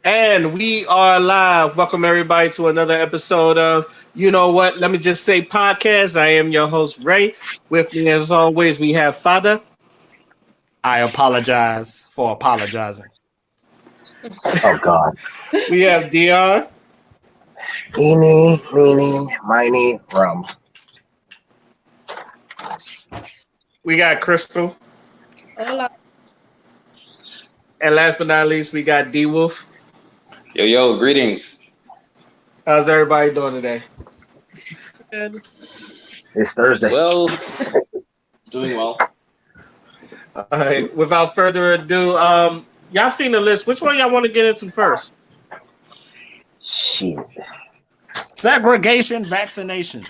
And we are live. Welcome everybody to another episode of You Know What? Let me just say podcast. I am your host Ray. With me as always, we have Father. I apologize for apologizing. Oh God. We have Dion. Eeny, meeny, miny, rum. We got Crystal. Hola. And last but not least, we got D Wolf. Yo, greetings. How's everybody doing today? Good. It's Thursday. Well, doing well. All right. Without further ado, y'all seen the list. Which one y'all want to get into first? Shit. Segregation, vaccination.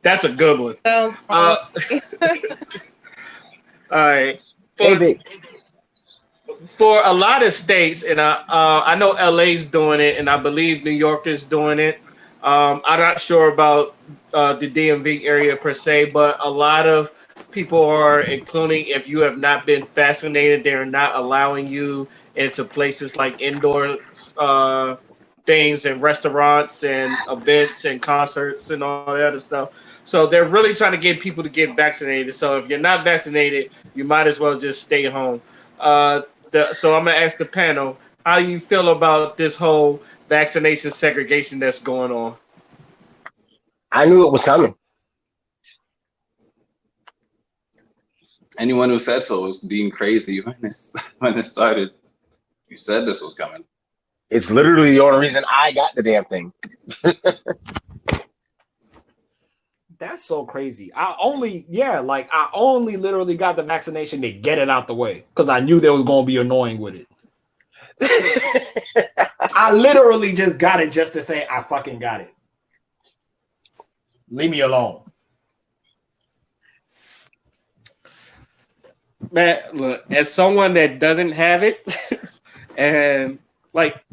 That's a good one. Sounds All right. For a lot of states, and I know LA's doing it, and I believe New York is doing it. I'm not sure about the DMV area per se, but a lot of people are, including if you have not been vaccinated, they're not allowing you into places like indoor things and restaurants and events and concerts and all that other stuff. So they're really trying to get people to get vaccinated. So if you're not vaccinated, you might as well just stay home. So I'm going to ask the panel, how you feel about this whole vaccination segregation that's going on? I knew it was coming. Anyone who said so was deemed crazy when it started. You said this was coming. It's literally the only reason I got the damn thing. That's so crazy. I only literally got the vaccination to get it out the way because I knew there was going to be annoying with it. I literally just got it just to say I fucking got it. Leave me alone. Man, look, as someone that doesn't have it, and like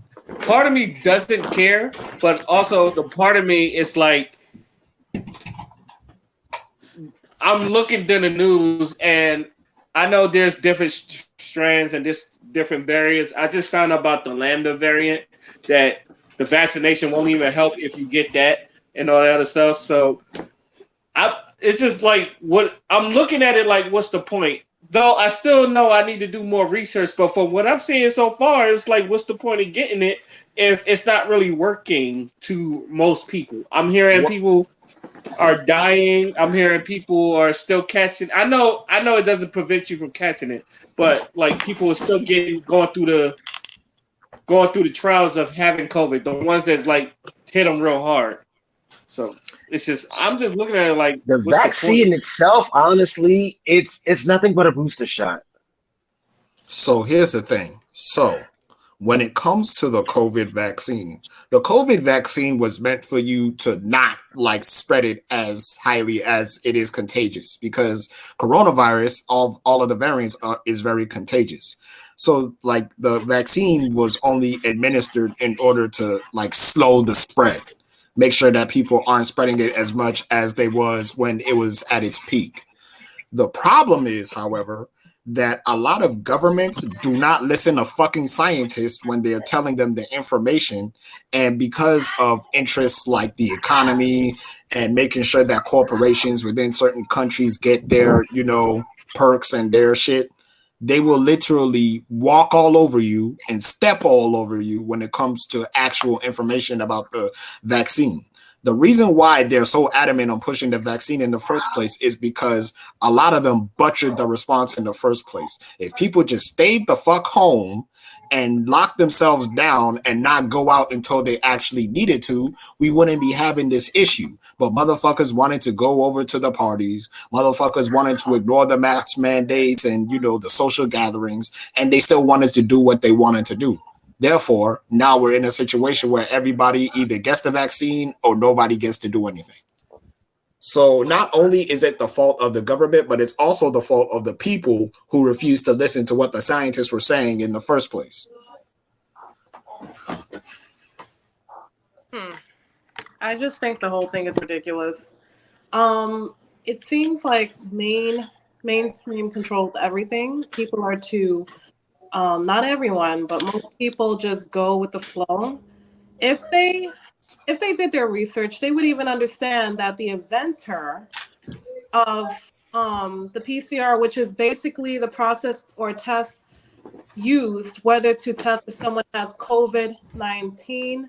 part of me doesn't care, but also the part of me is like, I'm looking through the news and I know there's different strands and different variants. I just found out about the Lambda variant that the vaccination won't even help if you get that and all that other stuff. So it's just like what I'm looking at it like, what's the point? Though I still know I need to do more research, but from what I'm seeing so far, it's like, what's the point of getting it if it's not really working to most people? I'm hearing people are dying. I'm hearing people are still catching. I know it doesn't prevent you from catching it, but like people are still going through the trials of having COVID. The ones that's like hit them real hard. So it's just I'm just looking at it like the vaccine itself. Honestly, it's nothing but a booster shot. So here's the thing. So when it comes to the COVID vaccine was meant for you to not like spread it as highly as it is contagious because coronavirus, all of the variants is very contagious. So like the vaccine was only administered in order to like slow the spread, make sure that people aren't spreading it as much as they was when it was at its peak. The problem is, however, that a lot of governments do not listen to fucking scientists when they're telling them the information. And because of interests like the economy and making sure that corporations within certain countries get their, perks and their shit, they will literally walk all over you and step all over you when it comes to actual information about the vaccine. The reason why they're so adamant on pushing the vaccine in the first place is because a lot of them butchered the response in the first place. If people just stayed the fuck home and locked themselves down and not go out until they actually needed to, we wouldn't be having this issue. But motherfuckers wanted to go over to the parties. Motherfuckers wanted to ignore the mask mandates and, the social gatherings, and they still wanted to do what they wanted to do. Therefore, now we're in a situation where everybody either gets the vaccine or nobody gets to do anything. So not only is it the fault of the government, but it's also the fault of the people who refuse to listen to what the scientists were saying in the first place. I just think the whole thing is ridiculous. it seems like mainstream controls everything. People are too, not everyone, but most people just go with the flow. If they did their research, they would even understand that the inventor of the PCR, which is basically the process or test used whether to test if someone has COVID-19.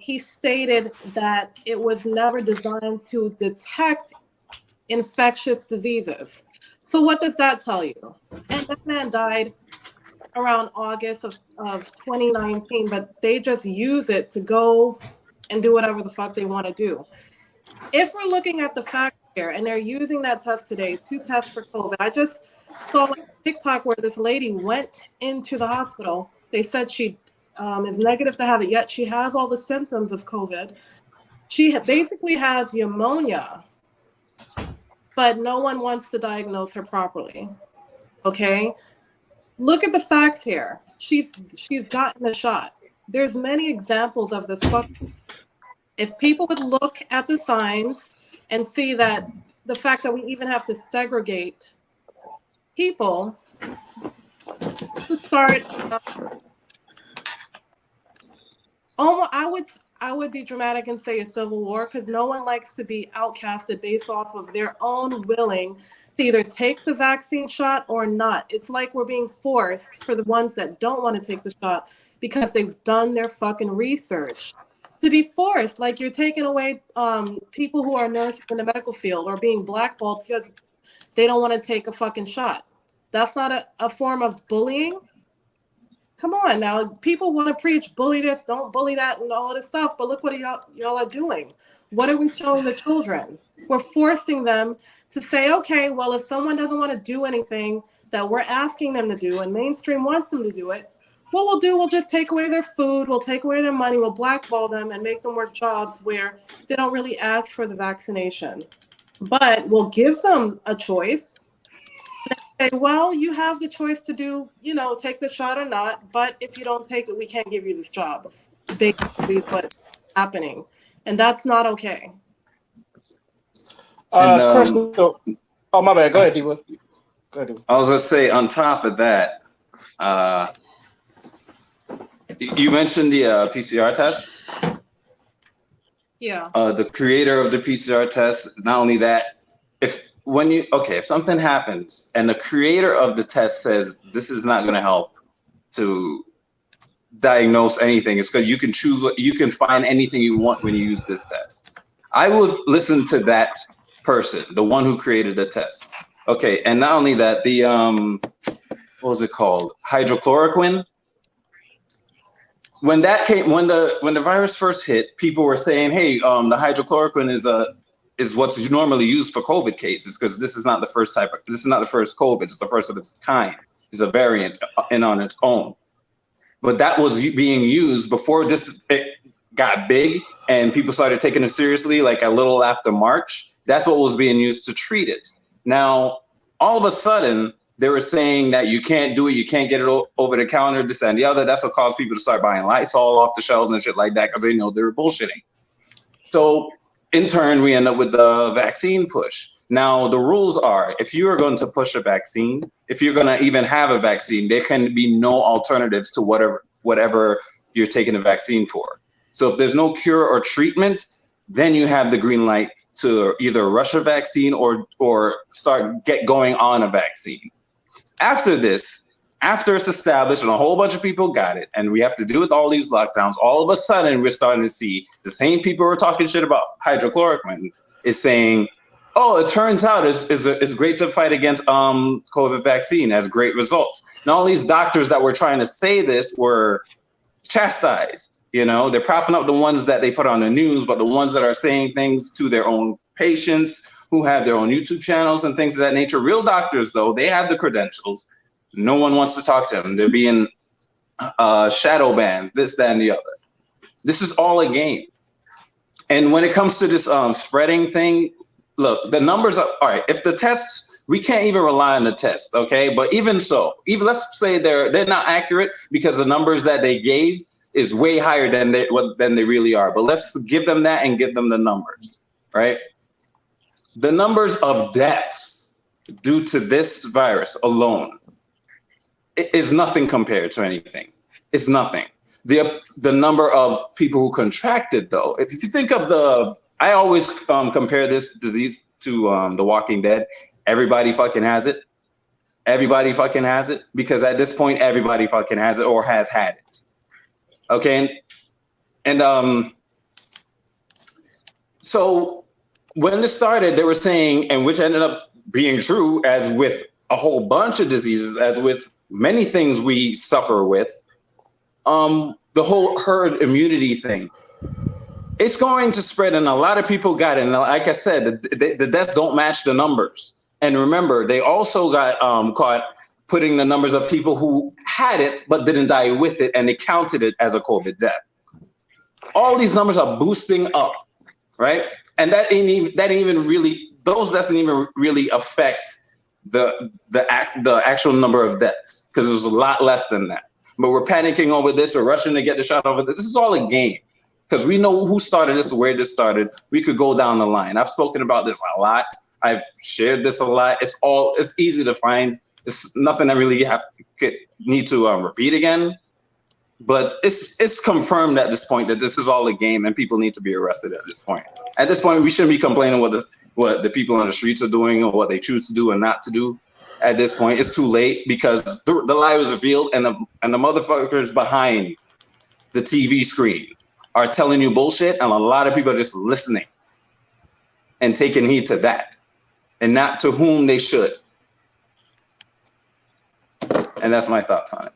He stated that it was never designed to detect infectious diseases. So what does that tell you? And that man died around August of 2019, but they just use it to go and do whatever the fuck they want to do. If we're looking at the facts here, and they're using that test today to test for COVID, I just saw like a TikTok where this lady went into the hospital. They said she is negative to have it, yet she has all the symptoms of COVID. She basically has pneumonia, but no one wants to diagnose her properly. Okay, look at the facts here. She's gotten a shot. There's many examples of this. If people would look at the signs and see that the fact that we even have to segregate people to start, I would be dramatic and say a civil war, because no one likes to be outcasted based off of their own willing to either take the vaccine shot or not. It's like we're being forced for the ones that don't want to take the shot because they've done their fucking research. To be forced, like you're taking away people who are nurses in the medical field or being blackballed because they don't want to take a fucking shot. That's not a form of bullying. Come on now, people want to preach bully this, don't bully that, and all this stuff. But look what y'all are doing. What are we showing the children? We're forcing them to say, okay, well, if someone doesn't want to do anything that we're asking them to do, and mainstream wants them to do it, what we'll do, we'll just take away their food, we'll take away their money, we'll blackball them and make them work jobs where they don't really ask for the vaccination. But we'll give them a choice. Say, well, you have the choice to do, take the shot or not, but if you don't take it, we can't give you this job. Basically what's happening. And that's not okay. Crystal, oh my bad, go ahead, Diva. Go ahead, Diva. I was gonna say, on top of that, you mentioned the PCR test. Yeah. The creator of the PCR test, not only that, if something happens and the creator of the test says this is not going to help to diagnose anything, it's because you can find anything you want when you use this test. I would listen to that person, the one who created the test. Okay, and not only that, the what was it called? Hydrochloroquine. When the virus first hit, people were saying, "Hey, the hydrochloroquine is what's normally used for COVID cases, because this is not the first COVID. It's the first of its kind. It's a variant and on its own." But that was being used before it got big and people started taking it seriously, like a little after March. That's what was being used to treat it. Now, all of a sudden, they were saying that you can't do it, you can't get it over the counter, this and the other. That's what caused people to start buying Lysol off the shelves and shit like that, because they know they were bullshitting. So in turn, we end up with the vaccine push. Now, the rules are, if you are going to push a vaccine, if you're going to even have a vaccine, there can be no alternatives to whatever you're taking a vaccine for. So if there's no cure or treatment, then you have the green light to either rush a vaccine or get going on a vaccine. After it's established and a whole bunch of people got it, and we have to deal with all these lockdowns, all of a sudden we're starting to see the same people who are talking shit about hydrochloroquine is saying, oh, it turns out it's great to fight against COVID vaccine, has great results. And all these doctors that were trying to say this were chastised. They're propping up the ones that they put on the news, but the ones that are saying things to their own patients who have their own YouTube channels and things of that nature. Real doctors, though, they have the credentials. No one wants to talk to them. They're being shadow banned, this, that, and the other. This is all a game. And when it comes to this spreading thing, look, the numbers are, all right, if the tests, we can't even rely on the test, okay? But even so, let's say they're not accurate because the numbers that they gave is way higher than they really are. But let's give them that and give them the numbers, right? the numbers of deaths due to this virus alone is nothing compared to anything. It's nothing. The number of people who contracted, though, if you think of I always compare this disease to The Walking Dead. Everybody fucking has it. Everybody fucking has it, because at this point, everybody fucking has it or has had it. Okay, and so when this started, they were saying, and which ended up being true, as with a whole bunch of diseases, as with many things we suffer with, the whole herd immunity thing. It's going to spread, and a lot of people got it. And like I said, the deaths don't match the numbers. And remember, they also got caught putting the numbers of people who had it but didn't die with it, and they counted it as a COVID death. All these numbers are boosting up, right? And that ain't even really, those doesn't even really affect the actual number of deaths, because there's a lot less than that. But we're panicking over this, or rushing to get the shot over this. This is all a game, because we know who started this, where this started. We could go down the line. I've spoken about this a lot. I've shared this a lot. It's easy to find. It's nothing I really need to repeat again. But it's confirmed at this point that this is all a game, and people need to be arrested at this point. At this point, we shouldn't be complaining what the people on the streets are doing or what they choose to do and not to do. At this point, it's too late, because the lie was revealed, and the motherfuckers behind the TV screen are telling you bullshit, and a lot of people are just listening and taking heed to that, and not to whom they should. And that's my thoughts on it.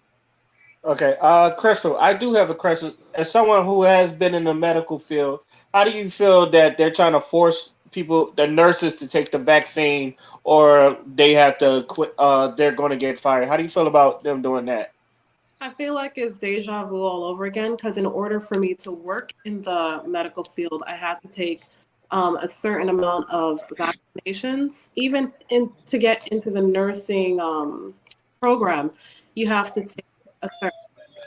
Okay, Crystal, I do have a question. As someone who has been in the medical field, how do you feel that they're trying to force people, the nurses, to take the vaccine, or they have to quit? They're going to get fired. How do you feel about them doing that? I feel like it's deja vu all over again, because in order for me to work in the medical field, I had to take a certain amount of vaccinations. Even to get into the nursing program, you have to take a certain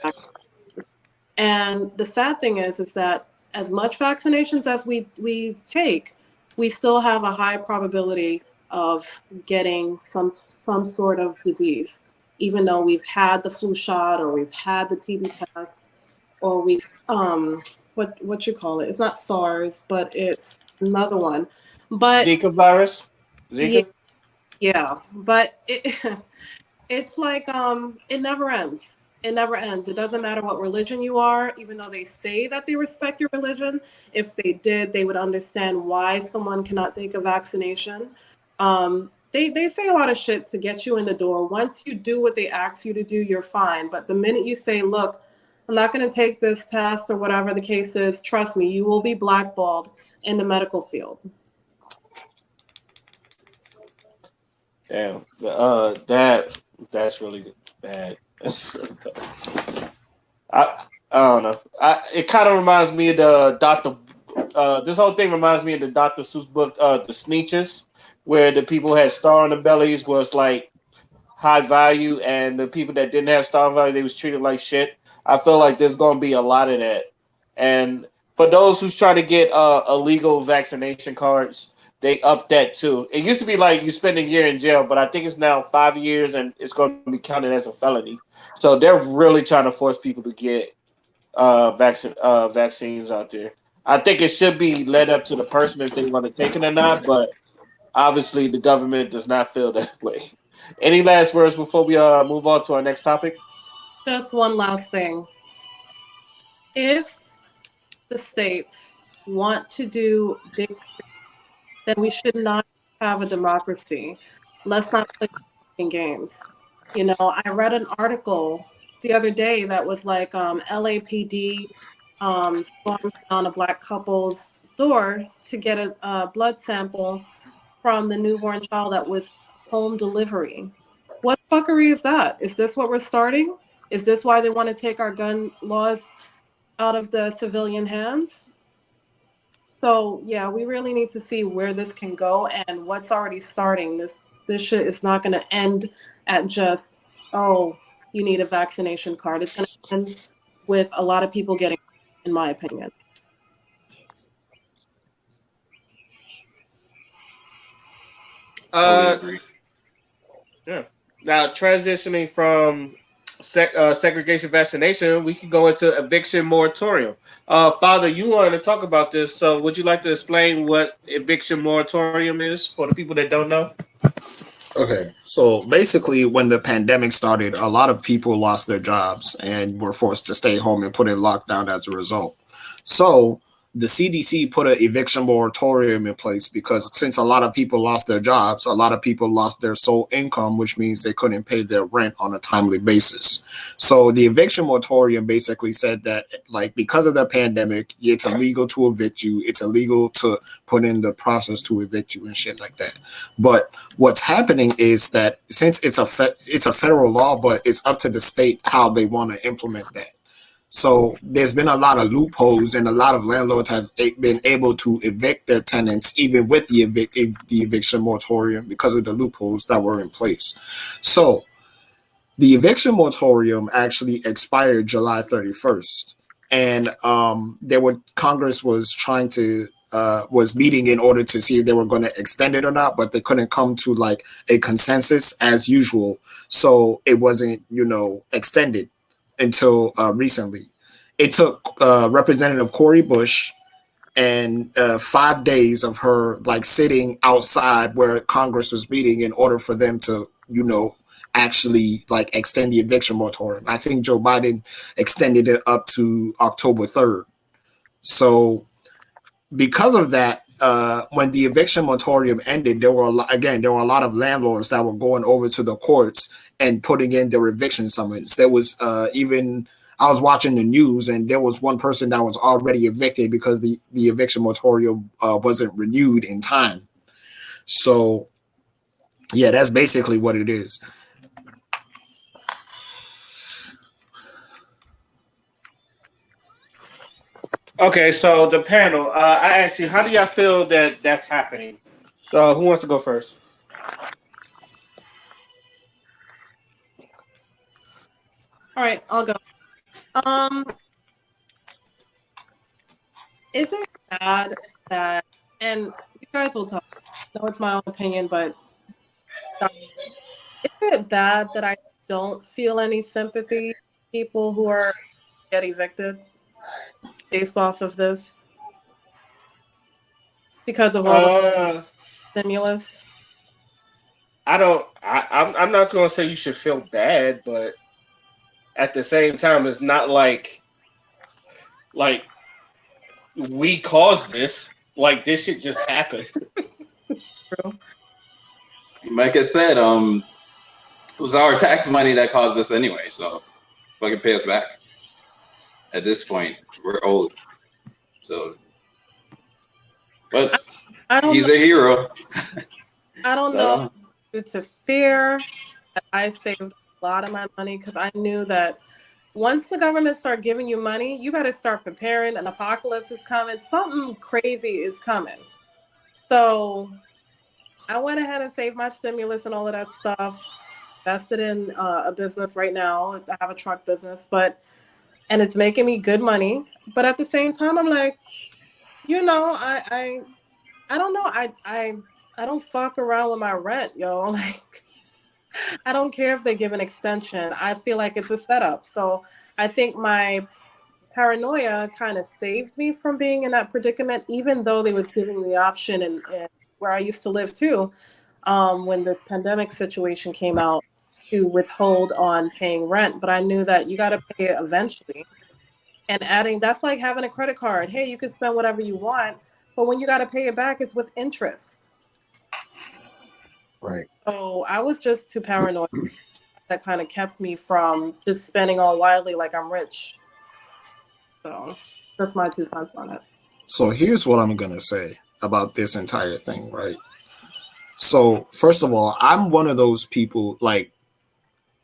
vaccinations. And the sad thing is that as much vaccinations as we take, we still have a high probability of getting some sort of disease, even though we've had the flu shot, or we've had the TB test, or we've what you call it? It's not SARS, but it's another one. But Zika virus? Zika? yeah, but it's like it never ends. It never ends. It doesn't matter what religion you are, even though they say that they respect your religion. If they did, they would understand why someone cannot take a vaccination. They say a lot of shit to get you in the door. Once you do what they ask you to do, you're fine. But the minute you say, look, I'm not going to take this test, or whatever the case is, trust me, you will be blackballed in the medical field. Damn. That's really bad. I don't know. It kind of reminds me of the Dr. This whole thing reminds me of the Dr. Seuss book, The Sneetches, where the people had star on the bellies was like high value, and the people that didn't have star value, they was treated like shit. I feel like there's going to be a lot of that. And for those who's trying to get illegal vaccination cards, they up that too. It used to be like you spend a year in jail, but I think it's now 5 years, and it's going to be counted as a felony. So they're really trying to force people to get vaccines out there. I think it should be led up to the person if they want to take it or not, but obviously the government does not feel that way. Any last words before we move on to our next topic? Just one last thing. If the states want to do dictatorship, then we should not have a democracy. Let's not play games. You know, I read an article the other day that was like LAPD stormed down a black couple's door to get a blood sample from the newborn child that was home delivery. What fuckery is that? Is this what we're starting? Is this why they want to take our gun laws out of the civilian hands? So yeah, we really need to see where this can go and what's already starting. This shit is not going to end at just, oh, you need a vaccination card. It's going to end with a lot of people getting, in my opinion. Totally Uh, agree. yeah. Now transitioning from segregation vaccination, we can go into eviction moratorium. Father, you wanted to talk about this, so would you like to explain what eviction moratorium is for the people that don't know? Okay, so basically, when the pandemic started, a lot of people lost their jobs and were forced to stay home and put in lockdown as a result. So the CDC put an eviction moratorium in place because since a lot of people lost their jobs, a lot of people lost their sole income, which means they couldn't pay their rent on a timely basis. So the eviction moratorium basically said that, like, because of the pandemic, it's illegal to evict you, it's illegal to put in the process to evict you and shit like that. But what's happening is that since it's a federal law, but it's up to the state how they want to implement that. So there's been a lot of loopholes, and a lot of landlords have been able to evict their tenants even with the eviction moratorium because of the loopholes that were in place. So the eviction moratorium actually expired July 31st, and there were Congress was trying to was meeting in order to see if they were going to extend it or not, but they couldn't come to like a consensus as usual. So it wasn't, extended until recently. It took Representative Cori Bush and 5 days of her like sitting outside where Congress was meeting in order for them to, actually like extend the eviction moratorium. I think Joe Biden extended it up to October 3rd. So because of that, when the eviction moratorium ended, there were a lot of landlords that were going over to the courts and putting in their eviction summons. There was even I was watching the news, and there was one person that was already evicted because the eviction moratorium wasn't renewed in time. So yeah, that's basically what it is. Okay, so the panel, I asked you, how do y'all feel that that's happening? Who wants to go first? All right, I'll go. Is it bad that, and you guys will tell me, I know it's my own opinion, but is it bad that I don't feel any sympathy for people who are get evicted based off of this because of all the stimulus? I'm not going to say you should feel bad, but at the same time, it's not like we caused this. Like this shit just happened. True. Like I said, it was our tax money that caused this anyway, so fucking pay us back. At this point, we're old. So, but I don't he's know. a hero. I don't know due to fear that I saved a lot of my money because I knew that once the government start giving you money, you better start preparing. An apocalypse is coming. Something crazy is coming. So I went ahead and saved my stimulus and all of that stuff. Invested in a business right now. I have a truck business, and it's making me good money. But at the same time, I'm like, I don't know. I don't fuck around with my rent, yo. Like, I don't care if they give an extension. I feel like it's a setup. So I think my paranoia kind of saved me from being in that predicament, even though they was giving the option and where I used to live too, when this pandemic situation came out to withhold on paying rent. But I knew that you got to pay it eventually. And adding, that's like having a credit card. Hey, you can spend whatever you want, but when you got to pay it back, it's with interest. Right. So I was just too paranoid. That kind of kept me from just spending all wildly like I'm rich. So that's my 2 cents on it. So here's what I'm going to say about this entire thing, right? So first of all, I'm one of those people, like,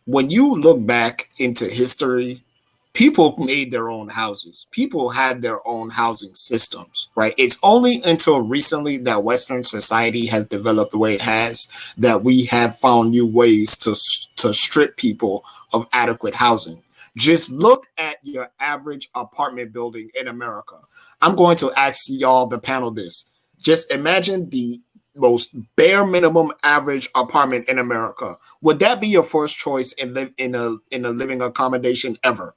when you look back into history, people made their own houses. People had their own housing systems, right? It's only until recently that Western society has developed the way it has that we have found new ways to strip people of adequate housing. Just look at your average apartment building in America. I'm going to ask y'all, the panel, this. Just imagine the most bare minimum average apartment in America, would that be your first choice in live in a living accommodation ever?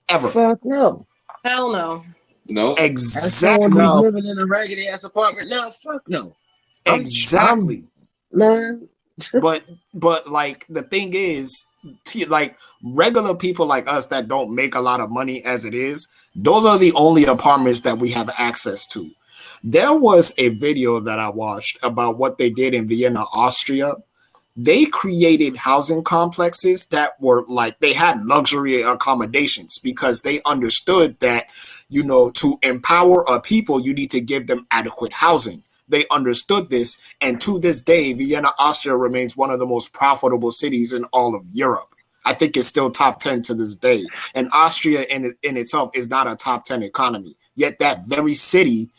Ever? Fuck no. Hell no. No. As someone who's Exactly. living in a raggedy ass apartment, no, fuck no. I'm Exactly. man. But like the thing is, like regular people like us that don't make a lot of money as it is, those are the only apartments that we have access to. There was a video that I watched about what they did in Vienna, Austria. They created housing complexes that were like they had luxury accommodations because they understood that, to empower a people, you need to give them adequate housing. They understood this, and to this day, Vienna, Austria remains one of the most profitable cities in all of Europe. I think it's still top 10 to this day. And Austria in itself is not a top 10 economy. Yet that very city,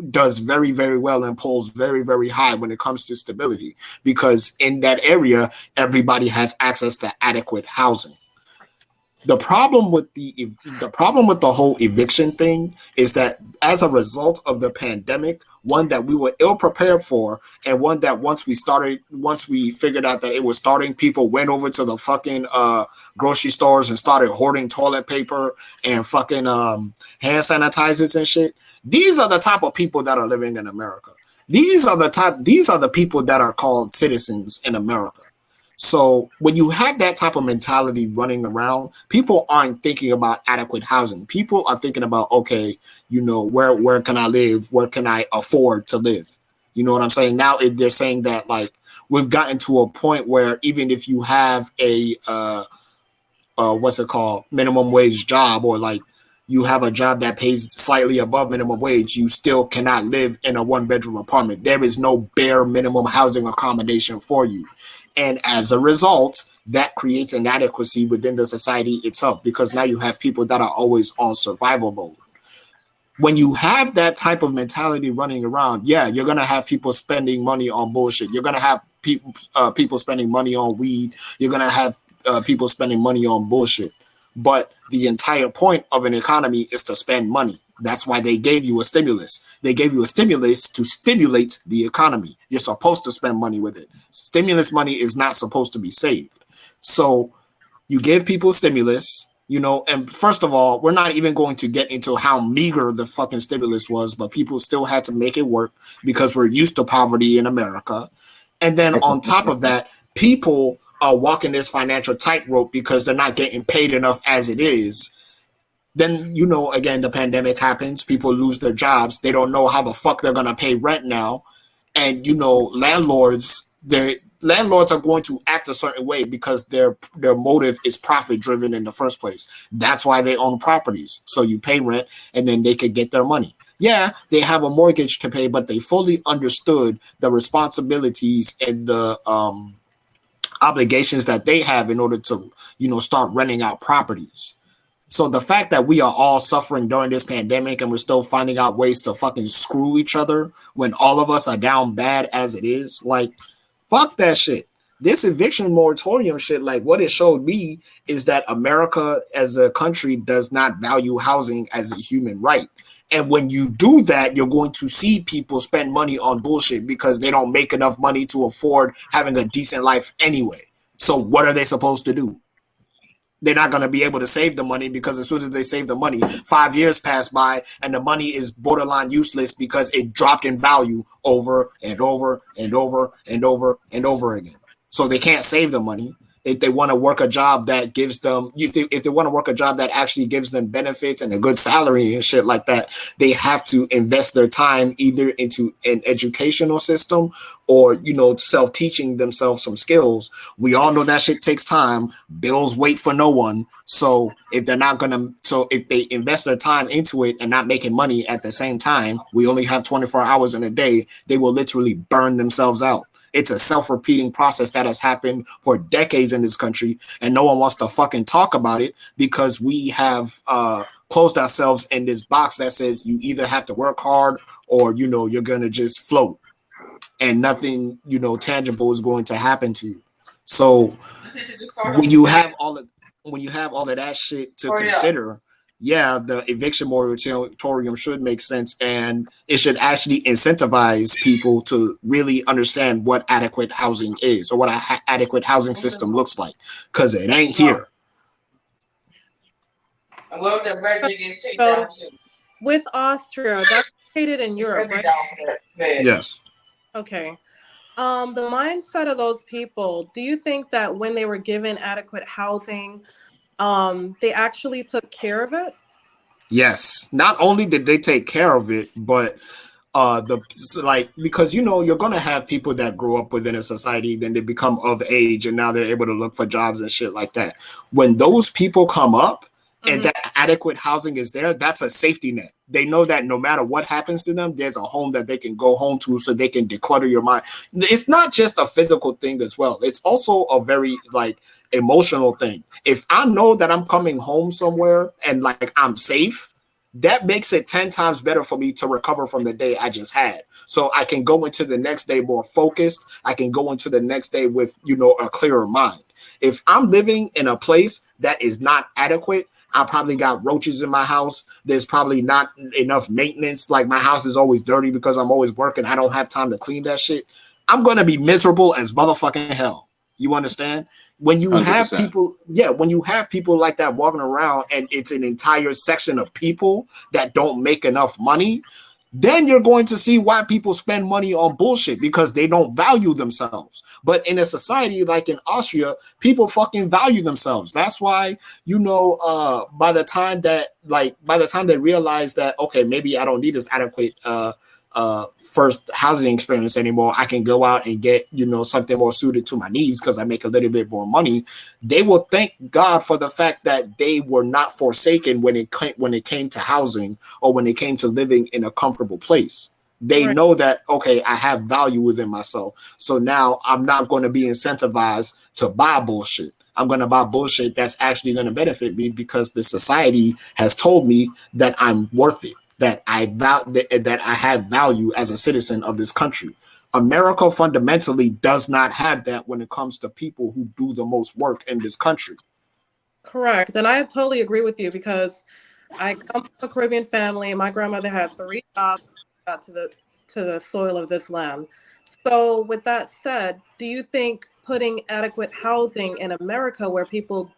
does very, very well and pulls very, very high when it comes to stability because in that area, everybody has access to adequate housing. The problem with the whole eviction thing is that as a result of the pandemic, one that we were ill prepared for, and one that once we figured out that it was starting, people went over to the fucking grocery stores and started hoarding toilet paper and fucking hand sanitizers and shit. These are the type of people that are living in America. These are the people that are called citizens in America. So when you have that type of mentality running around, people aren't thinking about adequate housing. People are thinking about, okay, where can I live? Where can I afford to live? You know what I'm saying? Now they're saying that like we've gotten to a point where even if you have a what's it called, minimum wage job, or like you have a job that pays slightly above minimum wage, you still cannot live in a 1-bedroom apartment. There is no bare minimum housing accommodation for you. And as a result, that creates inadequacy within the society itself because now you have people that are always on survival mode. When you have that type of mentality running around, yeah, you're going to have people spending money on bullshit. You're going to have people spending money on weed. You're going to have people spending money on bullshit. But the entire point of an economy is to spend money. That's why they gave you a stimulus. They gave you a stimulus to stimulate the economy. You're supposed to spend money with it. Stimulus money is not supposed to be saved. So you give people stimulus, and first of all, we're not even going to get into how meager the fucking stimulus was, but people still had to make it work because we're used to poverty in America. And then on top of that, people are walking this financial tightrope because they're not getting paid enough as it is. Then, again, the pandemic happens. People lose their jobs. They don't know how the fuck they're going to pay rent now. And, landlords are going to act a certain way because their motive is profit driven in the first place. That's why they own properties. So you pay rent and then they could get their money. Yeah, they have a mortgage to pay, but they fully understood the responsibilities and the obligations that they have in order to, start renting out properties. So the fact that we are all suffering during this pandemic and we're still finding out ways to fucking screw each other when all of us are down bad as it is, like, fuck that shit. This eviction moratorium shit, like what it showed me is that America as a country does not value housing as a human right. And when you do that, you're going to see people spend money on bullshit because they don't make enough money to afford having a decent life anyway. So what are they supposed to do? They're not going to be able to save the money because as soon as they save the money, 5 years pass by and the money is borderline useless because it dropped in value over and over and over and over and over again. So they can't save the money. If they want to work a job that gives them, if they want to work a job that actually gives them benefits and a good salary and shit like that, they have to invest their time either into an educational system or, self-teaching themselves some skills. We all know that shit takes time. Bills wait for no one. So if they invest their time into it and not making money at the same time, we only have 24 hours in a day, they will literally burn themselves out. It's a self-repeating process that has happened for decades in this country, and no one wants to fucking talk about it because we have closed ourselves in this box that says you either have to work hard or, you're going to just float and nothing, tangible is going to happen to you. So when you have all of that shit to consider, yeah, the eviction moratorium should make sense, and it should actually incentivize people to really understand what adequate housing is, or what an adequate housing system looks like, because it ain't here. So with Austria, that's located in Europe, right? Yes. Okay. The mindset of those people, do you think that when they were given adequate housing, they actually took care of it? Yes. Not only did they take care of it, but because you're gonna have people that grow up within a society, then they become of age, and now they're able to look for jobs and shit like that. When those people come up and that adequate housing is there, that's a safety net. They know that no matter what happens to them, there's a home that they can go home to, so they can declutter your mind. It's not just a physical thing as well. It's also a very emotional thing. If I know that I'm coming home somewhere and I'm safe, that makes it 10 times better for me to recover from the day I just had. So I can go into the next day more focused. I can go into the next day with, a clearer mind. If I'm living in a place that is not adequate, I probably got roaches in my house. There's probably not enough maintenance. Like, my house is always dirty because I'm always working. I don't have time to clean that shit. I'm going to be miserable as motherfucking hell. You understand? When you 100%. Have people, when you have people like that walking around, and it's an entire section of people that don't make enough money, then you're going to see why people spend money on bullshit, because they don't value themselves. But in a society like in Austria, people fucking value themselves. That's why, by the time they realize that, okay, maybe I don't need this adequate first housing experience anymore, I can go out and get something more suited to my needs because I make a little bit more money. They will thank God for the fact that they were not forsaken when it came to housing, or when it came to living in a comfortable place. They know that, okay, I have value within myself, so now I'm not going to be incentivized to buy bullshit. I'm going to buy bullshit that's actually going to benefit me, because the society has told me that I'm worth it, that that I have value as a citizen of this country. America fundamentally does not have that when it comes to people who do the most work in this country. Correct. And I totally agree with you, because I come from a Caribbean family. My grandmother had 3 jobs to the soil of this land. So with that said, do you think putting adequate housing in America, where people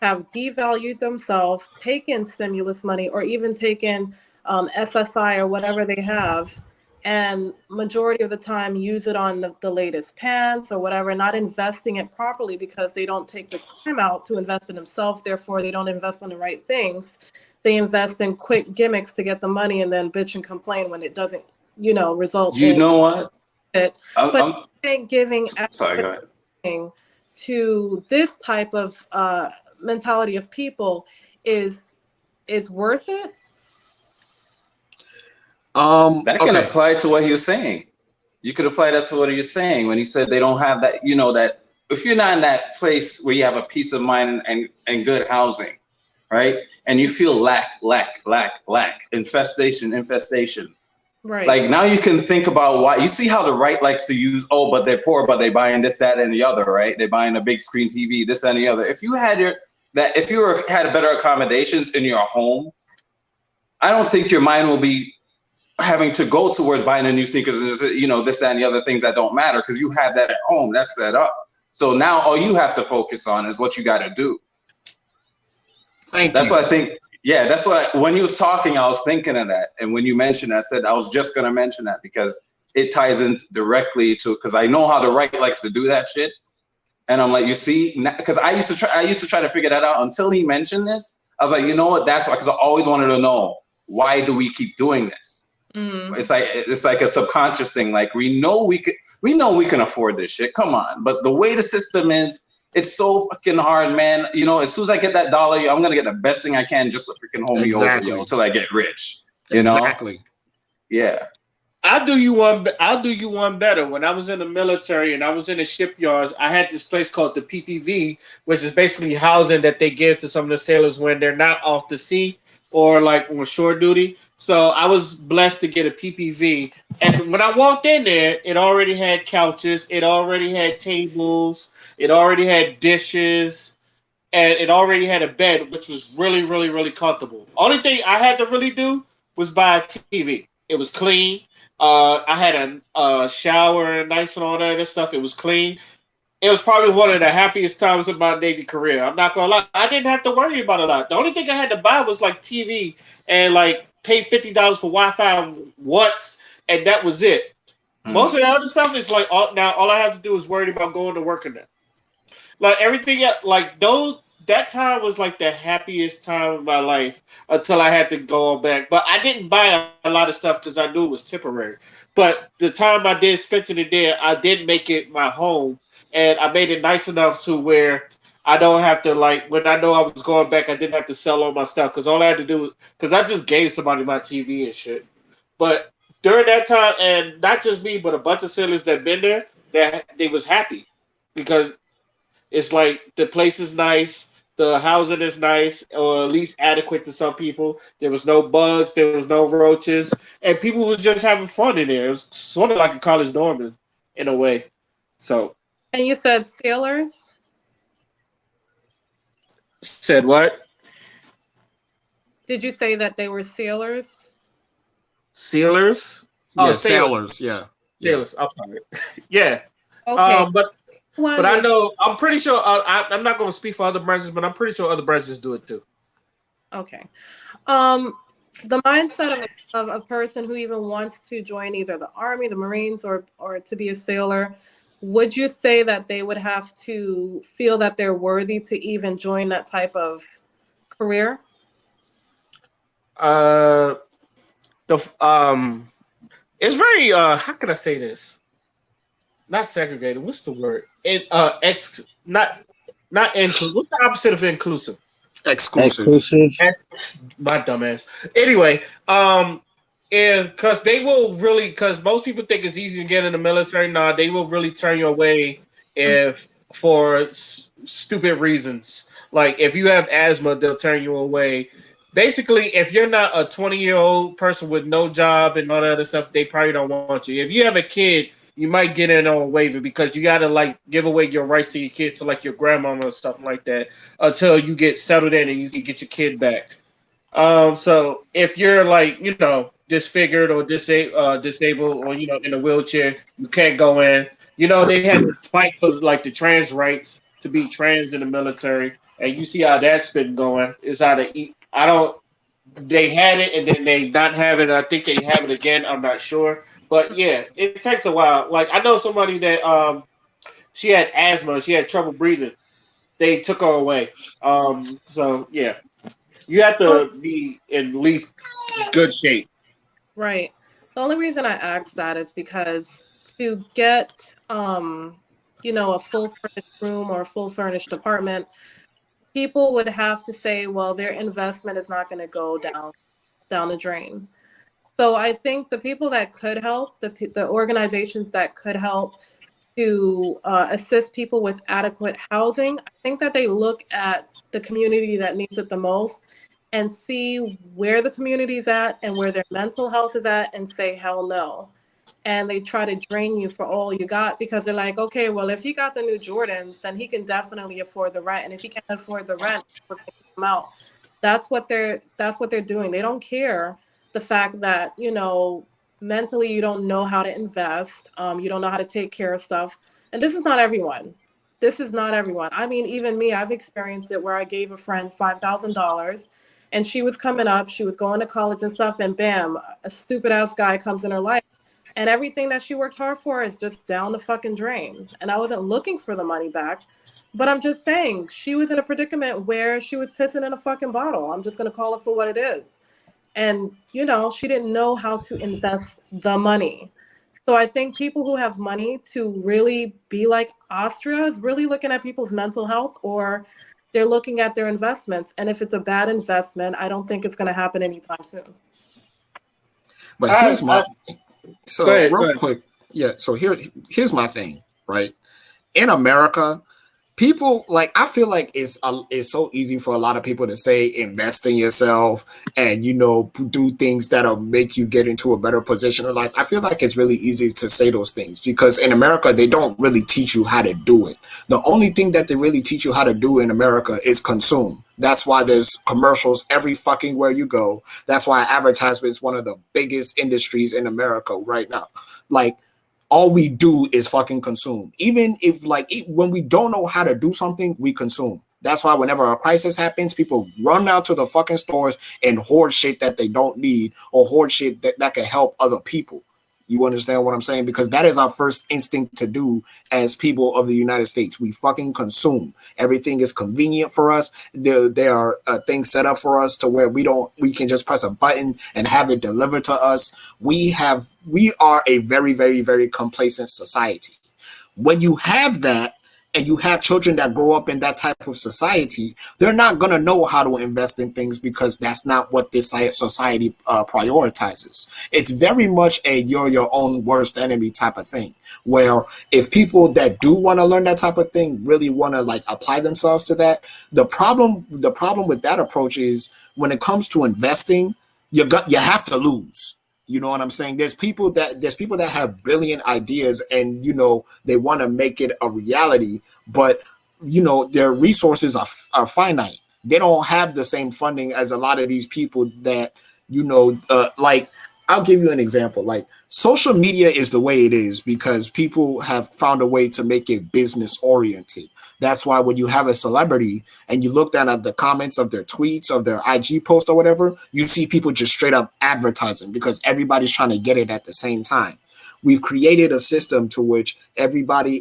have devalued themselves, taken stimulus money, or even taken SSI or whatever they have, and majority of the time use it on the latest pants or whatever, not investing it properly because they don't take the time out to invest in themselves, therefore they don't invest on the right things. They invest in quick gimmicks to get the money and then bitch and complain when it doesn't, result in what? It. But I think giving go ahead. To this type of mentality of people is worth it. That can apply to what he was saying. You could apply that to what he was saying when he said they don't have that, that if you're not in that place where you have a peace of mind and good housing, right? And you feel lack, infestation. Right. Like, now you can think about why. You see how the right likes to use, but they're poor, but they buying this, that, and the other, right? They're buying a big screen TV, this and the other. If you had had better accommodations in your home, I don't think your mind will be having to go towards buying a new sneakers and this, that, and the other things that don't matter, because you have that at home. That's set up. So now all you have to focus on is what you got to do. That's what I think. Yeah, that's what when he was talking, I was thinking of that. And when you mentioned it, I said I was just going to mention that because it ties in directly to, because I know how the right likes to do that shit. And I'm like, you see, because I used to try to figure that out until he mentioned this. I was like, you know what? That's why, because I always wanted to know, why do we keep doing this? Mm. It's like a subconscious thing. Like, we know we can afford this shit. Come on. But the way the system is, it's so fucking hard, man. As soon as I get that dollar, I'm gonna get the best thing I can just to freaking hold me over, until I get rich. Exactly. Yeah. I'll do you one better. When I was in the military and I was in the shipyards, I had this place called the PPV, which is basically housing that they give to some of the sailors when they're not off the sea or like on shore duty. So I was blessed to get a PPV. And when I walked in there, it already had couches. It already had tables. It already had dishes. and it already had a bed, which was really, really, really comfortable. Only thing I had to really do was buy a TV. It was clean. I had a shower and nice and all that other stuff. It was clean. It was probably one of the happiest times of my Navy career. I'm not gonna lie. I didn't have to worry about a lot. The only thing I had to buy was like TV and like pay $50 for Wi-Fi once, and that was it. Most of the other stuff is like now all I have to do is worry about going to work in that. Like everything, like those that time was like the happiest time of my life until I had to go back. But I didn't buy a lot of stuff because I knew it was temporary. But the time I did spend it there, I did make it my home, and I made it nice enough to where I don't have to like when I know I was going back, I didn't have to sell all my stuff because all I had to do because I just gave somebody my TV and shit. But during that time, and not just me, but a bunch of sailors that been there, that they was happy because it's like the place is nice, the housing is nice, or at least adequate to some people. There was no bugs, there was no roaches, and people was just having fun in there. It was sort of like a college dorm in a way. So, And you said sailors? said what? Did you say that they were sailors? Sealers? Yeah, Oh, sailors. Yeah. Sailors. I'm sorry. Yeah. Okay. But I know I'm pretty sure I'm not going to speak for other branches, but I'm pretty sure other branches do it too. Okay. The mindset of a person who even wants to join either the Army, the Marines, or to be a sailor, would you say that they would have to feel that they're worthy to even join that type of career? It's very how can I say this? Not segregated. What's the word? Not inclusive. What's the opposite of inclusive? Exclusive. My dumbass. Anyway, and because they will really, because most people think it's easy to get in the military. Nah, they will really turn you away if for stupid reasons. Like if you have asthma, they'll turn you away. Basically, if you're not a 20-year-old person with no job and all that other stuff, they probably don't want you. If you have a kid, you might get in on a waiver because you gotta like give away your rights to your kids to like your grandmama or something like that until you get settled in and you can get your kid back. So if you're like disfigured or disabled or in a wheelchair, you can't go in. They had to fight for like the trans rights to be trans in the military, and you see how that's been going. It's how to I don't. They had it and then they not have it. I think they have it again. I'm not sure. But yeah, it takes a while. Like I know somebody that she had asthma, she had trouble breathing. They took her away. So yeah, you have to be in at least good shape. Right. The only reason I asked that is because to get a full furnished room or a full furnished apartment, people would have to say, well, their investment is not going to go down the drain. So I think the people that could help, the organizations that could help to assist people with adequate housing, I think that they look at the community that needs it the most and see where the community's at and where their mental health is at and say, hell no. And they try to drain you for all you got because they're like, okay, well, if he got the new Jordans, then he can definitely afford the rent. And if he can't afford the rent, we're going to kick him out. That's what they're doing. They don't care the fact that, mentally you don't know how to invest. You don't know how to take care of stuff. And this is not everyone. I mean, even me, I've experienced it where I gave a friend $5,000 and she was coming up, she was going to college and stuff, and bam, a stupid ass guy comes in her life. And everything that she worked hard for is just down the fucking drain. And I wasn't looking for the money back, but I'm just saying she was in a predicament where she was pissing in a fucking bottle. I'm just going to call it for what it is. And, she didn't know how to invest the money. So I think people who have money to really be like Austria is really looking at people's mental health, or they're looking at their investments. And if it's a bad investment, I don't think it's going to happen anytime soon. But here's my... So go ahead. quick, yeah. So here's my thing, right? In America, people like I feel like it's so easy for a lot of people to say invest in yourself and do things that'll make you get into a better position in life. I feel like it's really easy to say those things because in America they don't really teach you how to do it. The only thing that they really teach you how to do in America is consume. That's why there's commercials every fucking where you go. That's why advertisement is one of the biggest industries in America right now. Like all we do is fucking consume. Even if when we don't know how to do something, we consume. That's why whenever a crisis happens, people run out to the fucking stores and hoard shit that they don't need or hoard shit that can help other people. You understand what I'm saying? Because that is our first instinct to do as people of the United States. We fucking consume. Everything is convenient for us. There are things set up for us to where we can just press a button and have it delivered to us. We are a very, very, very complacent society. When you have that, and you have children that grow up in that type of society, they're not going to know how to invest in things because that's not what this society prioritizes. It's very much a you're your own worst enemy type of thing, where if people that do want to learn that type of thing really want to apply themselves to that, the problem with that approach is when it comes to investing, you have to lose. You know what I'm saying? There's people that have brilliant ideas and they want to make it a reality, but their resources are finite. They don't have the same funding as a lot of these people that I'll give you an example. Like social media is the way it is because people have found a way to make it business oriented. That's why when you have a celebrity and you look down at the comments of their tweets, of their IG post or whatever, you see people just straight up advertising because everybody's trying to get it at the same time. We've created a system to which everybody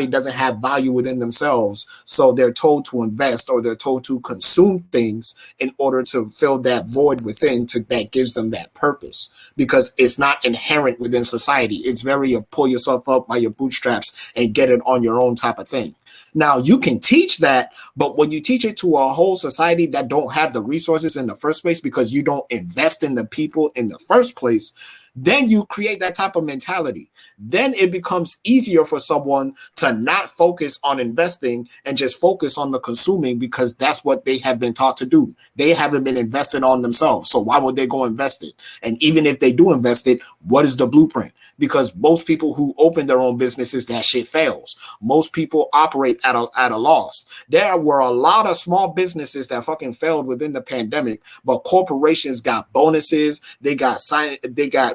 doesn't have value within themselves. So they're told to invest or they're told to consume things in order to fill that void within that gives them that purpose because it's not inherent within society. It's very pull yourself up by your bootstraps and get it on your own type of thing. Now you can teach that, but when you teach it to a whole society that don't have the resources in the first place because you don't invest in the people in the first place, then you create that type of mentality. Then it becomes easier for someone to not focus on investing and just focus on the consuming because that's what they have been taught to do. They haven't been investing on themselves. So why would they go invest it? And even if they do invest it, what is the blueprint? Because most people who open their own businesses, that shit fails. Most people operate at a loss. There were a lot of small businesses that fucking failed within the pandemic, but corporations got bonuses. They got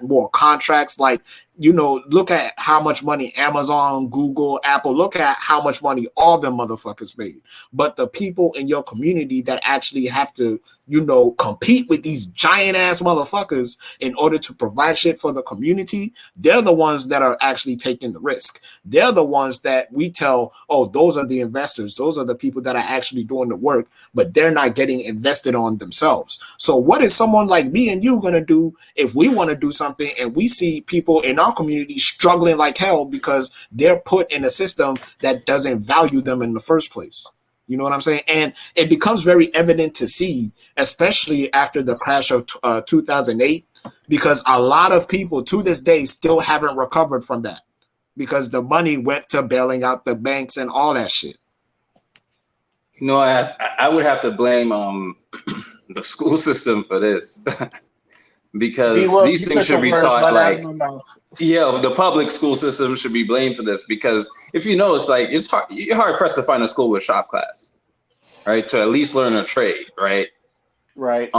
more contracts. Look at how much money Amazon, Google, Apple, look at how much money all them motherfuckers made. But the people in your community that actually have to, compete with these giant ass motherfuckers in order to provide shit for the community, they're the ones that are actually taking the risk. They're the ones that we tell, oh, those are the investors. Those are the people that are actually doing the work, but they're not getting invested on themselves. So what is someone like me and you going to do if we want to do something and we see people in our community struggling like hell because they're put in a system that doesn't value them in the first place? You know what I'm saying? And it becomes very evident to see, especially after the crash of 2008, because a lot of people to this day still haven't recovered from that because the money went to bailing out the banks and all that shit. I would have to blame the school system for this. Because these things should be taught the public school system should be blamed for this because if you know, it's hard, you're hard pressed to find a school with shop class, right? To at least learn a trade, right? Right.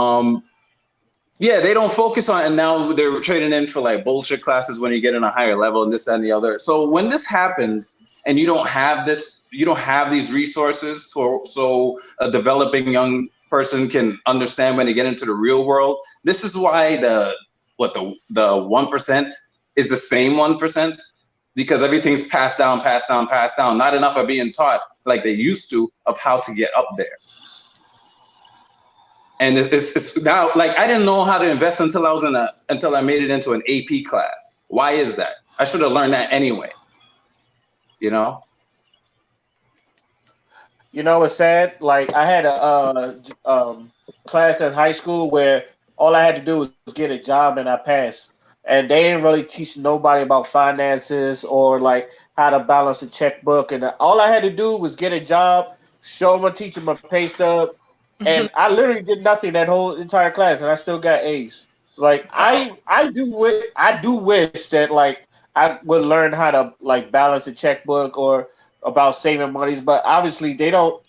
They don't focus on, and now they're trading in for bullshit classes when you get in a higher level and this and the other. So when this happens and you don't have these resources, so a developing young person can understand when they get into the real world. This is why the 1% is the same 1% because everything's passed down. Not enough are being taught like they used to of how to get up there. And it's now I didn't know how to invest until I made it into an AP class. Why is that? I should have learned that anyway. It's sad. I had a class in high school where all I had to do was get a job and I passed. and they didn't really teach nobody about finances or like how to balance a checkbook. And all I had to do was get a job, show my teacher my pay stub, and I literally did nothing that whole entire class, and I still got A's. Like I do wish that like I would learn how to like balance a checkbook or about saving monies, but obviously they don't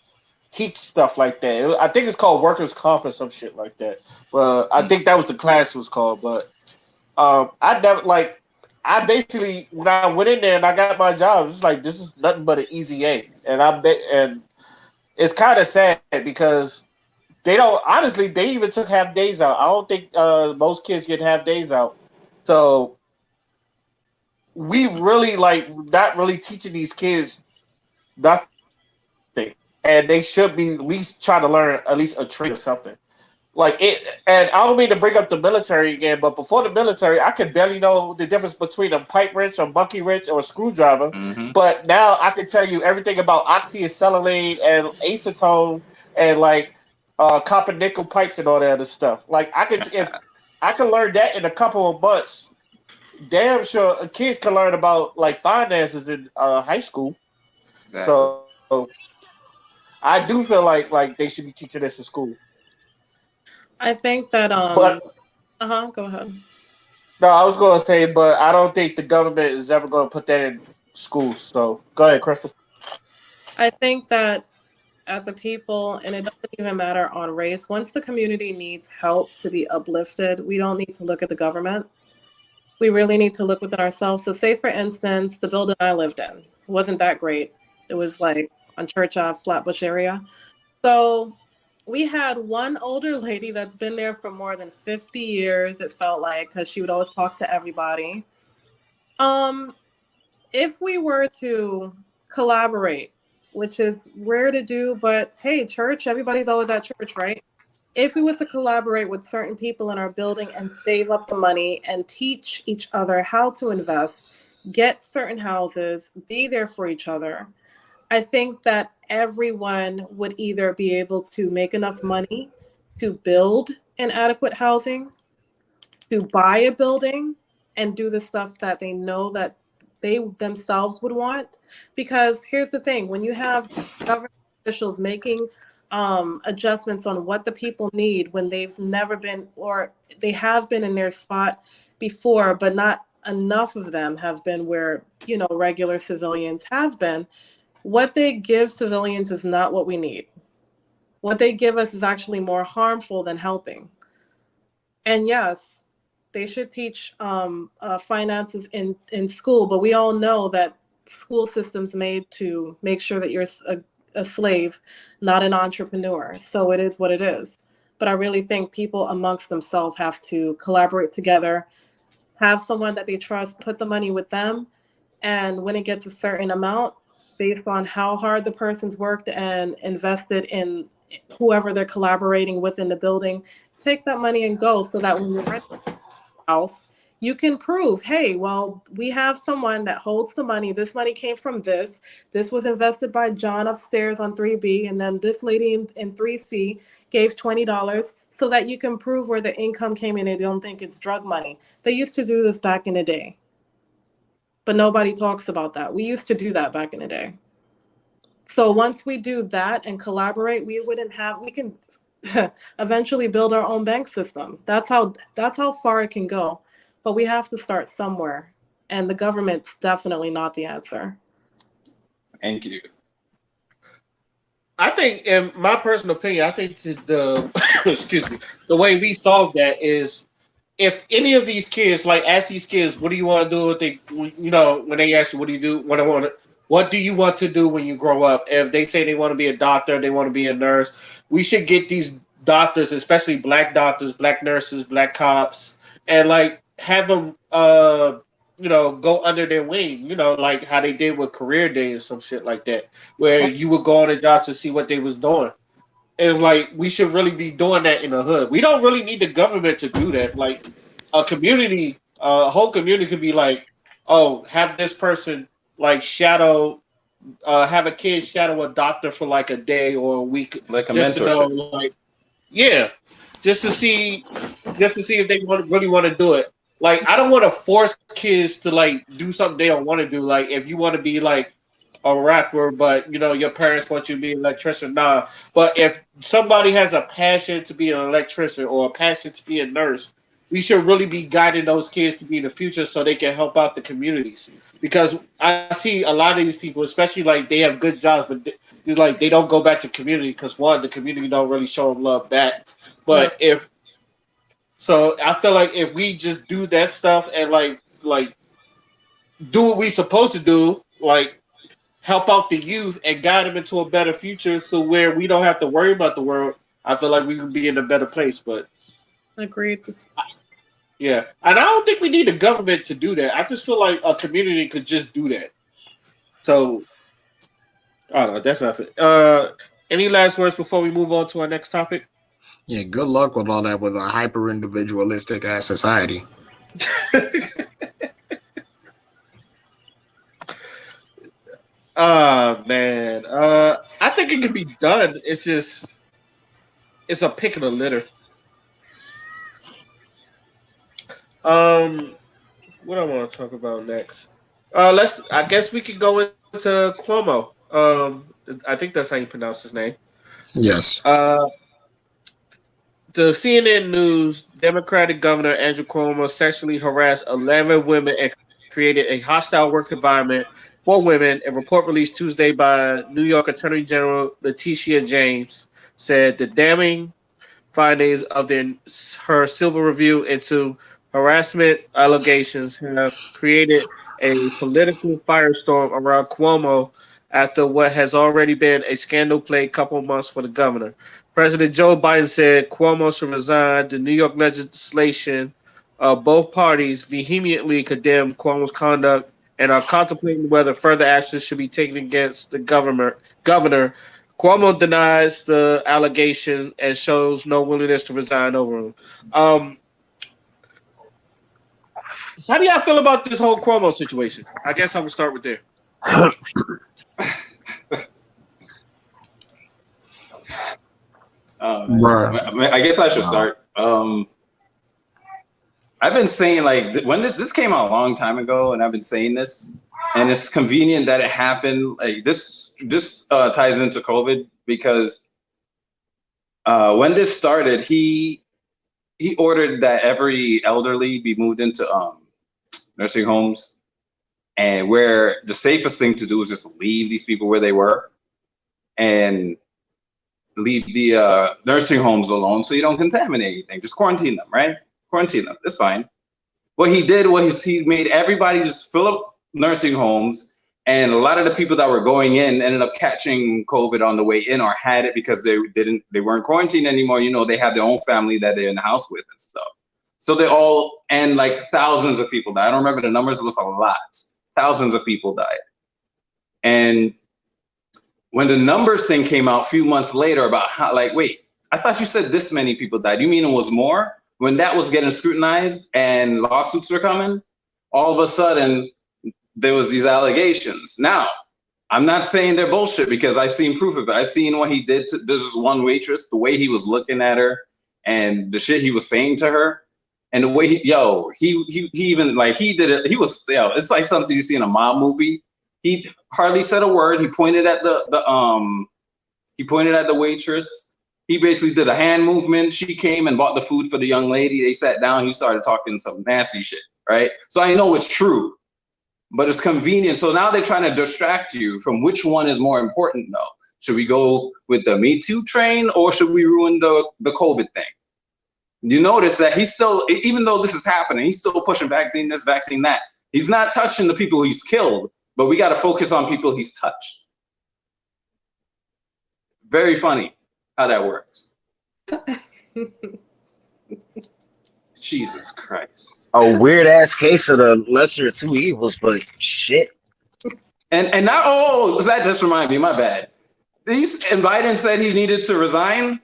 teach stuff like that. I think it's called workers' comp or some shit like that. But I think that was the class was called. But I never like. I basically when I went in there and I got my job, it's like this is nothing but an easy A, and I bet and it's kind of sad because they don't honestly. They even took half days out. I don't think most kids get half days out. So we really like not really teaching these kids nothing, and they should be at least trying to learn at least a trade or something. Like it, and I don't mean to bring up the military again, but before the military, I could barely know the difference between a pipe wrench, a monkey wrench, or a screwdriver. Mm-hmm. But now I can tell you everything about oxyacetylene and acetone and like copper nickel pipes and all that other stuff. Like I could, if I could learn that in a couple of months, damn sure kids can learn about like finances in high school. Exactly. So I do feel like they should be teaching this in school. I think that But go ahead. no, I was going to say, but I don't think the government is ever going to put that in schools. So go ahead, Crystal. I think that as a people, and it doesn't even matter on race, once the community needs help to be uplifted, we don't need to look at the government. We really need to look within ourselves. So say, for instance, the building I lived in wasn't that great. It was like on Church Ave, Flatbush area. So we had one older lady that's been there for more than 50 years, it felt like, because she would always talk to everybody. If we were to collaborate, which is rare to do, but hey, church, everybody's always at church, right? If we was to collaborate with certain people in our building and save up the money and teach each other how to invest, get certain houses, be there for each other, I think that everyone would either be able to make enough money to build an adequate housing, to buy a building, and do the stuff that they know that they themselves would want. Because here's the thing, when you have government officials making adjustments on what the people need when they've never been, or they have been in their spot before, but not enough of them have been where, you know, regular civilians have been, what they give civilians is not what we need. What they give us is actually more harmful than helping. And yes, they should teach finances in school, but we all know that school system's made to make sure that you're a slave, not an entrepreneur. So it is what it is. But I really think people amongst themselves have to collaborate together, have someone that they trust, put the money with them, and when it gets a certain amount, based on how hard the person's worked and invested in whoever they're collaborating with in the building, take that money and go, so that when you're ready for the house, you can prove, hey, well, we have someone that holds the money. This money came from this. This was invested by John upstairs on 3B, and then this lady in 3C gave $20, so that you can prove where the income came in and they don't think it's drug money. They used to do this back in the day, but nobody talks about that. We used to do that back in the day. So once we do that and collaborate, we can eventually build our own bank system. That's how far it can go. But we have to start somewhere, and the government's definitely not the answer. Thank you. I think, in my personal opinion, I think the excuse me, the way we solve that is if any of these kids, like, ask these kids, what do you want to do? When they ask you, what do you do? What do you want to do when you grow up? If they say they want to be a doctor, they want to be a nurse, we should get these doctors, especially black doctors, black nurses, black cops, and like have them, go under their wing, like how they did with Career Day or some shit like that, where you would go on a job to see what they was doing. And like, we should really be doing that in the hood. We don't really need the government to do that. Like, a whole community could be like, oh, have this person like shadow, have a kid shadow a doctor for like a day or a week, like a just mentorship. To know, just to see if they really want to do it. like I don't want to force kids to like do something they don't want to do. Like if you want to be like a rapper, but you know your parents want you to be an electrician, nah. But if somebody has a passion to be an electrician or a passion to be a nurse, we should really be guiding those kids to be the future so they can help out the communities. Because I see a lot of these people, especially like they have good jobs, but it's like they don't go back to community because one, the community don't really show them love back. Right. But if so, I feel like if we just do that stuff and like do what we supposed to do, like help out the youth and guide them into a better future, so where we don't have to worry about the world, I feel like we can be in a better place. But Agreed. yeah, and I don't think we need the government to do that. I just feel like a community could just do that. So I don't know. That's not it. Any last words before we move on to our next topic? Yeah, good luck with all that with a hyper individualistic ass society. Man. I think it can be done. It's a pick of the litter. What I want to talk about next? I guess we could go into Cuomo. I think that's how you pronounce his name. Yes. The CNN News Democratic Governor Andrew Cuomo sexually harassed 11 women and created a hostile work environment for women. A report released Tuesday by New York Attorney General Letitia James said the damning findings of her civil review into harassment allegations have created a political firestorm around Cuomo after what has already been a scandal-plagued couple months for the governor. President Joe Biden said Cuomo should resign. The New York legislation of both parties vehemently condemned Cuomo's conduct and are contemplating whether further action should be taken against the governor. Cuomo denies the allegation and shows no willingness to resign over him. How do y'all feel about this whole Cuomo situation? I guess I will start with there. I guess I should start. I've been saying like when this came out a long time ago, and I've been saying this, and it's convenient that it happened. Like this ties into COVID because when this started, he ordered that every elderly be moved into nursing homes, and where the safest thing to do is just leave these people where they were, and leave the nursing homes alone so you don't contaminate anything. Just quarantine them, right? Quarantine them. It's fine. What he did was he made everybody just fill up nursing homes, and a lot of the people that were going in ended up catching COVID on the way in or had it because they weren't quarantined anymore. You know, they had their own family that they're in the house with and stuff. So they all, and like thousands of people died. I don't remember the numbers. It was a lot. Thousands of people died. And when the numbers thing came out a few months later about how, like, wait, I thought you said this many people died. You mean it was more? When that was getting scrutinized and lawsuits were coming, all of a sudden there was these allegations. Now, I'm not saying they're bullshit because I've seen proof of it. I've seen what he did to this one waitress, the way he was looking at her and the shit he was saying to her. And the way he even like he did it. He was, it's like something you see in a mob movie. He hardly said a word. He pointed at the waitress. He basically did a hand movement. She came and bought the food for the young lady. They sat down. He started talking some nasty shit, right? So I know it's true, but it's convenient. So now they're trying to distract you from which one is more important, though. Should we go with the Me Too train or should we ruin the COVID thing? You notice that he's still, even though this is happening, he's still pushing vaccine this, vaccine that. He's not touching the people he's killed, but we got to focus on people he's touched. Very funny how that works. Jesus Christ. A weird ass case of the lesser of two evils, but shit. And now, was that just remind me? My bad. And Biden said he needed to resign.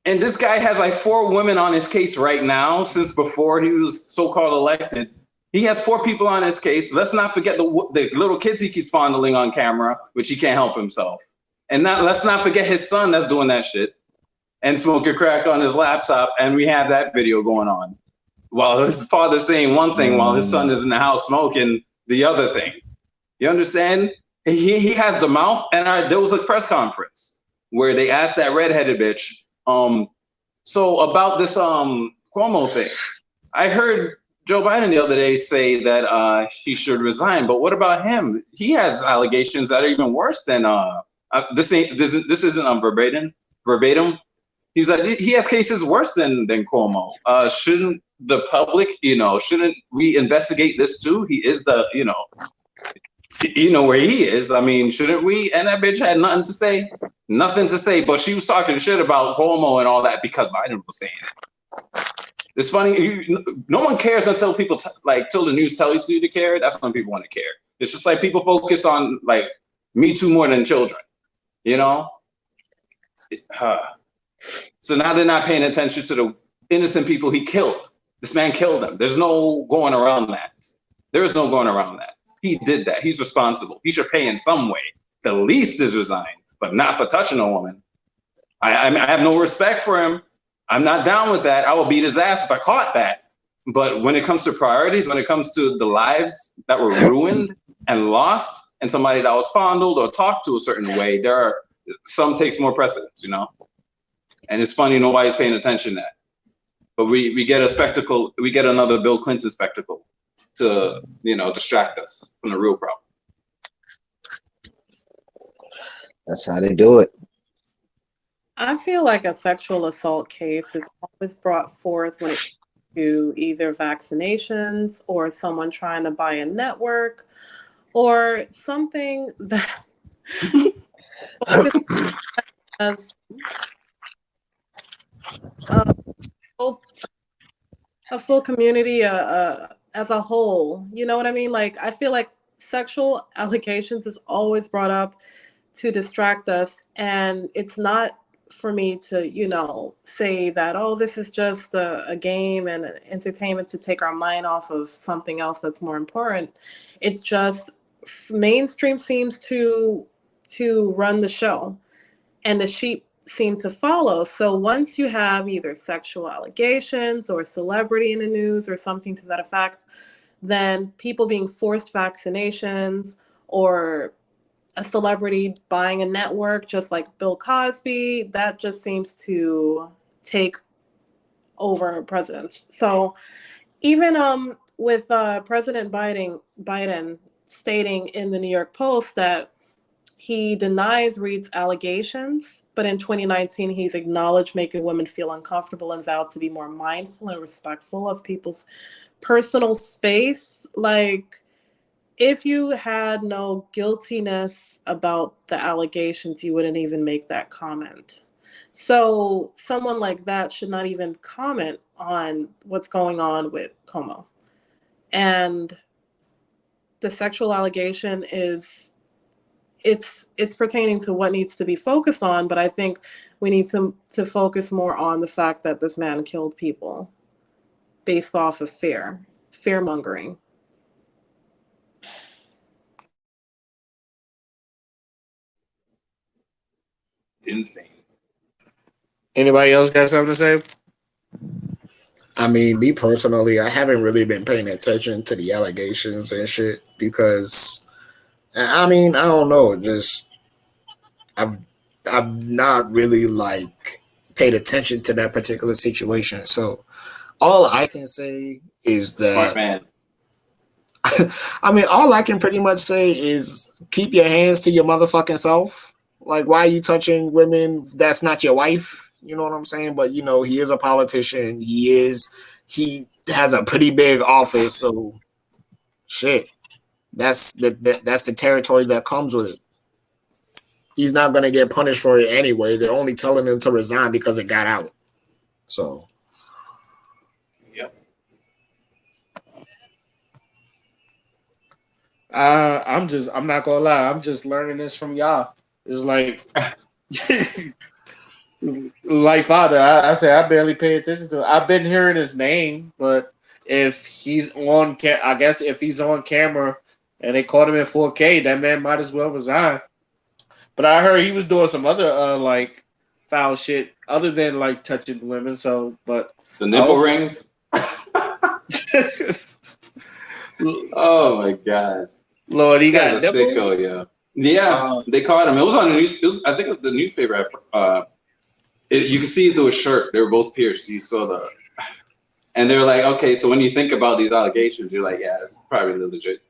And this guy has like 4 women on his case right now since before he was so-called elected. He has 4 people on his case. Let's not forget the little kids he keeps fondling on camera, which he can't help himself. And let's not forget his son that's doing that shit and smoking crack on his laptop. And we have that video going on. while his father's saying one thing while his son is in the house smoking the other thing. You understand? He has the mouth, and there was a press conference where they asked that redheaded bitch, so about this Cuomo thing. I heard Joe Biden the other day say that he should resign, but what about him? He has allegations that are even worse than this isn't verbatim. He's like, he has cases worse than Cuomo. Shouldn't the public, shouldn't we investigate this too? He is the, where he is. I mean, shouldn't we? And that bitch had nothing to say, but she was talking shit about Cuomo and all that because Biden was saying it. It's funny. No one cares until people till the news tells you to care. That's when people want to care. It's just like people focus on like Me Too more than children, So now they're not paying attention to the innocent people he killed. This man killed them. There's no going around that. There is no going around that. He did that. He's responsible. He should pay in some way. The least is resign, but not for touching a woman. I have no respect for him. I'm not down with that. I will beat his ass if I caught that. But when it comes to priorities, when it comes to the lives that were ruined and lost, and somebody that was fondled or talked to a certain way, some takes more precedence, And it's funny, nobody's paying attention to that. But we get a spectacle, we get another Bill Clinton spectacle to, distract us from the real problem. That's how they do it. I feel like a sexual assault case is always brought forth when it comes to either vaccinations or someone trying to buy a network or something that as a full community as a whole. You know what I mean? Like, I feel like sexual allegations is always brought up to distract us, and it's not for me to say that, oh, this is just a game and entertainment to take our mind off of something else that's more important. It's just mainstream seems to run the show, and the sheep seem to follow. So once you have either sexual allegations or celebrity in the news or something to that effect, then people being forced vaccinations or a celebrity buying a network, just like Bill Cosby, that just seems to take over presidents. So even with President Biden stating in the New York Post that he denies Reid's allegations, but in 2019 he's acknowledged making women feel uncomfortable and vowed to be more mindful and respectful of people's personal space. Like, if you had no guiltiness about the allegations, you wouldn't even make that comment. So someone like that should not even comment on what's going on with Como. And the sexual allegation it's pertaining to what needs to be focused on, but I think we need to focus more on the fact that this man killed people based off of fear mongering. Insane. Anybody else got something to say? I mean, me personally, I haven't really been paying attention to the allegations and shit because, I mean, I don't know. Just I've not really like paid attention to that particular situation. So all I can say is that Smart man. I mean, all I can pretty much say is keep your hands to your motherfucking self. Like, why are you touching women that's not your wife? You know what I'm saying? But he is a politician. He has a pretty big office, so shit. That's the territory that comes with it. He's not gonna get punished for it anyway. They're only telling him to resign because it got out. So Yep. I'm not gonna lie, I'm just learning this from y'all. It's like like father, I say I barely pay attention to it. I've been hearing his name, but if he's on I guess if he's on camera and they caught him in 4K, that man might as well resign. But I heard he was doing some other like foul shit other than like touching women. So, but the nipple rings. Oh my god. Lord, he This got guy's a nipple? sicko, yeah. Yeah, they caught him. It was on the news. I think it was the newspaper. You can see through his shirt. They were both pierced. You saw the, and they were like, okay, so when you think about these allegations, you're like, yeah, it's probably legit.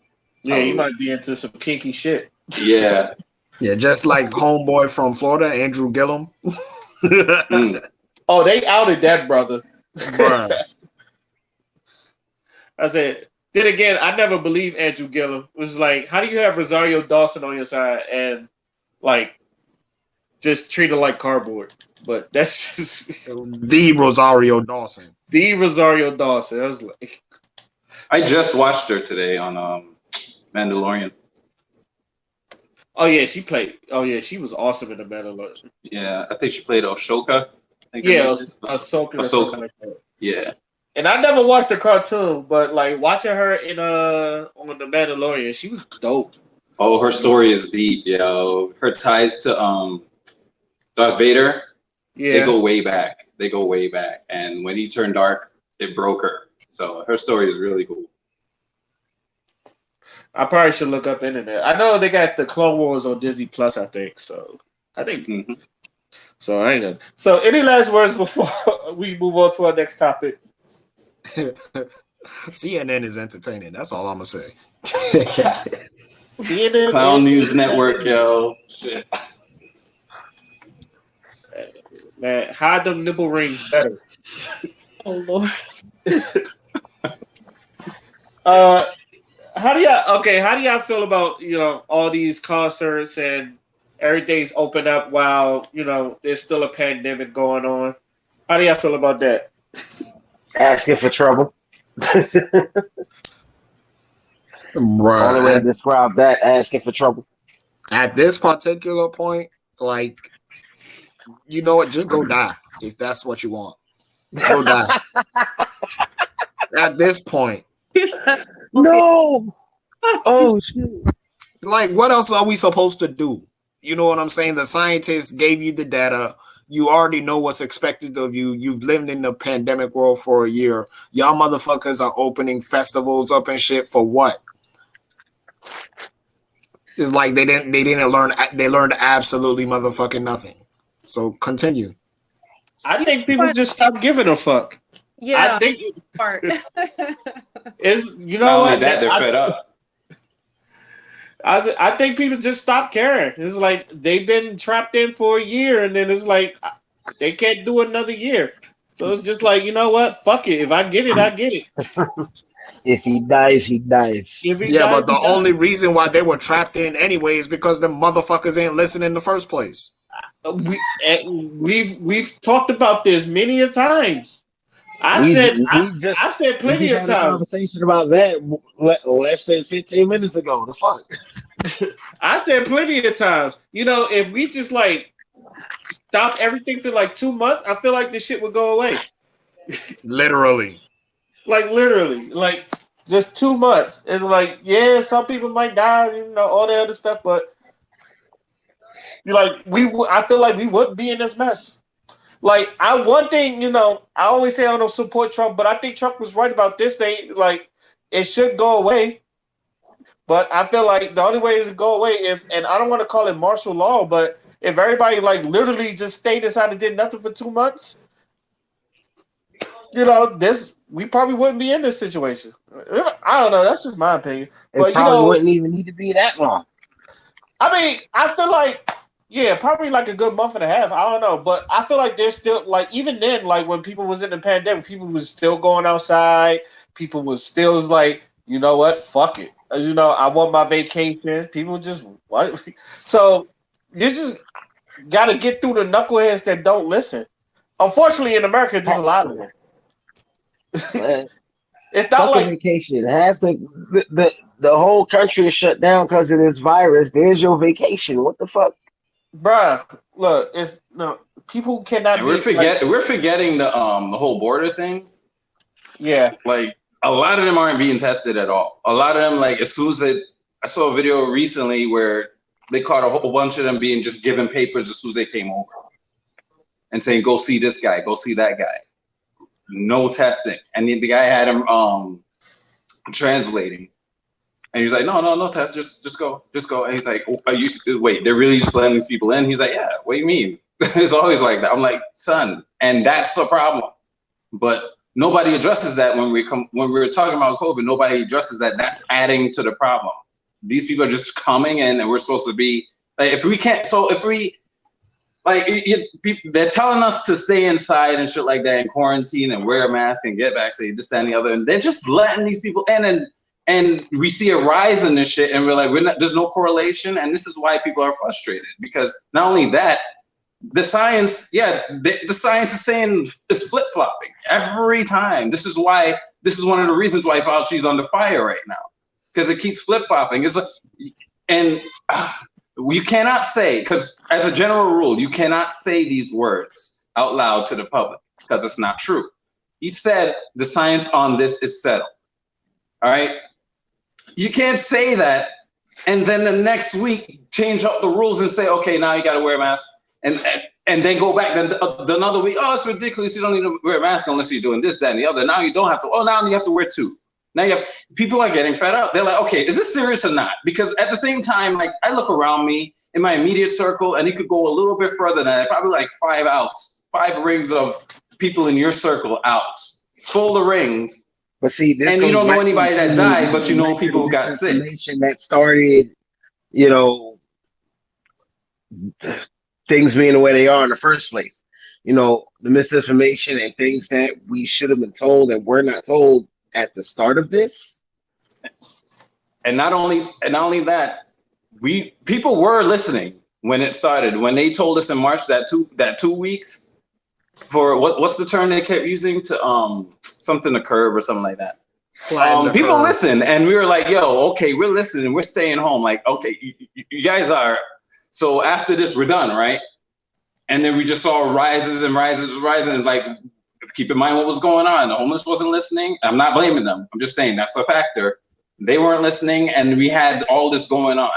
Yeah, he might be into some kinky shit. Yeah. Yeah, just like homeboy from Florida, Andrew Gillum. Oh, they outed that brother. Bruh. I said, then again, I never believed Andrew Gillum. It was like, how do you have Rosario Dawson on your side and like just treat her like cardboard? But that's just The Rosario Dawson. the Rosario Dawson. I was like, I just watched her today on Mandalorian. oh yeah, she played. Oh yeah, she was awesome in the Mandalorian. Yeah, I think she played Ashoka. I think Yeah, her name is. Ahsoka or Ahsoka. something like that. Yeah. And I never watched the cartoon, but like watching her in on the Mandalorian, she was dope. Oh, her story is deep, yo. Her ties to Darth Vader, Yeah, they go way back. They go way back. And when he turned dark, it broke her. So her story is really cool. I probably should look up internet. I know they got the Clone Wars on Disney Plus. I think so. So I ain't gonna. So any last words before we move on to our next topic? CNN is entertaining. That's all I'm gonna say. CNN, Clown News Network, yo. Shit. man, hide them nipple rings better. Oh Lord. How do y'all feel about all these concerts and everything's open up while there's still a pandemic going on? How do y'all feel about that? Asking for trouble. Only way to describe that, asking for trouble. At this particular point, like, you know what? Just go die if that's what you want. Go die. At this point. No. Oh shit. Like, what else are we supposed to do? You know what I'm saying? The scientists gave you the data. You already know what's expected of you. You've lived in the pandemic world for a year. Y'all motherfuckers are opening festivals up and shit for what? It's like they didn't learn. They learned absolutely motherfucking nothing. So continue. I think people just stopped giving a fuck. Yeah. I think part. it's Not only that, they're fed up. I think people just stopped caring. It's like they've been trapped in for a year, and then it's like they can't do another year. So it's just like, you know what? Fuck it. If I get it, I get it. If he dies, he dies. But the only reason why they were trapped in anyway is because the motherfuckers ain't listening in the first place. We've talked about this many a times. I said plenty of times. We had a conversation about that less than 15 minutes ago. The fuck? I said plenty of times. If we just like stop everything for like 2 months, I feel like this shit would go away. Literally. Like just 2 months. It's like, yeah, some people might die, all the other stuff, but I feel like we wouldn't be in this mess. Like, one thing, I always say I don't support Trump, but I think Trump was right about this thing. Like, it should go away. But I feel like the only way to go away and I don't want to call it martial law, but if everybody like literally just stayed inside and did nothing for 2 months, we probably wouldn't be in this situation. I don't know. That's just my opinion. It probably wouldn't even need to be that long. I mean, I feel like, yeah, probably like a good month and a half. I don't know. But I feel like there's still, like, even then, like when people was in the pandemic, people was still going outside. People was still like, you know what? Fuck it. I want my vacation. People just, what? So you just got to get through the knuckleheads that don't listen. Unfortunately, in America, there's a lot of them. It's not like vacation. Half the whole country is shut down because of this virus. There's your vacation. What the fuck? Bruh, look, people cannot. We're forgetting the whole border thing. Yeah, like a lot of them aren't being tested at all. A lot of them, like as soon as I saw a video recently where they caught a whole bunch of them being just given papers as soon as they came over and saying, "Go see this guy, go see that guy." No testing, and the guy had him translating. And he's like, no, Tess, just go. And he's like, are you, wait, they're really just letting these people in? He's like, yeah, what do you mean? It's always like that. I'm like, son, and that's the problem. But nobody addresses that when we're talking about COVID. Nobody addresses that. That's adding to the problem. These people are just coming in, and we're supposed to be like, they're telling us to stay inside and shit like that, and quarantine and wear a mask and get vaccinated, this, that, and the other, and they're just letting these people in, and we see a rise in this shit, and we're like, there's no correlation, and this is why people are frustrated, because not only that, the science, the science is saying it's flip-flopping every time. This is one of the reasons why Fauci's under fire right now, because it keeps flip-flopping. You cannot say, because as a general rule, you cannot say these words out loud to the public, because it's not true. He said the science on this is settled. All right? You can't say that and then the next week change up the rules and say, okay, now you got to wear a mask. And then go back another week. Oh, it's ridiculous. You don't need to wear a mask unless you're doing this, that, and the other. Now you don't have to. Oh, now you have to wear two. Now people are getting fed up. They're like, okay, is this serious or not? Because at the same time, like, I look around me in my immediate circle, and you could go a little bit further than that. Probably like 5 rings of people in your circle out, full of rings. But see, this and you don't know anybody that died, but you know people who got sick. That started, things being the way they are in the first place. The misinformation and things that we should have been told and were not told at the start of this. And not only that, people were listening when it started. When they told us in March that 2 weeks for what's the term they kept using to something to curb or something like that. People listen, and we were like, yo, okay, we're listening, we're staying home. Like, okay, you guys are. So after this, we're done, right? And then we just saw rises. And like, keep in mind what was going on. The homeless wasn't listening. I'm not blaming them. I'm just saying that's a factor. They weren't listening, and we had all this going on.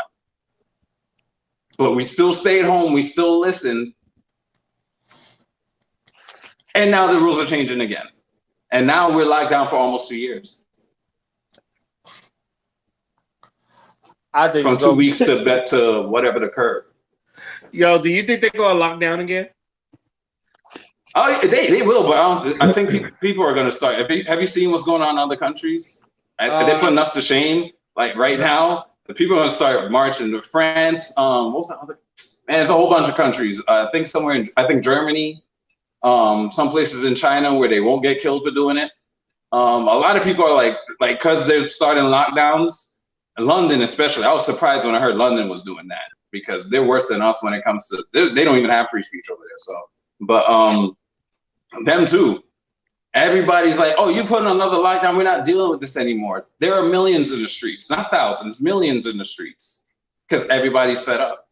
But we still stayed home. We still listened. And now the rules are changing again. And now we're locked down for almost 2 years. I think from 2 weeks to whatever the curve. Yo, do you think they're going to lock down again? Oh, they will, but I think people are going to start. Have you seen what's going on in other countries? They're putting us to shame. Like right now, the people are going to start marching to France. What's the other? Man, there's a whole bunch of countries. I think Germany. Some places in China where they won't get killed for doing it. A lot of people are like, because they're starting lockdowns. London, especially, I was surprised when I heard London was doing that, because they're worse than us when it comes to. They don't even have free speech over there. So, but them too. Everybody's like, oh, you put in another lockdown. We're not dealing with this anymore. There are millions in the streets, not thousands, millions in the streets, because everybody's fed up.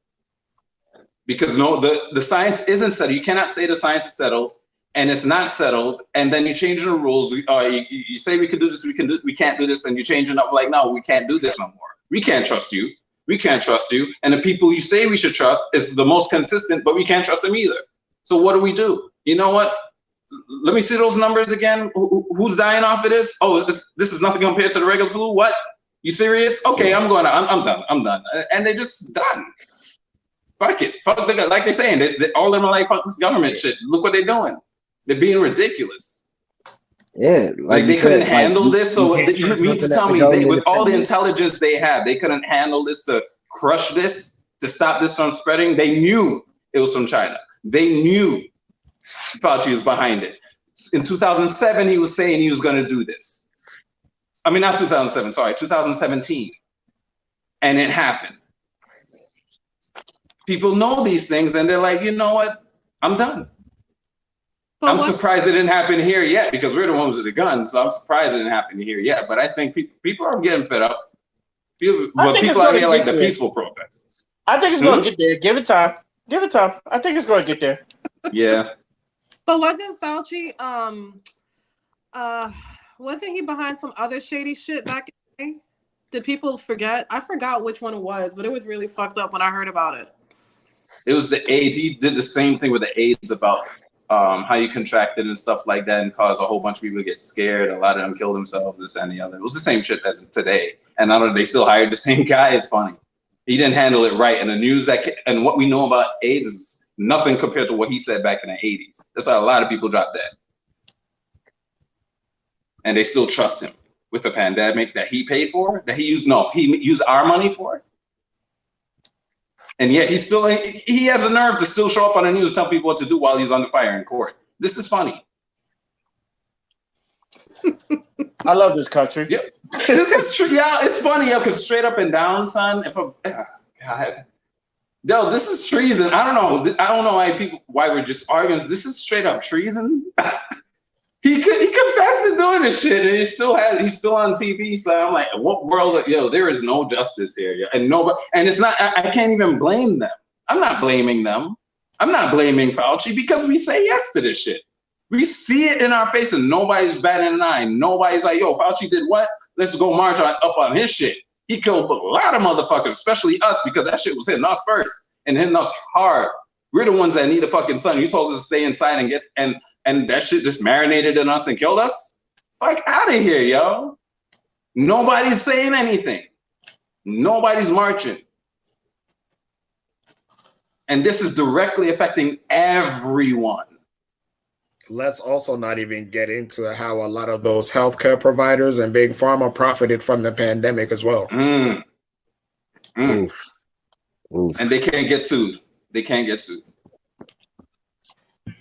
Because the science isn't settled. You cannot say the science is settled and it's not settled, and then you're changing the rules. You say we can do this, we can't do this, and you're changing up like, no, we can't do this no more. We can't trust you. We can't trust you. And the people you say we should trust is the most consistent, but we can't trust them either. So what do? You know what? Let me see those numbers again. Who's dying off of this? Oh, this is nothing compared to the regular flu. What? You serious? Okay, I'm done. I'm done. And they're just done. Fuck it. Fuck the, like they're saying, all of them are like, fuck this government shit. Look what they're doing. They're being ridiculous. Yeah, like they couldn't handle this. So you mean to tell me with all the intelligence they have, they couldn't handle this to crush this, to stop this from spreading? They knew it was from China. They knew Fauci was behind it. In 2007, he was saying he was going to do this. I mean, not 2007, sorry, 2017. And it happened. People know these things, and they're like, you know what? I'm done. But I'm surprised it didn't happen here yet, because we're the ones with the guns. So I'm surprised it didn't happen here yet. But I think people are getting fed up. But people out here like the peaceful protests. I think it's going to get there. Give it time. I think it's going to get there. Yeah. But wasn't Fauci, wasn't he behind some other shady shit back in the day? Did people forget? I forgot which one it was, but it was really fucked up when I heard about it. It was the AIDS. He did the same thing with the AIDS about how you contracted and stuff like that, and caused a whole bunch of people to get scared. A lot of them killed themselves, this and the other. It was the same shit as today. And I don't know, they still hired the same guy. It's funny. He didn't handle it right. And the news and what we know about AIDS is nothing compared to what he said back in the 80s. That's why a lot of people dropped dead. And they still trust him with the pandemic that he paid for, that he used our money for. And yet he has a nerve to still show up on the news, tell people what to do while he's under fire in court. This is funny. I love this country. Yep. This is true. Yeah, it's funny, because straight up and down, son. God. Yo, this is treason. I don't know why we're just arguing. This is straight up treason. He confessed to doing this shit, and he's still on TV. So I'm like, what world? There is no justice here. Yo. And it's not. I can't even blame them. I'm not blaming them. I'm not blaming Fauci, because we say yes to this shit. We see it in our face, and nobody's batting an eye. Nobody's like, yo, Fauci did what? Let's go march up on his shit. He killed a lot of motherfuckers, especially us, because that shit was hitting us first and hitting us hard. We're the ones that need a fucking sun. You told us to stay inside and that shit just marinated in us and killed us? Fuck out of here, yo. Nobody's saying anything. Nobody's marching. And this is directly affecting everyone. Let's also not even get into how a lot of those healthcare providers and big pharma profited from the pandemic as well. Oof. And they can't get sued. They can't get sued.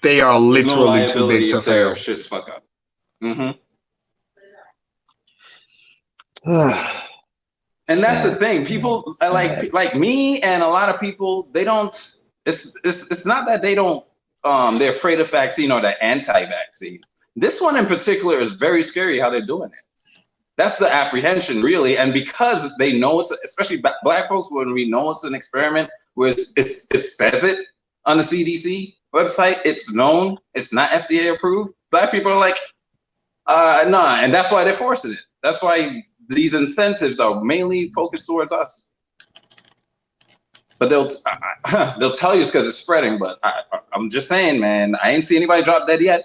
They are literally too big to fail. Shit's fuck up. Mm-hmm. And that's the thing. People like me and a lot of people, they don't. It's not that they don't. They're afraid of vaccine or the anti-vaccine. This one in particular is very scary how they're doing it. That's the apprehension, really. And because they know it's, especially Black folks, when we know it's an experiment, where it says it on the CDC website, it's known, it's not FDA approved. Black people are like, nah, and that's why they're forcing it. That's why these incentives are mainly focused towards us. But they'll tell you it's because it's spreading. But I'm just saying, man, I ain't see anybody drop dead yet.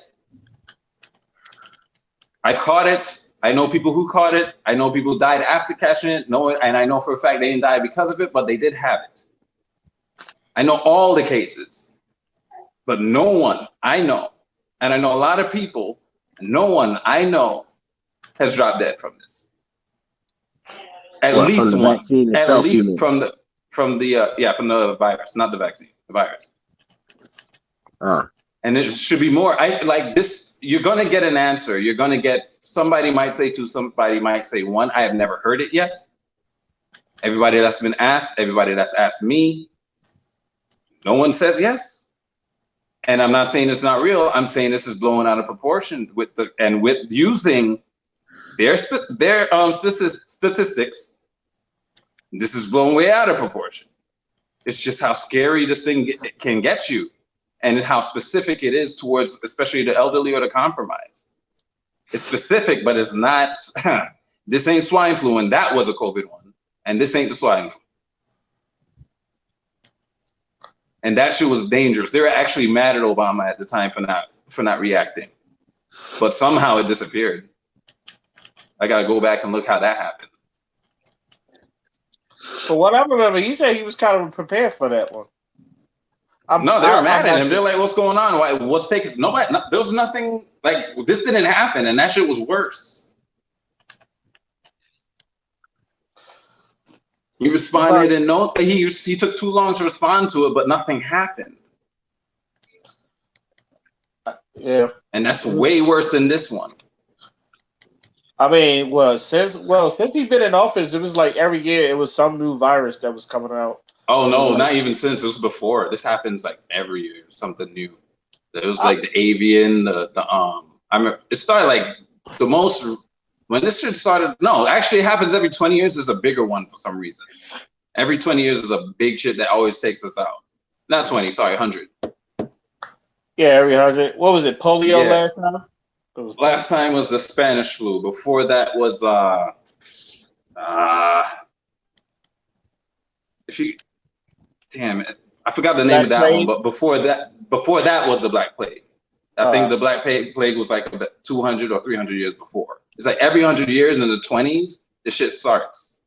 I've caught it. I know people who caught it. I know people died after catching it. And I know for a fact they didn't die because of it, but they did have it. I know all the cases, but no one I know, and I know a lot of people, no one I know has dropped dead from this. At least one. At least from the virus, not the vaccine, the virus. And it should be more. You're gonna get an answer. You're gonna get, somebody might say two, somebody might say one. I have never heard it yet. Everybody that's been asked, everybody that's asked me, no one says yes. And I'm not saying it's not real. I'm saying this is blown out of proportion with using their statistics. This is blown way out of proportion. It's just how scary this thing can get you, and how specific it is towards, especially the elderly or the compromised. It's specific, but it's not. This ain't swine flu, and that was a COVID one, and this ain't the swine flu. And that shit was dangerous. They were actually mad at Obama at the time for not reacting, but somehow it disappeared. I gotta go back and look how that happened. For what I remember, he said he was kind of prepared for that one. No, they were mad at him. They're like, "What's going on? Why? What's taking?" Nobody. There was nothing like this. Didn't happen, and that shit was worse. He responded, and he took too long to respond to it, but nothing happened. Yeah, and that's way worse than this one. I mean, since he's been in office, it was like every year it was some new virus that was coming out. Oh no, not even since. It was before. This happens like every year, something new. It was like the avian, I remember it started like the most when this shit started. No, actually, it happens every 20 years. There's a bigger one for some reason. Every 20 years is a big shit that always takes us out. Not 20, sorry, 100. Yeah, every 100. What was it? Polio last time? Last time was the Spanish flu. Before that was I forgot the name of that one. But before that was the Black Plague. I think the Black Plague was like about 200 or 300 years before. It's like every 100 years in the 20s, the shit starts.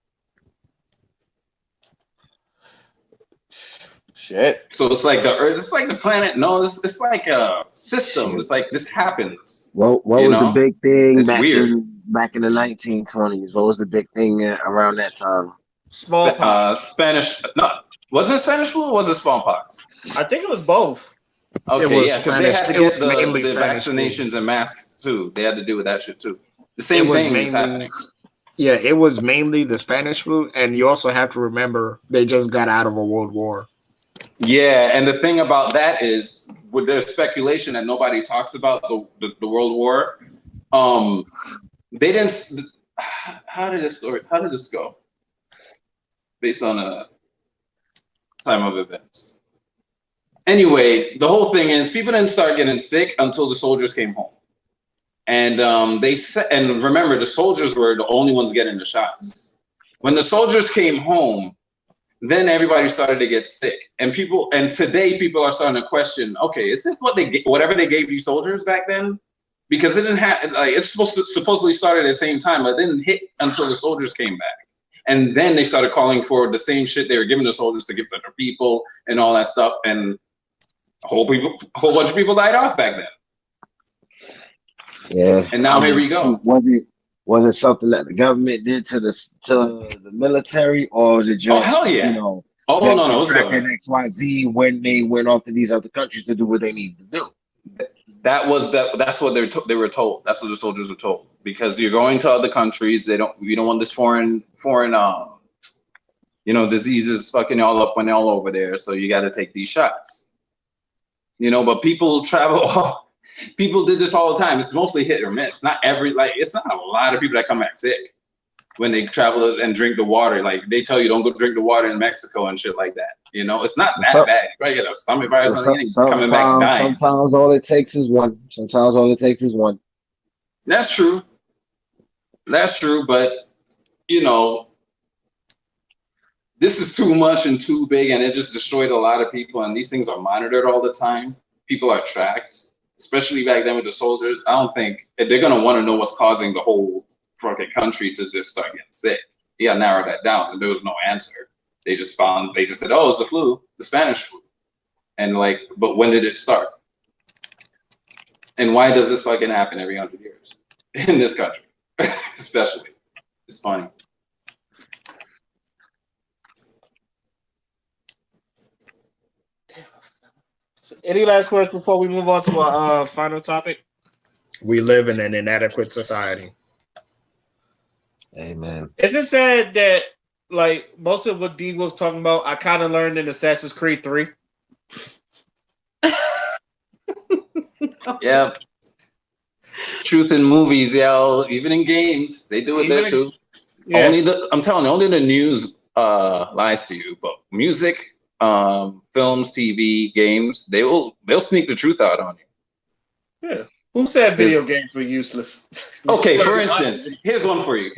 Shit. So it's like the Earth. It's like the planet. No, it's like a system. Shit. It's like this happens. What You was the know? big thing It's back weird. in the 1920s? What was the big thing around that time? Smallpox. Spanish. No, was it Spanish flu or was it smallpox? I think it was both. Okay, was yeah, because they had to Spanish- it get was the mainly Spanish vaccinations and masks too. They had to do with that shit too. The It same was thing is mainly, happening. yeah, it was mainly the Spanish flu, and you also have to remember they just got out of a world war. Yeah, and the thing about that is, with there's speculation that nobody talks about the World War. They didn't. How did this go? Based on a time of events. Anyway, the whole thing is people didn't start getting sick until the soldiers came home, and they said, and remember, the soldiers were the only ones getting the shots. When the soldiers came home, then everybody started to get sick, and today people are starting to question, okay, is it whatever they gave these soldiers back then? Because it didn't have, like, it's supposedly started at the same time, but it didn't hit until the soldiers came back, and then they started calling for the same shit they were giving the soldiers to give to their people and all that stuff, and a whole bunch of people died off back then. Yeah, And now here we go. Was it something that the government did to the military, or was it just hell yeah. No, it was tracking XYZ when they went off to these other countries to do what they needed to do? That's what they were told. That's what the soldiers were told. Because you're going to other countries, you don't want this foreign diseases fucking y'all up when y'all over there. So you got to take these shots. But people travel. People did this all the time. It's mostly hit or miss. It's not a lot of people that come back sick when they travel and drink the water. Like, they tell you don't go drink the water in Mexico and shit like that. It's not that bad. You probably get a stomach virus or something, coming back dying. Sometimes all it takes is one. That's true. But this is too much and too big, and it just destroyed a lot of people. And these things are monitored all the time. People are tracked, especially back then with the soldiers. I don't think they're gonna want to know what's causing the whole fucking country to just start getting sick. You gotta narrow that down, and there was no answer. They just said, "Oh, it's the flu, the Spanish flu," and but when did it start? And why does this fucking happen every 100 years in this country, especially? It's funny. Any last words before we move on to our final topic? We live in an inadequate society. Amen. It's just that like most of what D was talking about, I kind of learned in Assassin's Creed 3. Yeah. Truth in movies, yo. Even in games, they do it there too. Yeah. I'm telling you, only the news lies to you, but music, films, TV, games, they'll sneak the truth out on you. Yeah. Who said video games were useless? Okay, for instance, here's one for you.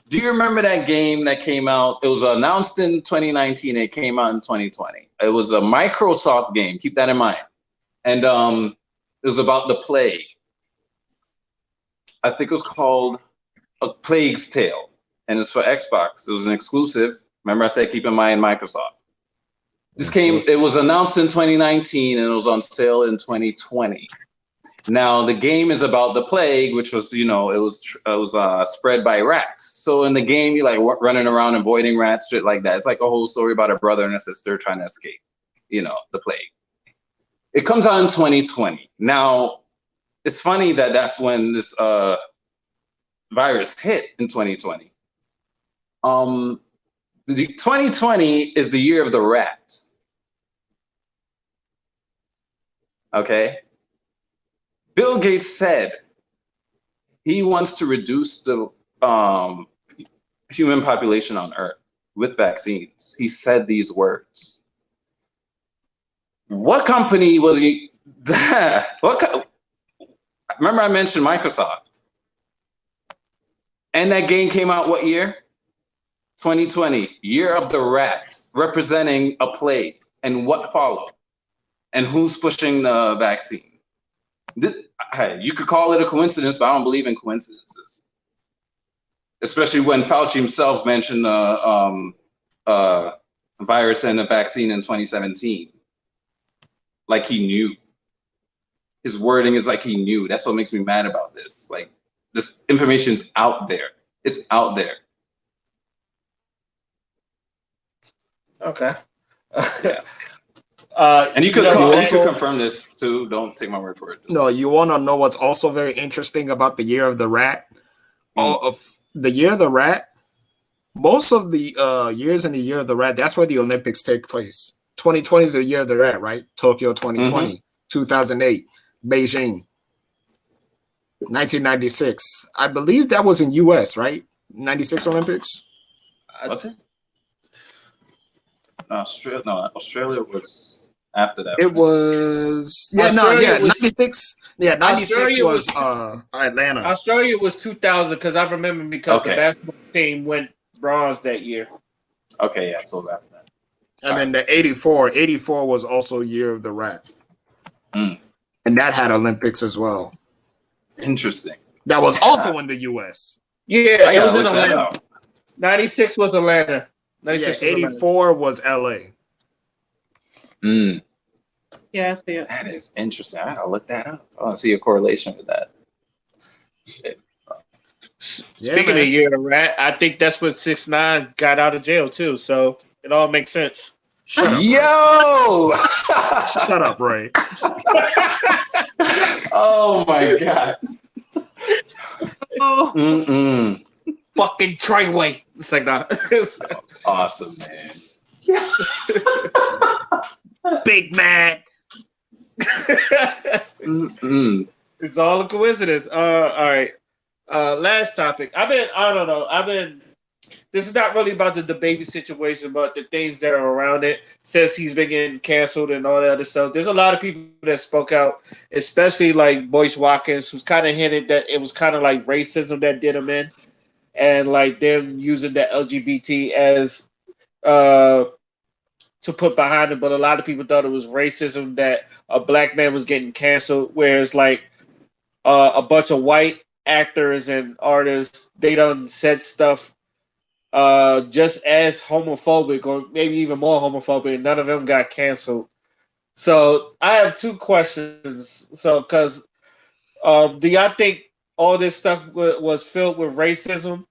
Do you remember that game that came out? It was announced in 2019. It came out in 2020. It was a Microsoft game. Keep that in mind. And it was about the plague. I think it was called A Plague's Tale. And it's for Xbox. It was an exclusive. Remember I said keep in mind Microsoft. It was announced in 2019 and it was on sale in 2020. Now the game is about the plague, which was, it was spread by rats. So in the game, you're like running around avoiding rats, shit like that. It's like a whole story about a brother and a sister trying to escape, the plague. It comes out in 2020. Now, it's funny that that's when this virus hit in 2020. The 2020 is the year of the rat. Okay? Bill Gates said he wants to reduce the human population on Earth with vaccines. He said these words. What company was he? Remember I mentioned Microsoft. And that game came out what year? 2020, year of the rat, representing a plague. And what followed? and who's pushing the vaccine. You could call it a coincidence, but I don't believe in coincidences. Especially when Fauci himself mentioned the virus and the vaccine in 2017. Like he knew. His wording is like he knew. That's what makes me mad about this. Like, this information's out there. It's out there. Okay. And you could confirm this too. Don't take my word for it. No, you want to know what's also very interesting about the year of the rat? Of the year of the rat, most of the years in the year of the rat, that's where the Olympics take place. 2020 is the year of the rat, right? Tokyo 2020, 2008, Beijing, 1996. I believe that was in US, right? 96 Olympics. Was it? Australia was after that. It was 96. Yeah, 96 was Atlanta. Australia was 2000 because I remember because the basketball team went bronze that year. Okay, yeah, so after that. And then the 84 was also year of the rat. And that had Olympics as well. Interesting. That was also in the US. Yeah, it was in Atlanta. 96 was Atlanta. 96 84 was LA. Yeah, I see it. That is interesting. I gotta look that up. I see a correlation with that. Shit. Speaking of year of the rat, I think that's what 6ix9ine got out of jail too. So it all makes sense. Shut up, Yo! Shut up, Ray. Oh my god. Fucking Treyway. It's like that. That was awesome, man. Big man. It's all a coincidence. All right. Last topic. This is not really about the baby situation, but the things that are around it. Says he's been getting canceled and all that other stuff. There's a lot of people that spoke out, especially like Boyce Watkins, who's kind of hinted that it was kind of like racism that did him in, and like them using the LGBT as to put behind it. But a lot of people thought it was racism that a black man was getting canceled, whereas like a bunch of white actors and artists, they done said stuff just as homophobic or maybe even more homophobic, and none of them got canceled. So I have two questions. So, because do y'all think all this stuff was filled with racism?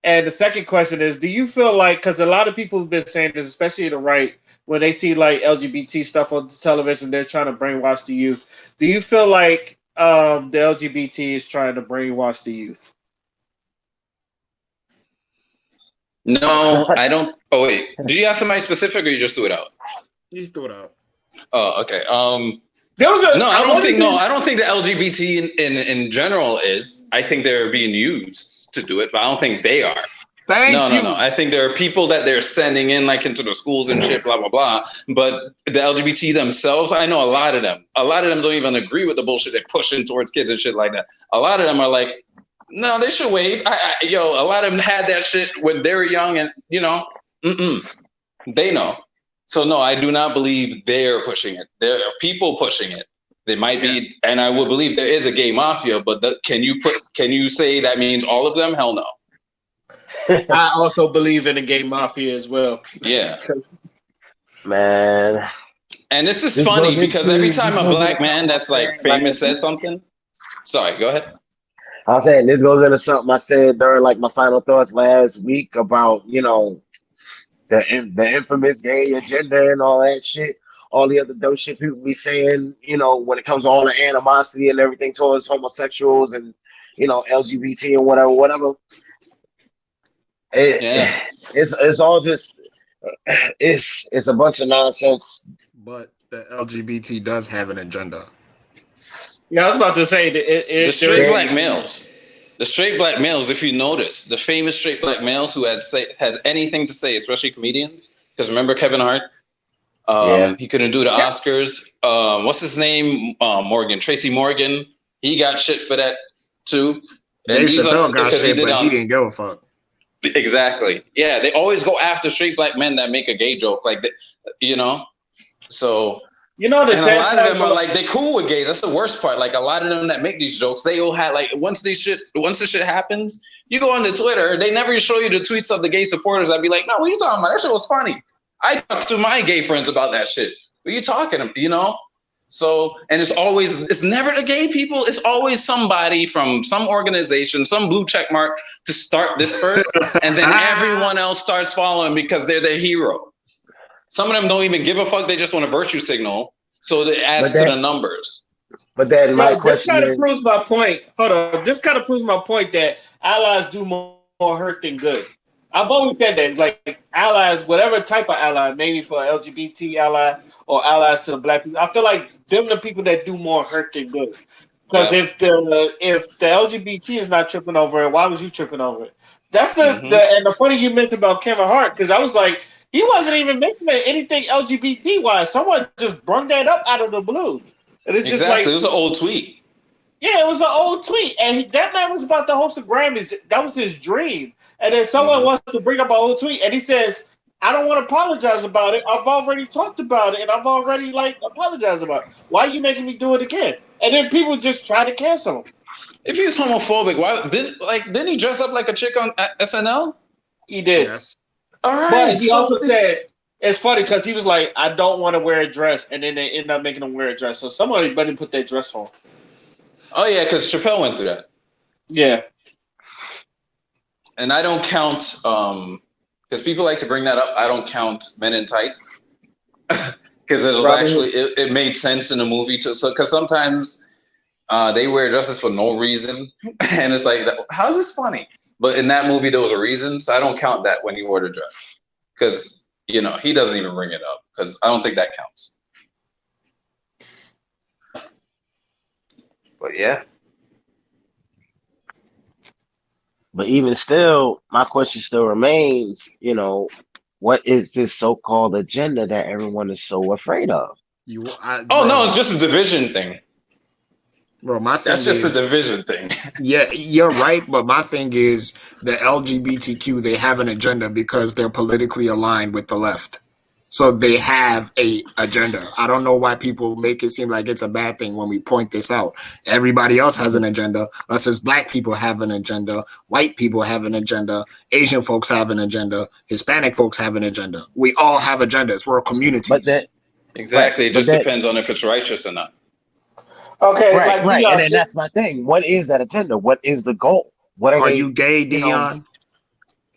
And the second question is, do you feel like, because a lot of people have been saying this, especially the right, when they see like LGBT stuff on television, they're trying to brainwash the youth. Do you feel like the LGBT is trying to brainwash the youth? No, I don't. Oh wait, did you ask somebody specific, or you just threw it out? You just threw it out. Oh, okay. I don't think the LGBT in general is. I think they're being used to do it, but I don't think they are. No. I think there are people that they're sending in like into the schools and shit, blah, blah, blah. But the LGBT themselves, I know a lot of them. A lot of them don't even agree with the bullshit they're pushing towards kids and shit like that. A lot of them are like, no, they should waive. A lot of them had that shit when they were young and, they know. So no, I do not believe they're pushing it. There are people pushing it. They might be, and I would believe there is a gay mafia, but can you say that means all of them? Hell no. I also believe in a gay mafia as well. Yeah. Man. And this is funny because every time a black man that's like famous says something. Sorry, go ahead. I was saying this goes into something I said during like my final thoughts last week about, the infamous gay agenda and all that shit. All the other dumb shit people be saying, when it comes to all the animosity and everything towards homosexuals and, LGBT and whatever. It's all just it's a bunch of nonsense. But the LGBT does have an agenda. Yeah, I was about to say the straight black males. The straight black males, if you notice, the famous straight black males who has anything to say, especially comedians, because remember Kevin Hart? He couldn't do the Oscars. What's his name? Tracy Morgan. He got shit for that too. Dave Chappelle got shit, but he didn't give a fuck. Exactly. Yeah, they always go after straight black men that make a gay joke, like that, So You know the And a sad lot part of them are about- like, they cool with gays. That's the worst part. Like a lot of them that make these jokes, they all had like once this shit happens, you go on the Twitter, they never show you the tweets of the gay supporters. I'd be like, no, what are you talking about? That shit was funny. I talk to my gay friends about that shit. What are you talking about? You know? So, and it's never the gay people. It's always somebody from some organization, some blue check mark to start this first. And then everyone else starts following because they're their hero. Some of them don't even give a fuck. They just want a virtue signal. So it adds to the numbers. But then my this question kind of is, proves my point. Hold on. This kind of proves my point that allies do more hurt than good. I've always said that, like allies, whatever type of ally, maybe for LGBT ally or allies to the black people, I feel like them the people that do more hurt than good. Because if the LGBT is not tripping over it, why was you tripping over it? That's the funny you mentioned about Kevin Hart, because I was like, he wasn't even mentioning anything LGBT wise. Someone just brung that up out of the blue. And it's just like, it was an old tweet. Yeah, it was an old tweet, and that man was about to host the Grammys. That was his dream. And then someone wants to bring up an old tweet, and he says, "I don't want to apologize about it. I've already talked about it, and I've already apologized about it. Why are you making me do it again?" And then people just try to cancel him. If he's homophobic, why didn't he dress up like a chick on SNL? He did. Yes. All right. But he also said, it's funny because he was like, "I don't want to wear a dress," and then they end up making him wear a dress. So somebody better put that dress on. Oh yeah, because Chappelle went through that. Yeah. And I don't count, because people like to bring that up. I don't count Men in Tights because it was actually it made sense in the movie too. So because sometimes they wear dresses for no reason, and it's like, how's this funny? But in that movie, there was a reason, so I don't count that when he wore the dress because he doesn't even bring it up because I don't think that counts. But yeah. but even still, my question still remains, what is this so-called agenda that everyone is so afraid of? No, it's just a division thing. Bro, my thing That's just is, a division thing. Yeah, you're right, but my thing is the LGBTQ, they have an agenda because they're politically aligned with the left. So they have a agenda. I don't know why people make it seem like it's a bad thing when we point this out. Everybody else has an agenda. Us as black people have an agenda. White people have an agenda. Asian folks have an agenda. Hispanic folks have an agenda. We all have agendas. We're communities. Exactly. It just depends on if it's righteous or not. Okay, right. And then that's my thing. What is that agenda? What is the goal? What are you gay, Dion?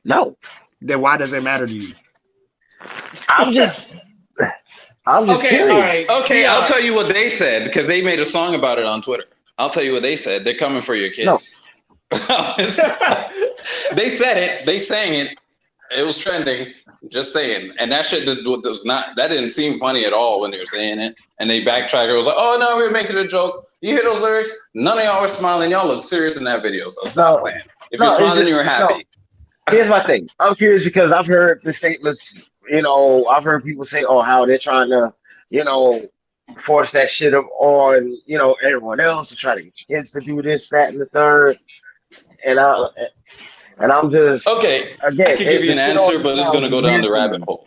No. Then why does it matter to you? I'm just okay, curious. all right. Okay, I'll tell you what they said because they made a song about it on Twitter. I'll tell you what they said. They're coming for your kids. No. They said it. They sang it. It was trending. Just saying. And that shit that didn't seem funny at all when they were saying it. And they backtracked. It was like, oh no, we were making a joke. You hear those lyrics? None of y'all were smiling. Y'all look serious in that video. So stop playing. If you're smiling, you're happy. Here's my thing. I'm curious because I've heard the statements, I've heard people say, oh, how they're trying to, force that shit up on, everyone else to try to get your kids to do this, that, and the third. And I'm just okay. Again, I can give you an answer, but it's going to go down the rabbit hole.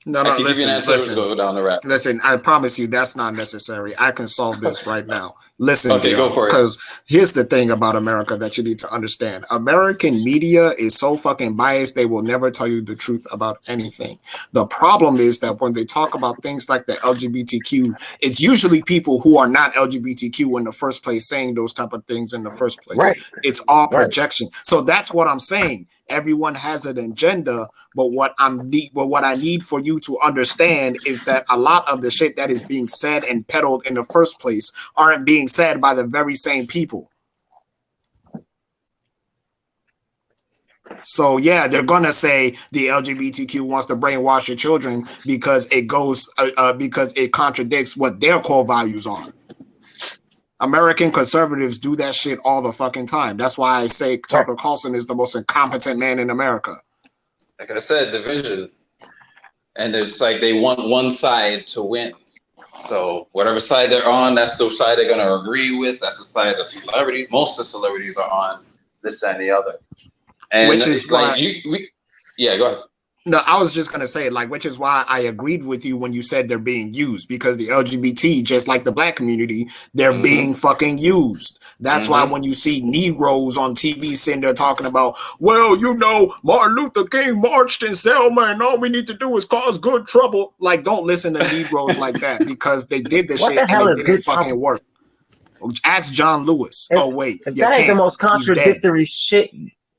No, I can give you an answer. It's going to go down the rabbit. Listen, I promise you that's not necessary. I can solve this right now. Listen, okay, go for it. Because here's the thing about America that you need to understand. American media is so fucking biased, they will never tell you the truth about anything. The problem is that when they talk about things like the LGBTQ, it's usually people who are not LGBTQ in the first place saying those type of things in the first place. Right. It's all projection. Right. So that's what I'm saying. Everyone has an agenda, but what I need for you to understand is that a lot of the shit that is being said and peddled in the first place aren't being said by the very same people. So yeah, they're gonna say the LGBTQ wants to brainwash your children because it contradicts what their core values are. American conservatives do that shit all the fucking time. That's why I say Tucker Carlson is the most incompetent man in America. Like I said, division. And it's like they want one side to win. So whatever side they're on, that's the side they're going to agree with. That's the side of celebrity. Most of the celebrities are on this and the other. And which is like why, yeah, go ahead. No, I was just gonna say, like, which is why I agreed with you when you said they're being used, because the LGBT, just like the black community, they're being fucking used. That's why when you see Negroes on TV sitting there talking about, well, you know, Martin Luther King marched in Selma, and all we need to do is cause good trouble. Like, don't listen to Negroes like that, because they did the What shit the hell and is it didn't good fucking trouble? work. Ask John Lewis. If, Oh wait, if you that ain't the can't. most He's dead. contradictory shit.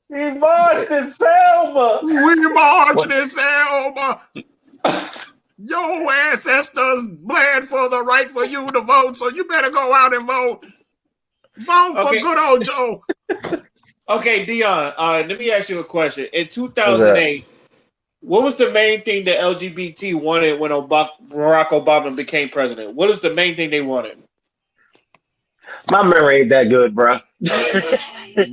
He marched in Selma. We marched What? in Selma. Your ancestors bled for the right for you to vote, so you better go out and vote. Vote for good old Joe. Okay, Dion, let me ask you a question. In 2008, what was the main thing that LGBT wanted when Barack Obama became president? What was the main thing they wanted? My memory ain't that good, bro.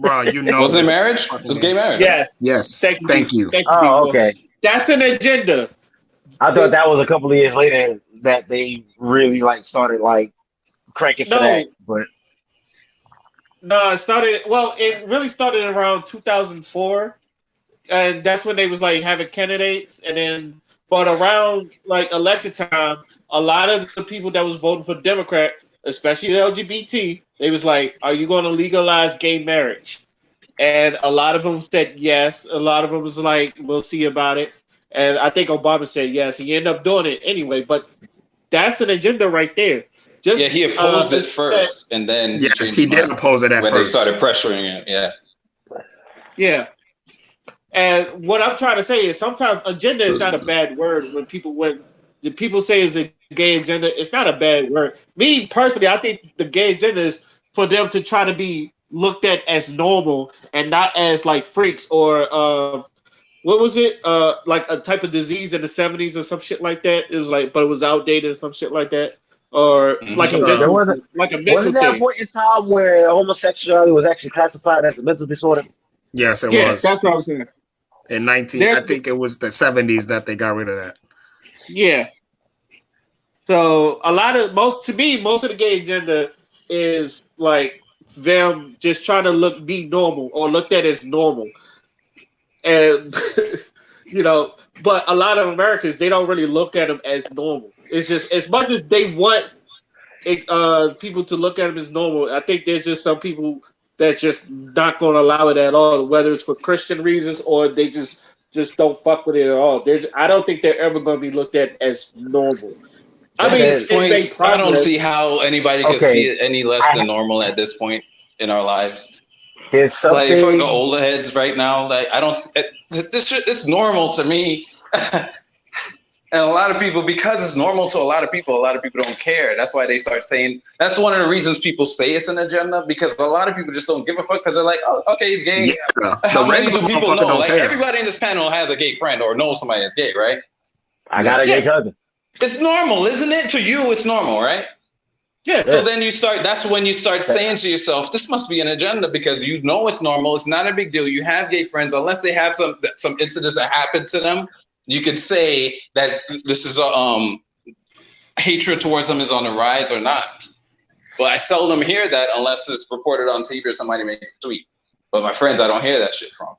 Bro, you know. Wasn't it marriage? It was gay marriage. Yes. Yes. Thank you. Oh, okay. That's an agenda. I thought that was a couple of years later that they really like started like cranking for that. But no, it really started around 2004. And that's when they was like having candidates, and then but around like election time, a lot of the people that was voting for Democrat, especially the LGBT, they was like, "Are you going to legalize gay marriage?" And a lot of them said yes. A lot of them was like, "We'll see about it." And I think Obama said yes. He ended up doing it anyway. But that's an agenda right there. Just, Yeah, he opposed it first, and then he did oppose it at when first. they started pressuring it. Yeah. And what I'm trying to say is sometimes agenda is not a bad word when the people say it's a gay agenda, it's not a bad word. Me personally, I think the gay agenda is for them to try to be looked at as normal and not as like freaks or what was it? Like a type of disease in the 70s or some shit like that. It was like, but it was outdated or some shit like that. Or like a mental wasn't there thing. a point in time where homosexuality was actually classified as a mental disorder? Yes, it was. That's what I was saying. In I think it was the 70s that they got rid of that. Yeah. So most of the gay agenda is like them just trying to be normal or looked at as normal. And but a lot of Americans, they don't really look at them as normal. It's just as much as they want people to look at them as normal, I think there's just some people that's just not going to allow it at all, whether it's for Christian reasons or they just don't fuck with it at all. I don't think they're ever going to be looked at as normal. I mean, at this point, I don't see how anybody can see it any less than normal at this point in our lives. There's something like for the older heads right now. Like I don't. This shit is normal to me. And a lot of people, because it's normal to a lot of people don't care. That's why they start saying, that's one of the reasons people say it's an agenda, because a lot of people just don't give a fuck because they're like, oh, okay, he's gay. Yeah. How many do people know? Like everybody in this panel has a gay friend or knows somebody that's gay, right? I got a gay cousin. It's normal, isn't it? To you, it's normal, right? Yeah. So then that's when you start saying to yourself, this must be an agenda, because you know it's normal. It's not a big deal. You have gay friends, unless they have some incidents that happened to them. You could say that this is hatred towards them is on the rise or not. But I seldom hear that unless it's reported on TV or somebody makes a tweet. But my friends, I don't hear that shit from.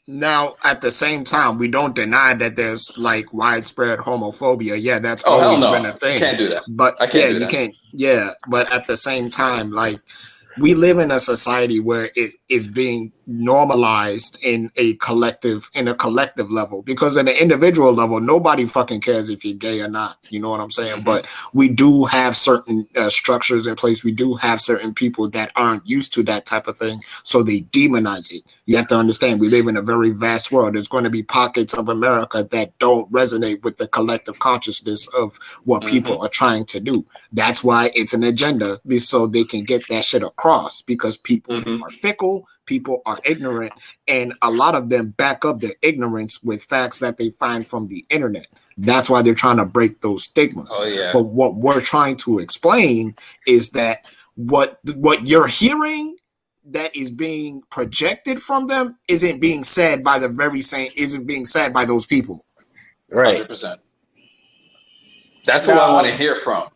Now, at the same time, we don't deny that there's like widespread homophobia. Yeah, that's always been a thing. Can't do that. But I can't do you that. can't. Yeah, but at the same time, like we live in a society where it is being normalized in a collective level, because in an individual level, nobody fucking cares if you're gay or not. You know what I'm saying? Mm-hmm. But we do have certain structures in place. We do have certain people that aren't used to that type of thing, so they demonize it. You have to understand, we live in a very vast world. There's going to be pockets of America that don't resonate with the collective consciousness of what people are trying to do. That's why it's an agenda, so they can get that shit across, because people are fickle, people are ignorant, and a lot of them back up their ignorance with facts that they find from the internet. That's why they're trying to break those stigmas. Oh, yeah. But what we're trying to explain is that what you're hearing that is being projected from them isn't being said by isn't being said by those people. Right. 100%. That's who I want to hear from.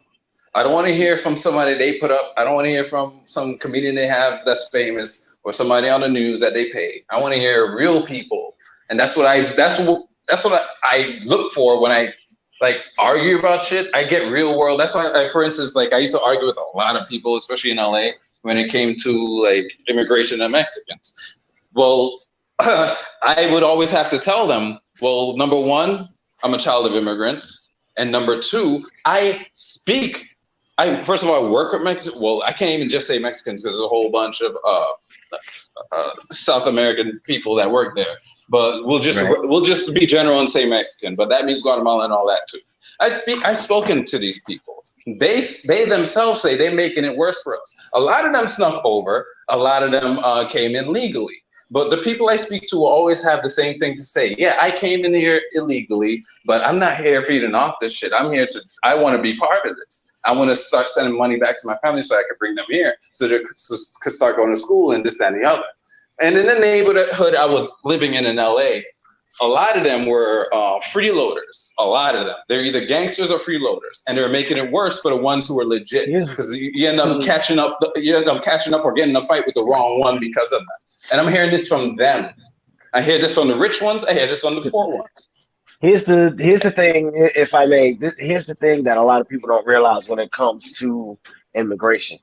I don't want to hear from somebody they put up. I don't want to hear from some comedian they have that's famous or somebody on the news that they pay. I want to hear real people. And that's that's what I look for when I like argue about shit. I get real world. That's why, for instance, like I used to argue with a lot of people, especially in LA, when it came to like immigration and Mexicans. Well, I would always have to tell them, well, number one, I'm a child of immigrants, and number two, first of all, I work with Mexicans. Well, I can't even just say Mexicans because there's a whole bunch of South American people that work there. But we'll just be general and say Mexican. But that means Guatemala and all that too. I've spoken to these people. They themselves say they're making it worse for us. A lot of them snuck over. A lot of them came in legally. But the people I speak to will always have the same thing to say. Yeah, I came in here illegally, but I'm not here feeding off this shit. I want to be part of this. I want to start sending money back to my family so I could bring them here so they could start going to school and this, that, and the other. And in the neighborhood I was living in LA, a lot of them were freeloaders. A lot of them. They're either gangsters or freeloaders. And they're making it worse for the ones who are legit. Because you end up catching up or getting in a fight with the wrong one because of that. And I'm hearing this from them. I hear this from the rich ones. I hear this from the poor ones. Here's the thing, if I may. Here's the thing that a lot of people don't realize when it comes to immigration.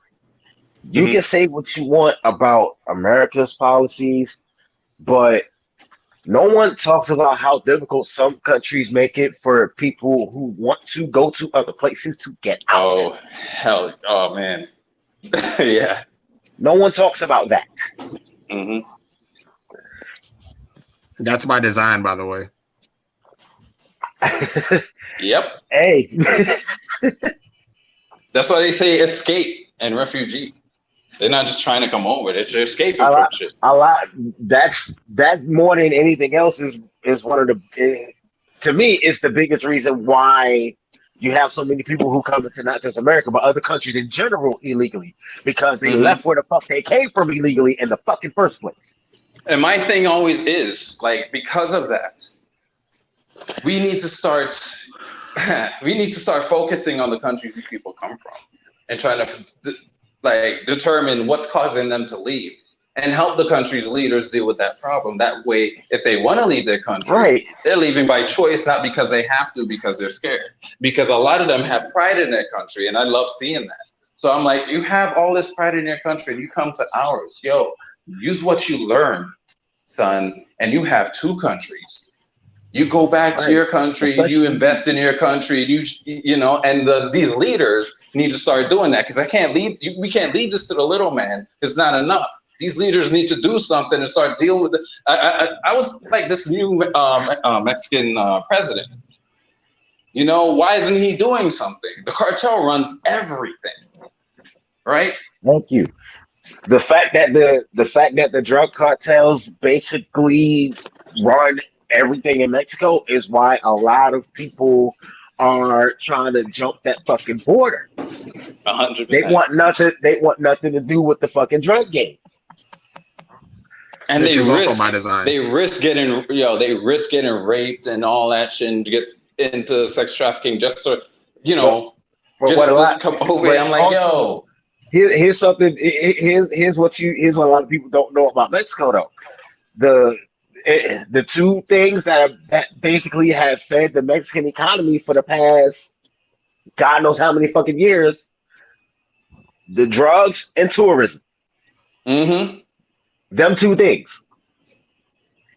You can say what you want about America's policies, but no one talks about how difficult some countries make it for people who want to go to other places to get out. Oh, hell. Oh, man. Yeah. No one talks about that. Mm-hmm. That's by design, by the way. Yep. Hey. That's why they say escape and refugee. They're not just trying to come over. They're escaping from shit. That more than anything else is one of the, to me, it's the biggest reason why you have so many people who come into not just America, but other countries in general illegally, because they left where the fuck they came from illegally in the fucking first place. And my thing always is, like, because of that, we need to start focusing on the countries these people come from and trying to determine what's causing them to leave and help the country's leaders deal with that problem. That way, if they want to leave their country, they're leaving by choice, not because they have to, because they're scared. Because a lot of them have pride in their country, and I love seeing that. So I'm like, you have all this pride in your country, and you come to ours. Yo, use what you learn, son, and you have two countries. You go back to your country, you invest in your country, and these leaders need to start doing that, because we can't leave this to the little man. It's not enough. These leaders need to do something and start dealing with it. I was like this new Mexican president. Why isn't he doing something? The cartel runs everything, right? Thank you. The fact that the drug cartels basically run everything in Mexico is why a lot of people are trying to jump that fucking border. 100%. They want nothing to do with the fucking drug game. And they risk getting raped and all that shit and get into sex trafficking just to come over here. I'm like, yo. Here's something. Here's what a lot of people don't know about Mexico though. The two things that basically have fed the Mexican economy for the past God knows how many fucking years: the drugs and tourism. Mm-hmm. Them two things.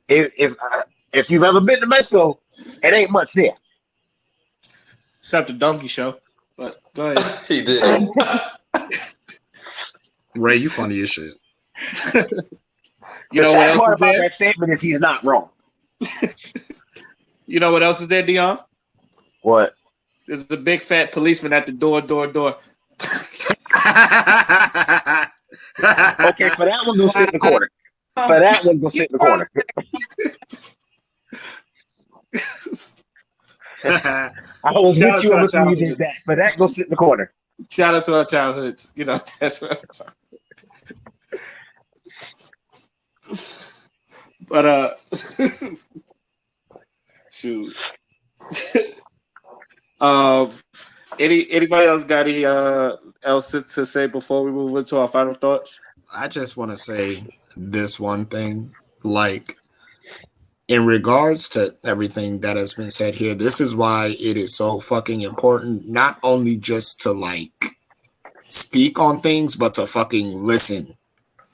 If you've ever been to Mexico, it ain't much there. Except the donkey show. But go ahead. He did. Ray, you funny as shit. You know what else part is about there? that statement is he's not wrong. You know what else is there, Dion? What? There's a big fat policeman at the door. Okay, for that one, go sit in the corner. I was with you when you did that. For that, go sit in the corner. Shout out to our childhoods. That's what I'm talking. But shoot. Anybody else got any else to say before we move into our final thoughts? I just want to say this one thing. Like, in regards to everything that has been said here, this is why it is so fucking important, not only just to like speak on things, but to fucking listen.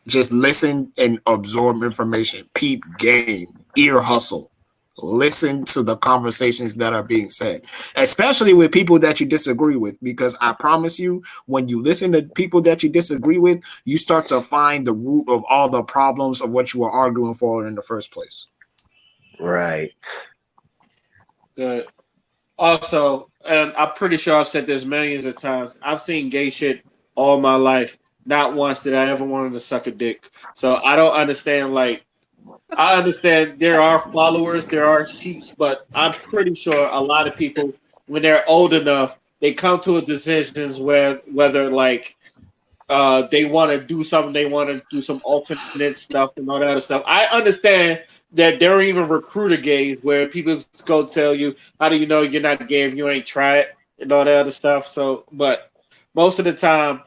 Just listen and absorb information. Peep game, ear hustle. Listen to the conversations that are being said, especially with people that you disagree with, because I promise you, when you listen to people that you disagree with, you start to find the root of all the problems of what you were arguing for in the first place. Right. Good. Also, and I'm pretty sure I've said this millions of times, I've seen gay shit all my life. Not once did I ever wanted to suck a dick. So I don't understand, like, I understand there are followers, there are sheeps, but I'm pretty sure a lot of people, when they're old enough, they come to a decisions where whether like they want to do something, they want to do some alternate stuff and all that other stuff. I understand that there are even recruiter gays where people go tell you, how do you know you're not gay if you ain't tried and all that other stuff. So, but most of the time,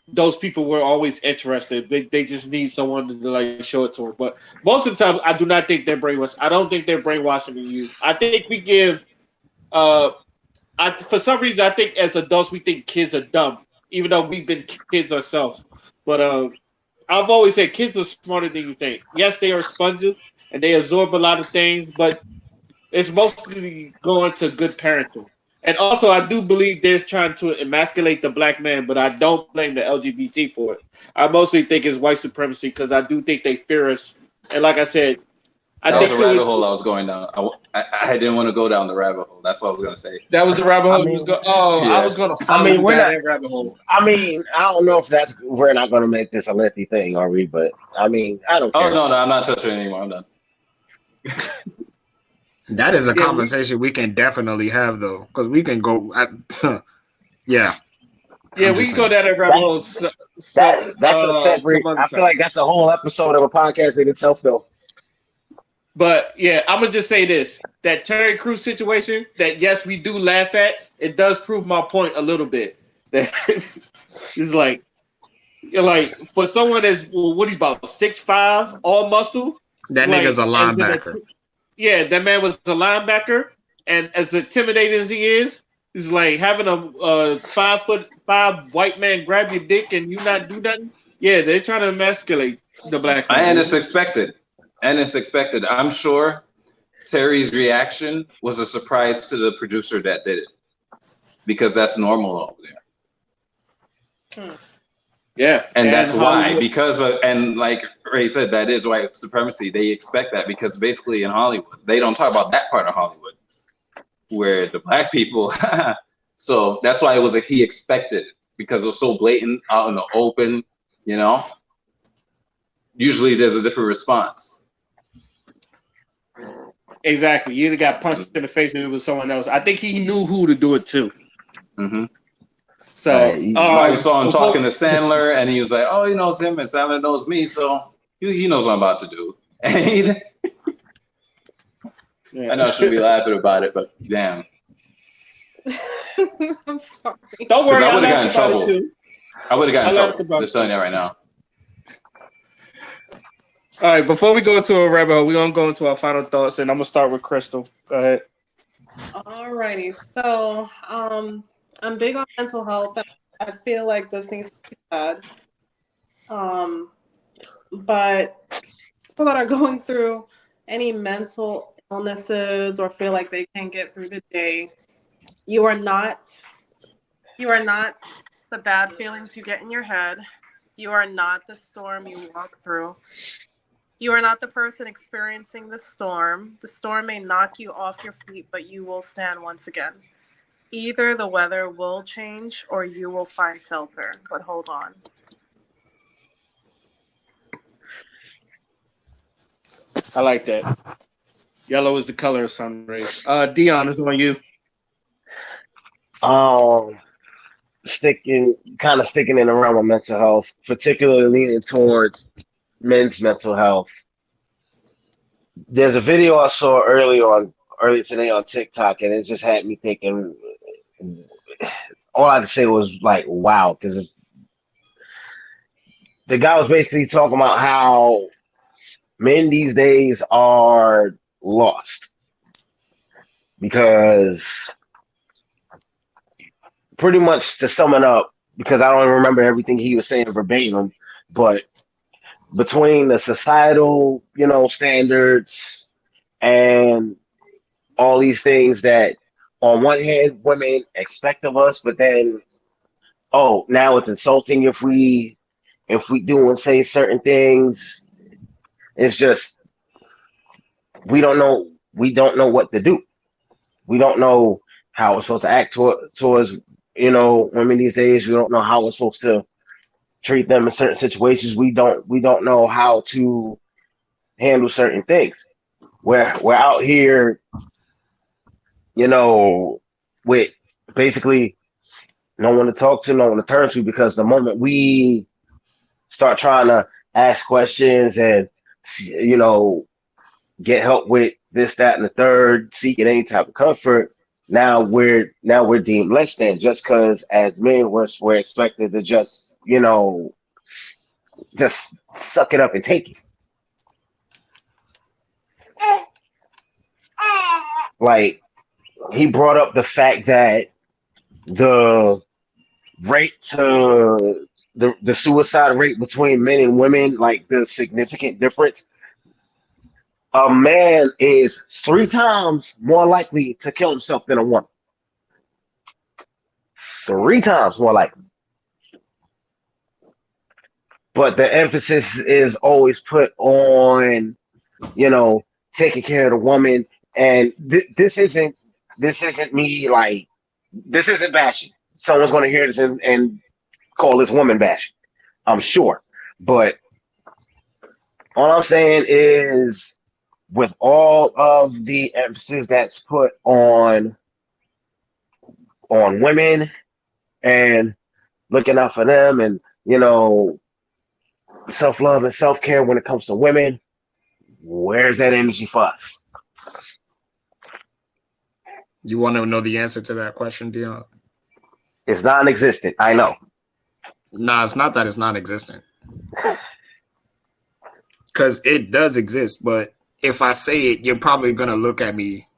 those people were always interested. They just need someone to like show it to them. But most of the time, I do not think they're brainwashed. I don't think they're brainwashing the youth. I think we give, for some reason, I think as adults we think kids are dumb, even though we've been kids ourselves. But I've always said kids are smarter than you think. Yes, they are sponges and they absorb a lot of things, but it's mostly going to good parenting. And also, I do believe they're trying to emasculate the black man, but I don't blame the LGBT for it. I mostly think it's white supremacy because I do think they fear us. And like I said, that was a rabbit hole I was going down. I didn't want to go down the rabbit hole. That's what I was going to say. That was the rabbit hole. I was going to follow that rabbit hole. I mean, I don't know if we're not going to make this a lengthy thing, are we? But I mean, I don't care. Oh, no, I'm not touching it anymore. I'm done. That is a conversation we can definitely have, though, because we can go. Yeah, we can go down that rabbit hole. That's a separate. I feel like that's a whole episode of a podcast in itself, though. But yeah, I'm gonna just say this: that Terry Crews situation, that yes, we do laugh at, it does prove my point a little bit. That it's like, you're like for someone that's what he's about 6'5", all muscle. That nigga's a linebacker. Yeah, that man was a linebacker, and as intimidating as he is, he's like having a 5'5" white man grab your dick and you not do nothing. Yeah, they're trying to emasculate the black man. And it's expected. I'm sure Terry's reaction was a surprise to the producer that did it, because that's normal over there. Yeah, and that's why, because and like Ray said, that is white supremacy. They expect that because basically in Hollywood, they don't talk about that part of Hollywood where the black people. So that's why it was he expected it, because it was so blatant out in the open. You know, usually there's a different response. Exactly. You either got punched in the face or it was someone else. I think he knew who to do it to. Mm-hmm. So I saw him talking to Sandler, and he was like, "Oh, he knows him, and Sandler knows me, so he knows what I'm about to do." And I know I shouldn't be laughing about it, but damn. I'm sorry. Don't worry, I would have gotten in trouble. Too. I would have gotten in trouble. Just telling you right now. All right, before we go into a rabbit hole, we're gonna go into our final thoughts, and I'm gonna start with Crystal. Go ahead. Alrighty, so I'm big on mental health. I feel like this needs to be said. But people that are going through any mental illnesses or feel like they can't get through the day, you are not the bad feelings you get in your head. You are not the storm you walk through. You are not the person experiencing the storm. The storm may knock you off your feet, but you will stand once again. Either the weather will change or you will find shelter, but hold on. I like that. Yellow is the color of sun rays. Dion, is on you. Sticking in the realm of mental health, particularly leaning towards men's mental health. There's a video I saw earlier today on TikTok, and it just had me thinking. All I could say was like, wow, because the guy was basically talking about how men these days are lost because pretty much to sum it up, because I don't remember everything he was saying verbatim, but between the societal, standards and all these things that on one hand women expect of us, but then now it's insulting if we do and say certain things. It's just we don't know what to do. We don't know how we're supposed to act towards women these days. We don't know how we're supposed to treat them in certain situations. We don't know how to handle certain things. We're out here, with basically no one to talk to, no one to turn to, because the moment we start trying to ask questions and get help with this, that, and the third, seeking any type of comfort, now we're deemed less than, just because as men we're expected to just just suck it up and take it. Like, he brought up the fact that the rate to the suicide rate between men and women, like the significant difference. A man is 3 times more likely to kill himself than a woman. 3 times more likely. But the emphasis is always put on, taking care of the woman. And this isn't me, like, this isn't bashing. Someone's going to hear this and call this woman bashing, I'm sure. But all I'm saying is, with all of the emphasis that's put on women and looking out for them, and self-love and self-care when it comes to women, where's that energy for us? You want to know the answer to that question, Dion? It's non-existent. I know. Nah, it's not that it's non-existent. Because it does exist, but if I say it, you're probably going to look at me.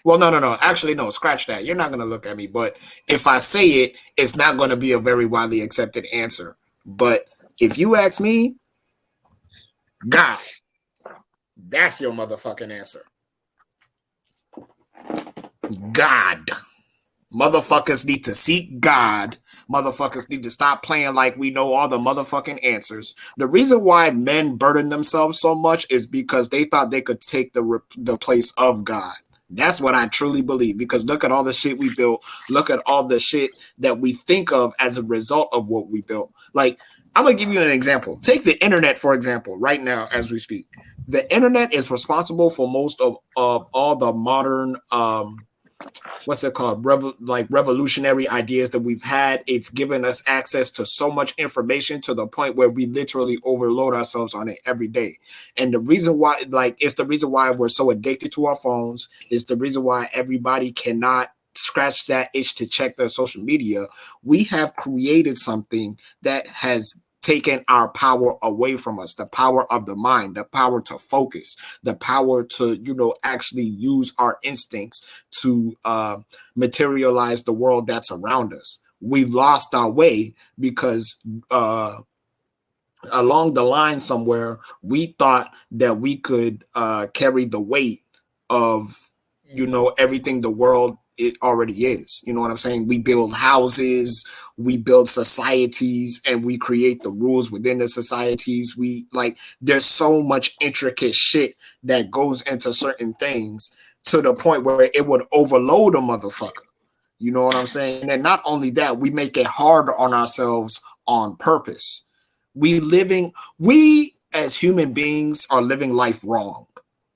Well, no. Actually, no, scratch that. You're not going to look at me. But if I say it, it's not going to be a very widely accepted answer. But if you ask me, God, that's your motherfucking answer. God. Motherfuckers need to seek God. Motherfuckers need to stop playing like we know all the motherfucking answers. The reason why men burden themselves so much is because they thought they could take the place of God. That's what I truly believe, because look at all the shit we built. Look at all the shit that we think of as a result of what we built. Like, I'm going to give you an example. Take the internet, for example, right now as we speak. The internet is responsible for most of all the modern what's it called? Revolutionary ideas that we've had. It's given us access to so much information to the point where we literally overload ourselves on it every day. And the reason why, it's the reason why we're so addicted to our phones. It's the reason why everybody cannot scratch that itch to check their social media. We have created something that has taken our power away from us, the power of the mind, the power to focus, the power to, actually use our instincts to materialize the world that's around us. We lost our way because along the line somewhere, we thought that we could carry the weight of, everything the world it already is. You know what I'm saying? We build houses, we build societies, and we create the rules within the societies. There's so much intricate shit that goes into certain things to the point where it would overload a motherfucker. You know what I'm saying? And not only that, we make it harder on ourselves on purpose. We as human beings are living life wrong.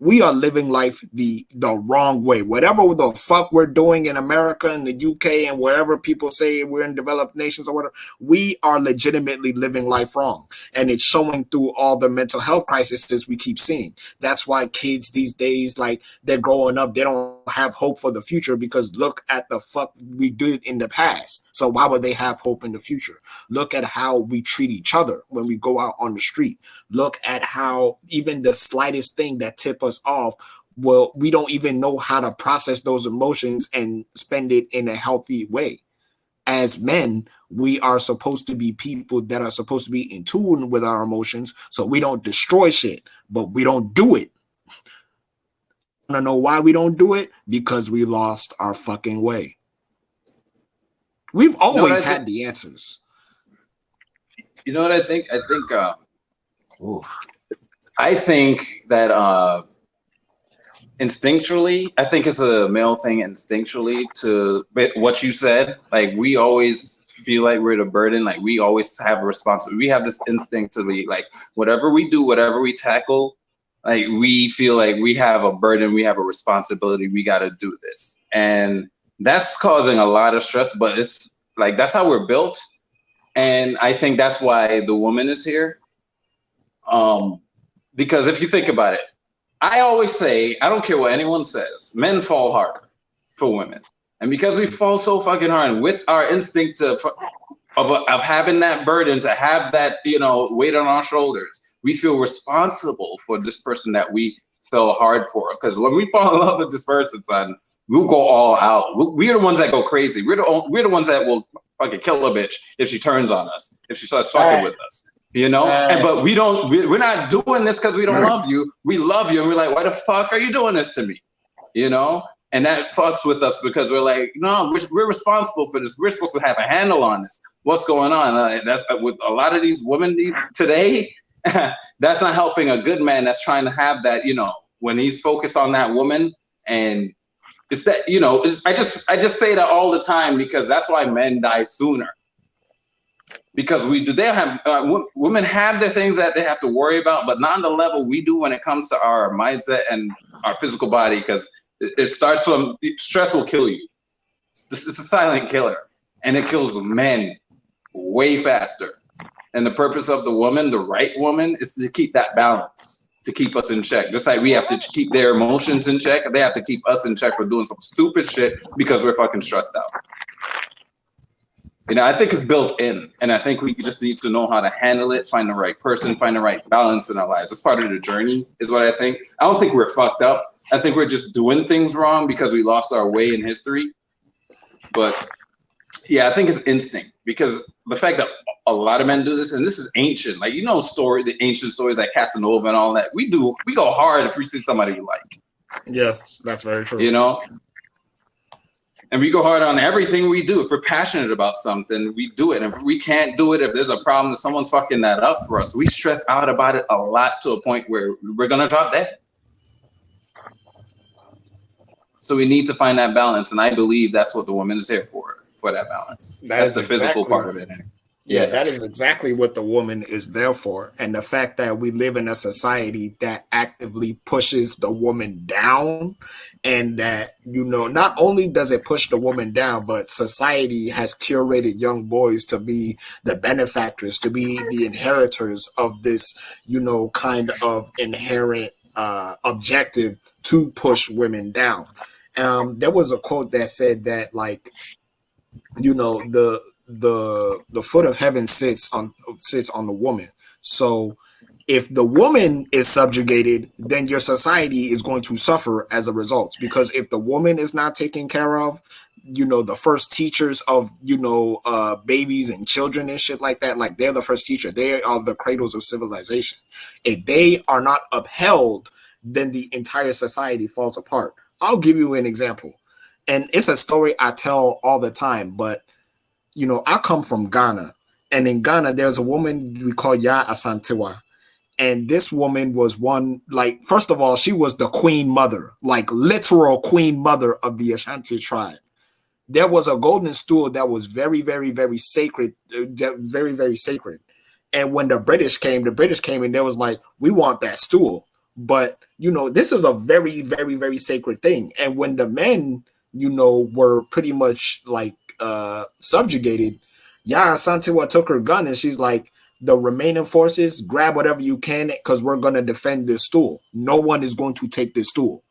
We are living life the wrong way. Whatever the fuck we're doing in America and the UK and wherever people say we're in developed nations or whatever, we are legitimately living life wrong. And it's showing through all the mental health crises we keep seeing. That's why kids these days, they're growing up, they don't have hope for the future, because look at the fuck we did in the past. So why would they have hope in the future? Look at how we treat each other when we go out on the street. Look at how even the slightest thing that tip us off well, we don't even know how to process those emotions and spend it in a healthy way. As men, we are supposed to be people that are supposed to be in tune with our emotions so we don't destroy shit, but we don't do it. Want to know why we don't do it? Because we lost our fucking way. We've always had the answers. You know what I think? I think that instinctually, I think it's a male thing instinctually to what you said. Like, we always feel like we're the burden. Like, we always have a responsibility. We have this instinct to be like, whatever we do, whatever we tackle, like, we feel like we have a burden, we have a responsibility, we got to do this. And that's causing a lot of stress, but it's like, that's how we're built. And I think that's why the woman is here. Because if you think about it, I always say, I don't care what anyone says, men fall harder for women. And because we fall so fucking hard with our instinct of having that burden, to have that, weight on our shoulders, we feel responsible for this person that we fell hard for. Because when we fall in love with this person, son, we'll go all out. We're the ones that go crazy. We're the ones that will fucking kill a bitch if she turns on us, if she starts fucking with us. But we're not doing this because we don't love you. We love you, and we're like, why the fuck are you doing this to me? And that fucks with us because we're like, no, we're responsible for this. We're supposed to have a handle on this. What's going on? That's with a lot of these women today. That's not helping a good man that's trying to have that, when he's focused on that woman. And it's that, I just say that all the time because that's why men die sooner. Because women have the ththings that they have to worry about, but not on the level we do when it comes to our mindset and our physical body. Because it starts from stress will kill you. It's a silent killer, and it kills men way faster. And the purpose of the woman, the right woman, is to keep that balance, to keep us in check. Just like we have to keep their emotions in check, they have to keep us in check for doing some stupid shit because we're fucking stressed out. I think it's built in, and I think we just need to know how to handle it, find the right person, find the right balance in our lives. That's part of the journey, is what I think. I don't think we're fucked up. I think we're just doing things wrong because we lost our way in history. But yeah, I think it's instinct, because the fact that a lot of men do this, and this is ancient, like, the ancient stories like Casanova and all that. We go hard if we see somebody we like. Yeah, that's very true. And we go hard on everything we do. If we're passionate about something, we do it. And if we can't do it, if there's a problem, if someone's fucking that up for us, we stress out about it a lot to a point where we're going to drop dead. So we need to find that balance. And I believe that's what the woman is here for that balance. That's the physical part of it. Yeah, that is exactly what the woman is there for. And the fact that we live in a society that actively pushes the woman down, and that, not only does it push the woman down, but society has curated young boys to be the benefactors, to be the inheritors of this, kind of inherent objective to push women down. There was a quote that said that, like, the foot of heaven sits on the woman. So if the woman is subjugated, then your society is going to suffer as a result. Because if the woman is not taken care of, the first teachers of, babies and children and shit like that, like, they're the first teacher. They are the cradles of civilization. If they are not upheld, then the entire society falls apart. I'll give you an example. And it's a story I tell all the time, but I come from Ghana, and in Ghana, there's a woman we call Ya Asantewa. And this woman was one, like, first of all, she was the queen mother, like literal queen mother of the Ashanti tribe. There was a golden stool that was very, very, very sacred, very, very sacred. And when the British came and they was like, we want that stool. But, this is a very, very, very sacred thing. And when the men, were pretty much like, subjugated, Ya Asantewa took her gun and she's like, the remaining forces, grab whatever you can, because we're going to defend this stool. No one is going to take this stool.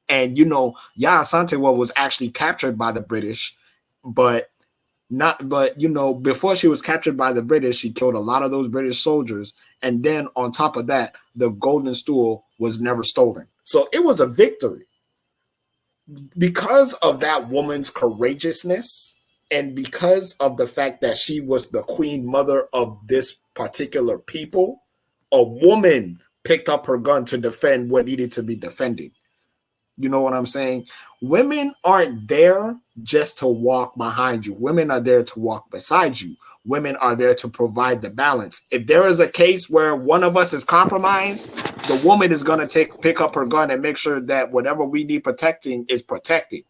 And Ya Asantewa was actually captured by the British, but before she was captured by the British, she killed a lot of those British soldiers. And then on top of that, the golden stool was never stolen. So it was a victory because of that woman's courageousness and because of the fact that she was the queen mother of this particular people. A woman picked up her gun to defend what needed to be defended. You know what I'm saying? Women aren't there just to walk behind you. Women are there to walk beside you. Women are there to provide the balance. If there is a case where one of us is compromised, the woman is going to pick up her gun and make sure that whatever we need protecting is protected.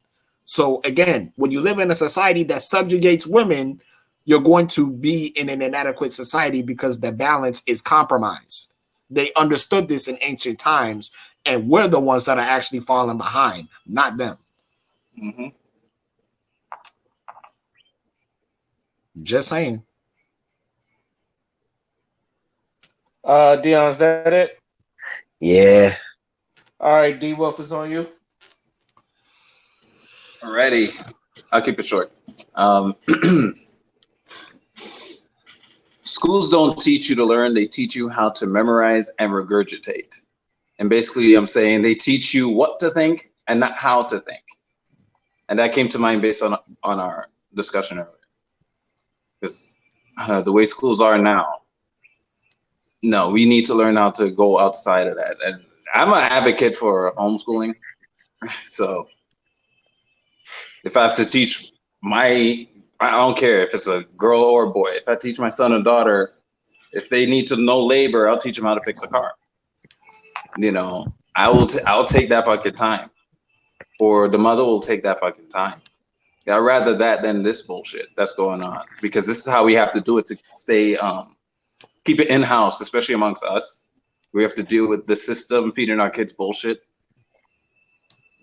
So again, when you live in a society that subjugates women, you're going to be in an inadequate society because the balance is compromised. They understood this in ancient times, and we're the ones that are actually falling behind, not them. Mm-hmm. Just saying. Dion, is that it? Yeah. All right, D Wolf is on you. Alrighty, I'll keep it short. Schools don't teach you to learn; they teach you how to memorize and regurgitate. And basically, I'm saying they teach you what to think and not how to think. And that came to mind based on our discussion earlier. Because the way schools are now, no, we need to learn how to go outside of that. And I'm an advocate for homeschooling. So if I have to teach I don't care if it's a girl or a boy. If I teach my son or daughter, if they need to know labor, I'll teach them how to fix a car. You know, I'll take that fucking time, or the mother will take that fucking time. I'd rather that than this bullshit that's going on, because this is how we have to do it to stay, keep it in house, especially amongst us. We have to deal with the system feeding our kids bullshit.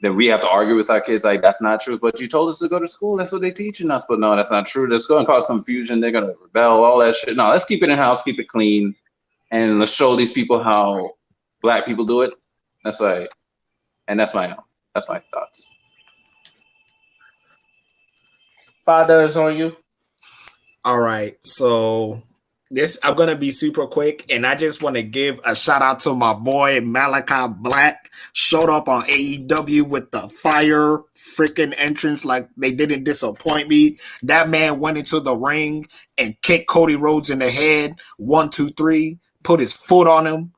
Then we have to argue with our kids like, that's not true, but you told us to go to school. That's what they're teaching us. But no, that's not true. That's going to cause confusion. They're going to rebel, all that shit. No, let's keep it in house, keep it clean, and let's show these people how Black people do it. That's right. And that's my thoughts. Father is on you. All right. So I'm gonna be super quick, and I just want to give a shout out to my boy Malachi Black. Showed up on AEW with the fire freaking entrance, like they didn't disappoint me. That man went into the ring and kicked Cody Rhodes in the head, 1, 2, 3, put his foot on him,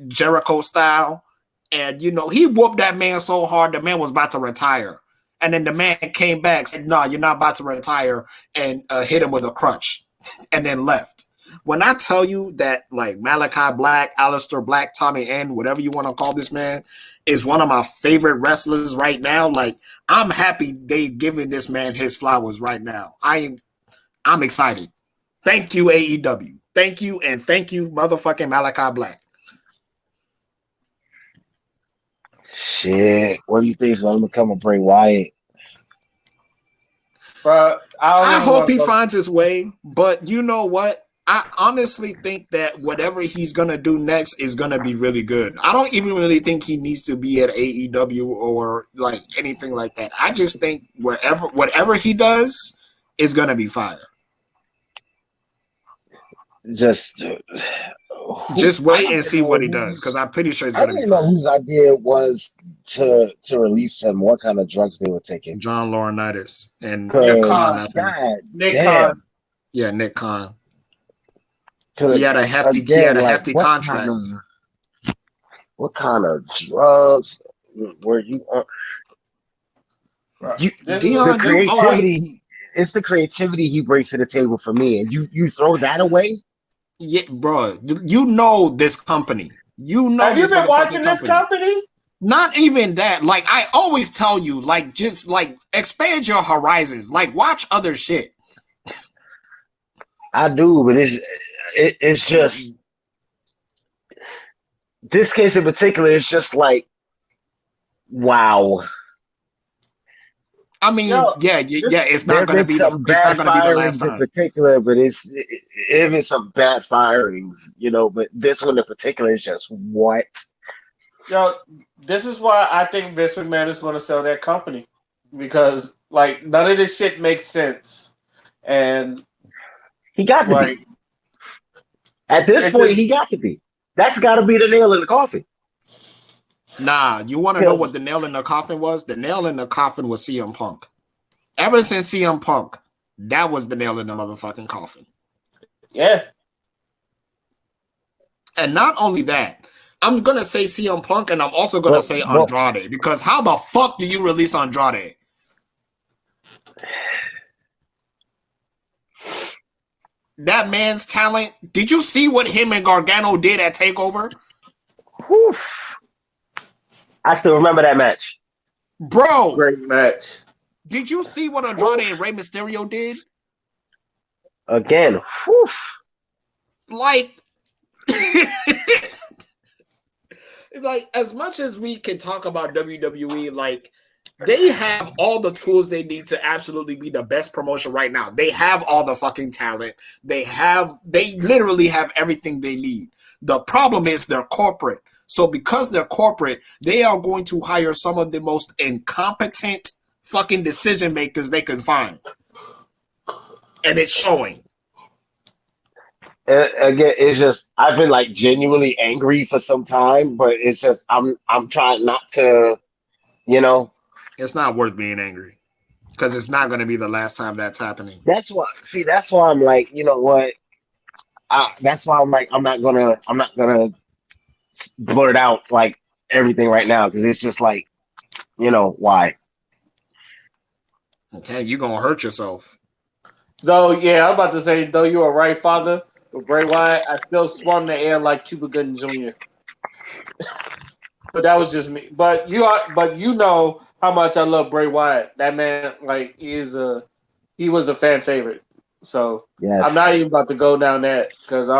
Jericho style, and he whooped that man so hard the man was about to retire. And then the man came back, said, "No, you're not about to retire," and hit him with a crutch, and then left. When I tell you that, like, Malachi Black, Aleister Black, Tommy N, whatever you want to call this man, is one of my favorite wrestlers right now. Like, I'm happy they giving this man his flowers right now. I'm excited. Thank you, AEW. Thank you, and thank you, motherfucking Malachi Black. Shit. What do you think is going to come and bring Wyatt? But I hope he finds his way, but you know what? I honestly think that whatever he's going to do next is going to be really good. I don't even really think he needs to be at AEW or like anything like that. I just think whatever he does is going to be fire. Just wait and see what he does, because I'm pretty sure it's going to be fire. I didn't know whose idea it was to release him, what kind of drugs they were taking. John Laurinaitis and Nick Khan, I think. Nick Khan. Yeah, Nick Khan. He had a hefty contract. What kind of drugs were you on? The creativity. It's the creativity he brings to the table for me, and you throw that away. Yeah, bro. You know this company. Have you been watching this company? Not even that. Like, I always tell you, like, just like expand your horizons. Like, watch other shit. I do, but it's just this case in particular. It's just like, wow. I mean, it's not going to be the last time. In particular, but it's even some bad firings, But this one in particular is just what. Yo, this is why I think Vince McMahon is going to sell that company, because like none of this shit makes sense, and he got to be. At this point, he got to be. That's got to be the nail in the coffin. Nah, you want to know what the nail in the coffin was? The nail in the coffin was CM Punk. Ever since CM Punk, that was the nail in the motherfucking coffin. Yeah. And not only that, I'm going to say CM Punk and I'm also going to say Andrade because how the fuck do you release Andrade? That man's talent. Did you see what him and Gargano did at TakeOver? Whew. I still remember that match. Bro. Great match. Did you see what Andrade and Rey Mysterio did? Again. Whew. Like, like, as much as we can talk about WWE, like, they have all the tools they need to absolutely be the best promotion right now. They have all the fucking talent. They literally have everything they need. The problem is they're corporate. So because they're corporate, they are going to hire some of the most incompetent fucking decision makers they can find. And it's showing. Again, it's just I've been like genuinely angry for some time, but it's just I'm trying not to, you know. It's not worth being angry because it's not going to be the last time that's happening. That's why I'm like, you know what? That's why I'm like I'm not gonna blurt out like everything right now because it's just like, you know, why? Okay, you're gonna hurt yourself. Though, yeah, I'm about to say, though you're a right father with Bray Wyatt, I still swung the air like Cuba Gooding Jr. But that was just me. But you know how much I love Bray Wyatt. That man, like, he was a fan favorite. So yes. I'm not even about to go down that because I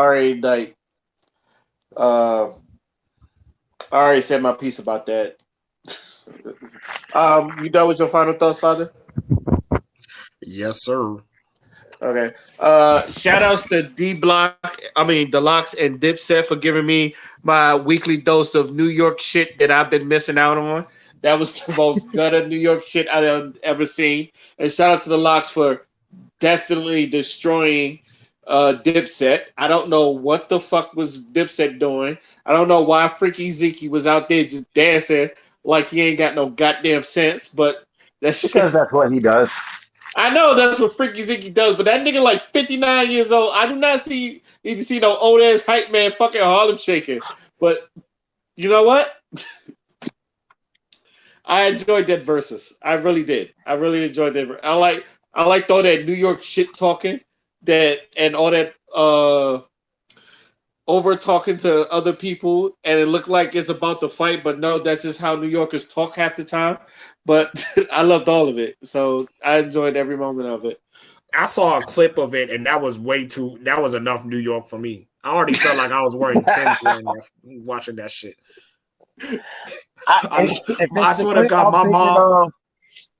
already said my piece about that. You done with your final thoughts, Father? Yes, sir. Okay. Shout outs to the Locks and Dipset for giving me my weekly dose of New York shit that I've been missing out on. That was the most gutter New York shit I've ever seen. And shout out to the Locks for definitely destroying Dipset. I don't know what the fuck was Dipset doing. I don't know why Freaky Zeke was out there just dancing like he ain't got no goddamn sense, but that's because that's what he does. I know that's what Freaky Zeke does, but that nigga like 59 years old. I do not need to see no old ass hype man fucking Harlem shaking. But you know what? I enjoyed that versus. I really did. I really enjoyed that. I like all that New York shit talking and all that over talking to other people, and it looked like it's about to fight, but no, that's just how New Yorkers talk half the time. But I loved all of it, so I enjoyed every moment of it. I saw a clip of it, and that was enough New York for me. I already felt like I was wearing Tim's watching that shit. I swear to God, my mom.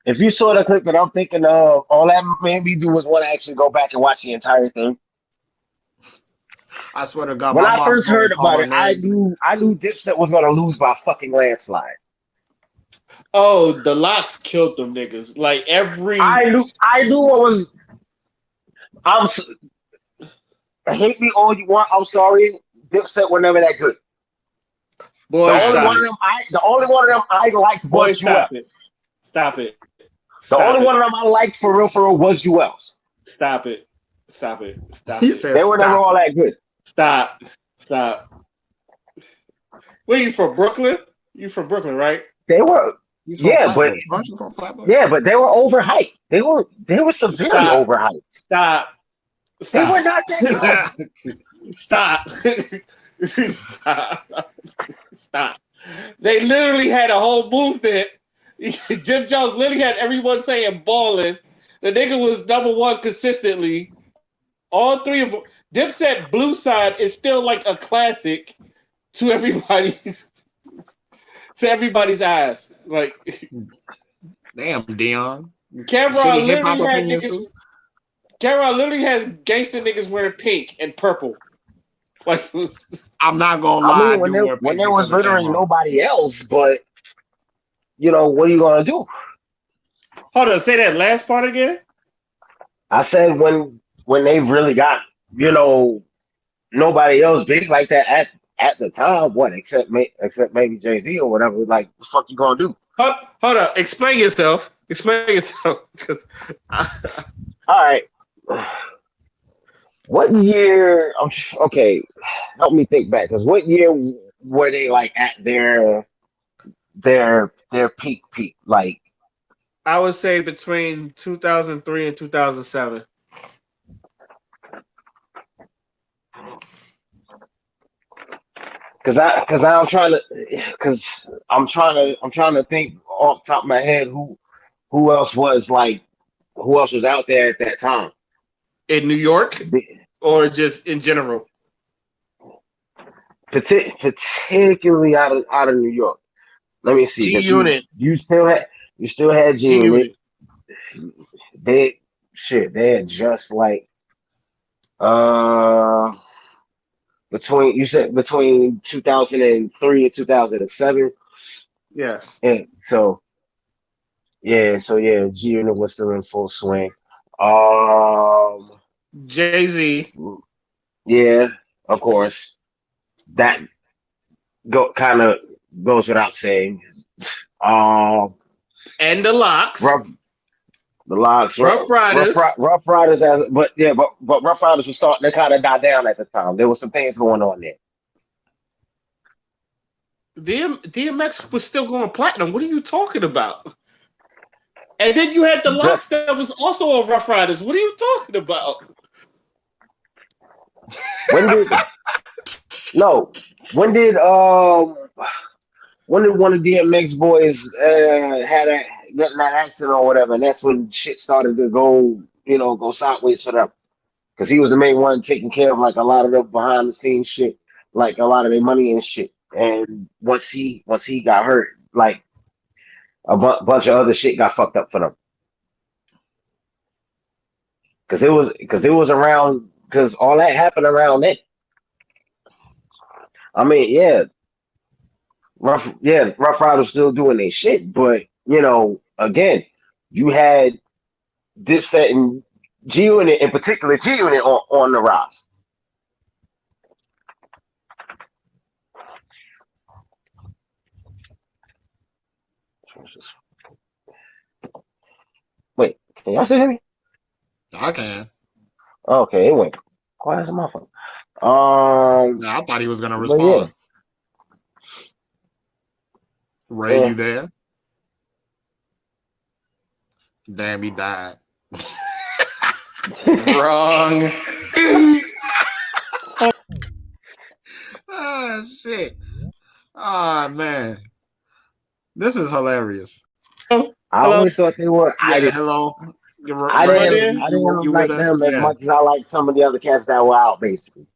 If you saw the clip that I'm thinking of, all that made me do was want to actually go back and watch the entire thing. I swear to God, when I first heard about it, I knew Dipset was gonna lose by a fucking landslide. Oh, the Locks killed them niggas. Like every I knew what was. Hate me all you want. I'm sorry, Dipset were never that good. Boy, the only one of them I liked was Stop it. The only one of them I liked for real was Juelz. Stop it. He said they were never all that good. Stop. Where you from, Brooklyn? You from Brooklyn, right? They were. But they were overhyped. They were severely overhyped. Stop. They were not that good. Stop. They literally had a whole movement. Jim Jones literally had everyone saying balling. The nigga was number one consistently. All three of them. Dipset Blue Side is still like a classic to everybody's eyes. Like, damn, Dion. Cameron literally has gangster niggas wearing pink and purple. Like, I'm not gonna lie. I mean, when there was literally nobody else, but you know, what are you gonna do? Hold on, say that last part again. I said when they really got, you know, nobody else big like that at the time, what except maybe Jay-Z or whatever, like the fuck you gonna do? Hold up. Explain yourself. Explain yourself. Because All right. What year? Okay, help me think back. Because what year were they like at their peak? Like, I would say between 2003 and 2007. I'm trying to think off the top of my head who else was out there at that time In New York or just in general? particularly out of New York. Let me see. G Unit. You still had G Unit. They had just like between 2003 and 2007. Yes. And G Unit was still in full swing. Jay-Z. Yeah, of course. That kind of goes without saying. And the Locks. The Locks, Rough Riders. Rough Riders, but Rough Riders was starting to kind of die down at the time. There was some things going on there. DMX was still going platinum. What are you talking about? And then you had the Locks that was also on Rough Riders. What are you talking about? When did one of DMX boys get in that accident or whatever, and that's when shit started to go sideways for them, because he was the main one taking care of like a lot of the behind the scenes shit, like a lot of their money and shit. And once he got hurt, like a bunch of other shit got fucked up for them, because it was around, because all that happened around then. I mean, Rough Riders still doing their shit, but again, you had Dipset and G Unit, in particular G Unit, on the rise. Wait, can y'all still hear me? I can. Okay, it went quiet as a motherfucker. I thought he was gonna respond. Ray, you there? Damn, he died. Wrong. Oh shit. Oh man. This is hilarious. I always thought they were. Yeah, hello. I didn't like them as much as I like some of the other cats that were out, basically.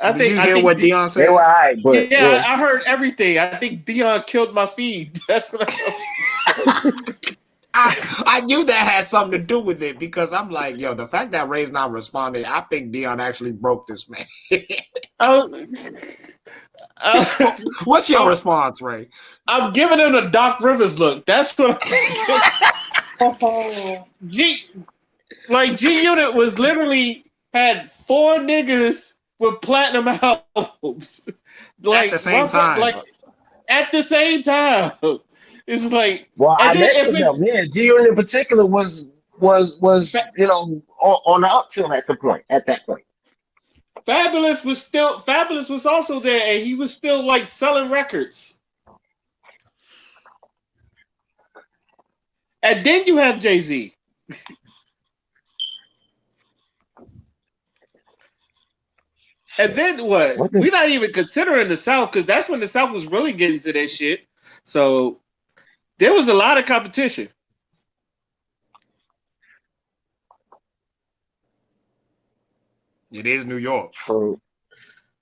Did you hear what Dion said? They were alright, but I heard everything. I think Dion killed my feed. That's what I knew that had something to do with it, because I'm like, yo, the fact that Ray's not responding, I think Dion actually broke this man. What's your response, Ray? I'm giving him a Doc Rivers look. That's what G Unit was literally had 4 niggas with platinum albums. Like at the same time. Like at the same time. It's like, well, I mentioned them. Yeah, G Unit in particular was on the uptill at that point. Fabulous was also there, and he was still like selling records. And then you have Jay-Z. And then what? We're not even considering the South, because that's when the South was really getting to that shit. So there was a lot of competition. It is New York. True.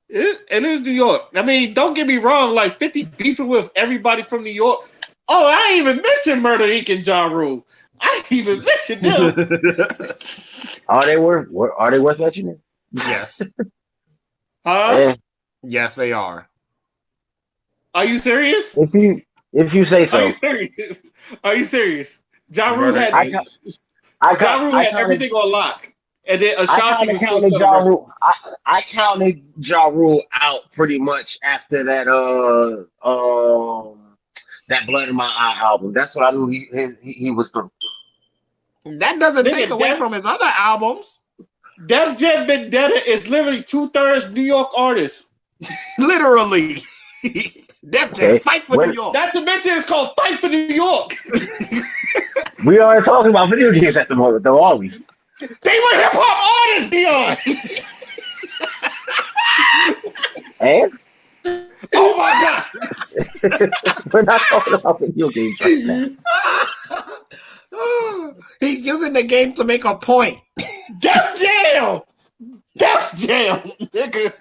It is New York. I mean, don't get me wrong. Like 50 beefing with everybody from New York. Oh, I ain't even mentioned Murder Inc. and Ja Rule. I ain't even mentioned them. Are they worth mentioning? Yes. Huh? Yes, they are. Are you serious? If you say so. Are you serious? Ja Rule had everything on lock. And then I Ashanti kind of was still counted stuck Ja around. Rule. I counted Ja Rule out pretty much after that that Blood in My Eye album. That's what I knew he was through. That doesn't take Nigga, away from his other albums. Def Jam Vendetta is literally 2/3 New York artists. Literally. Def Jam, Okay. fight for New York. Not to mention it's called Fight for New York. We aren't talking about video games at the moment, though, are we? They were hip hop artists, Dion. And Oh my god. we're not talking about video games right now. He's using the game to make a point. Def Jam. Def Jam. Nigga.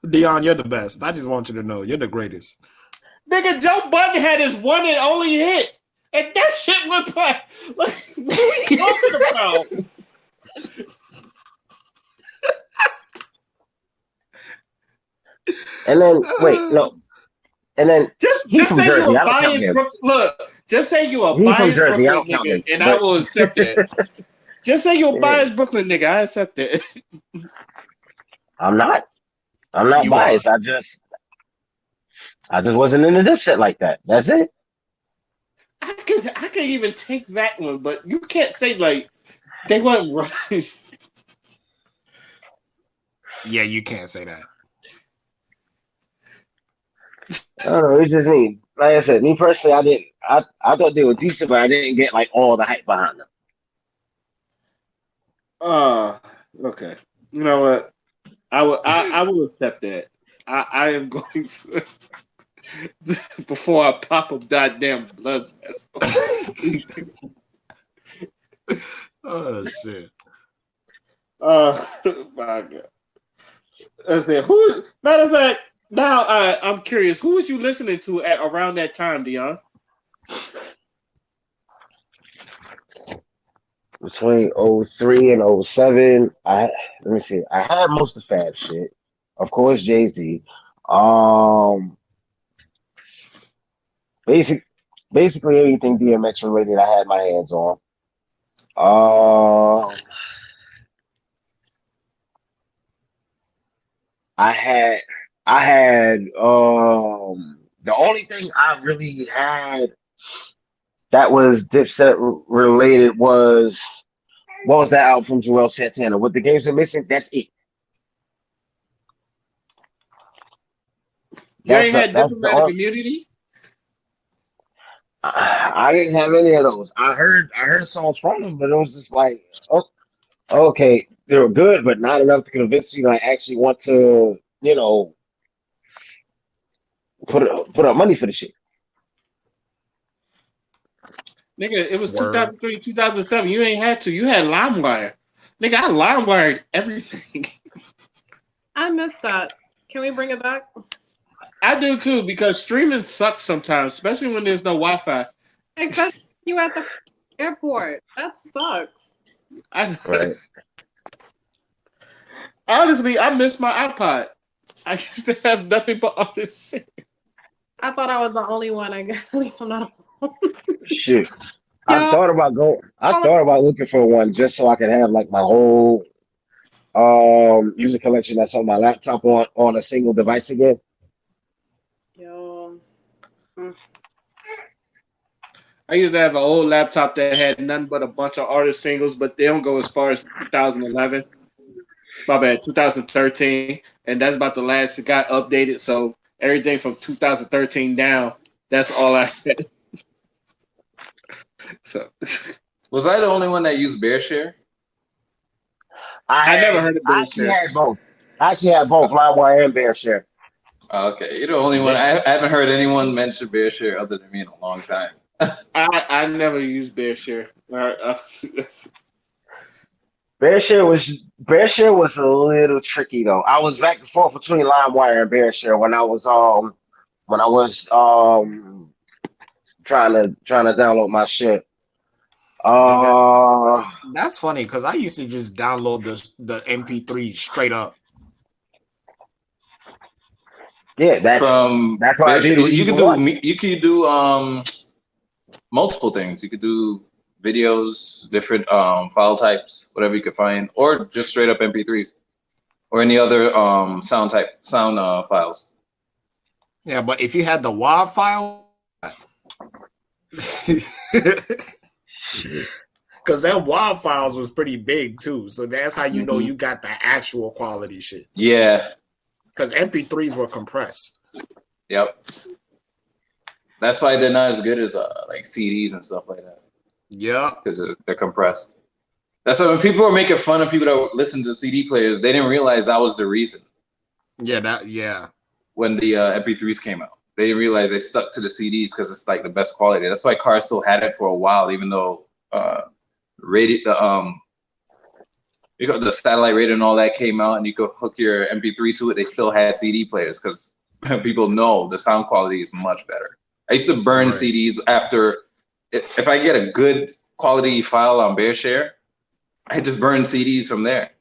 Dion, you're the best. I just want you to know you're the greatest. Nigga, Joe Budden had his one and only hit. And that shit went by. Like, what are we talking about? And then wait, no. And then Just he's from say Jersey. you I a don't count biased him. Look, just say you a He's from biased Jersey. I Brooklyn don't count nigga, him. and I will accept it. Just say you a Yeah. biased Brooklyn nigga, I accept it. I'm not You biased. I just wasn't in the Dipset like that. That's it. I could even take that one, but you can't say like they weren't right. Yeah, you can't say that. I don't know. It's just me. Like I said, me personally, I thought they were decent, but I didn't get like all the hype behind them. Okay. You know what? I will accept that. I am going to before I pop a goddamn blood vessel. Oh shit. My God. I said, who? Matter of fact, now I'm curious. Who was you listening to at around that time, Dion? Between 03 and 07, let me see. I had most of Fab shit. Of course, Jay-Z. Basically anything DMX related I had my hands on. I had the only thing I really had that was Dipset related was, what was that album from Joel Santana? What the Games Are Missing? That's it. You ain't had That's the Diplomatic only, Immunity? I didn't have any of those. I heard songs from them, but it was just like, oh, okay, they were good, but not enough to convince you to actually want to, put up money for the shit. Nigga, it was Word. 2003, 2007. You ain't had to. You had LimeWire. Nigga, I LimeWired everything. I missed that. Can we bring it back? I do too, because streaming sucks sometimes, especially when there's no Wi-Fi. Especially you at the airport. That sucks. Right. Honestly, I miss my iPod. I used to have nothing but all this shit. I thought I was the only one. I guess at least I'm not. Shit. I thought about looking for one just so I could have like my whole music collection that's on my laptop on a single device again. Yo. I used to have an old laptop that had nothing but a bunch of artist singles, but they don't go as far as 2011. My bad, 2013. And that's about the last it got updated. So everything from 2013 down, that's all I had. So Was I the only one that used BearShare? I never heard of I actually BearShare. had both. LimeWire and BearShare. Oh, okay, you're the only one. I haven't heard anyone mention BearShare other than me in a long time. I never used BearShare. BearShare was a little tricky though. I was back and forth between LimeWire and BearShare when I was trying to download my shit. That's funny because I used to just download the MP3 straight up. Yeah, that's From why I did BearShare, you can do multiple things. You could do videos, different file types, whatever you could find, or just straight up MP3s or any other sound files. Yeah, but if you had the WAV file, because them WAV files was pretty big too, so that's how you know you got the actual quality shit. Yeah, because MP3s were compressed. Yep. That's why they're not as good as like CDs and stuff like that. Yeah, because they're compressed. That's why when people were making fun of people that listen to CD players, they didn't realize that was the reason. Yeah. When the MP3s came out, they didn't realize they stuck to the CDs because it's like the best quality. That's why cars still had it for a while, even though the satellite radio and all that came out, and you could hook your MP3 to it. They still had CD players because people know the sound quality is much better. I used to burn CDs after. If I get a good quality file on BearShare, I just burn CDs from there.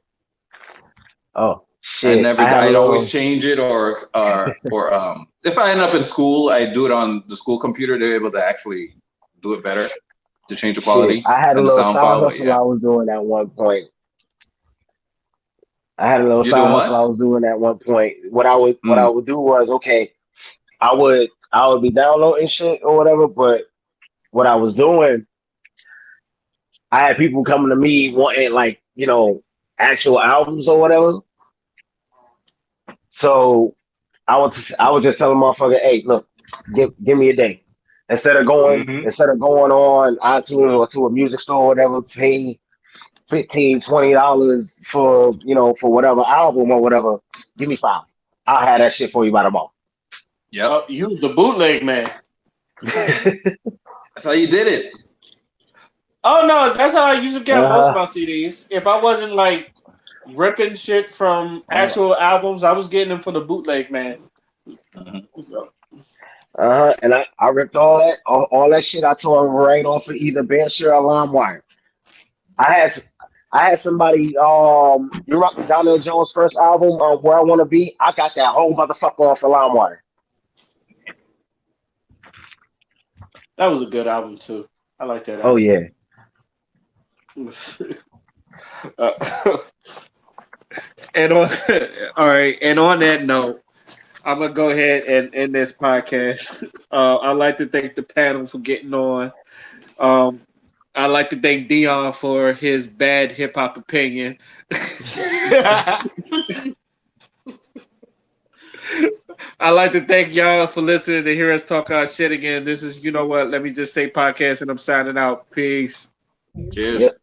Oh shit! I'd always change it, or if I end up in school, I do it on the school computer. They're able to actually do it better to change the quality. I had a and little the sound side file. hustle I was doing at one point. What I would do was, okay, I would be downloading shit or whatever, but what I was doing, I had people coming to me wanting, like, you know, actual albums or whatever. So I would just tell the motherfucker, hey, look, give me a day. Instead of going on iTunes or to a music store or whatever, pay $15, $20 for, you know, for whatever album or whatever, give me $5. I'll have that shit for you by tomorrow. Yep. You was the bootleg man. That's how you did it. Oh no, that's how I used to get most of my CDs. If I wasn't like ripping shit from actual albums, I was getting them for the bootleg man. So. And I ripped all that shit. I tore right off of either BearShare or LimeWire. I had somebody, you remember Donald Jones' first album, Where I Want to Be? I got that whole motherfucker off of LimeWire. That was a good album too. I like that album. Oh yeah. And on all right, and on that note, I'm gonna go ahead and end this podcast. I'd like to thank the panel for getting on. I'd like to thank Dion for his bad hip hop opinion. I'd like to thank y'all for listening to hear us talk our shit again. This is, you know what? Let me just say podcast, and I'm signing out. Peace. Cheers. Yep.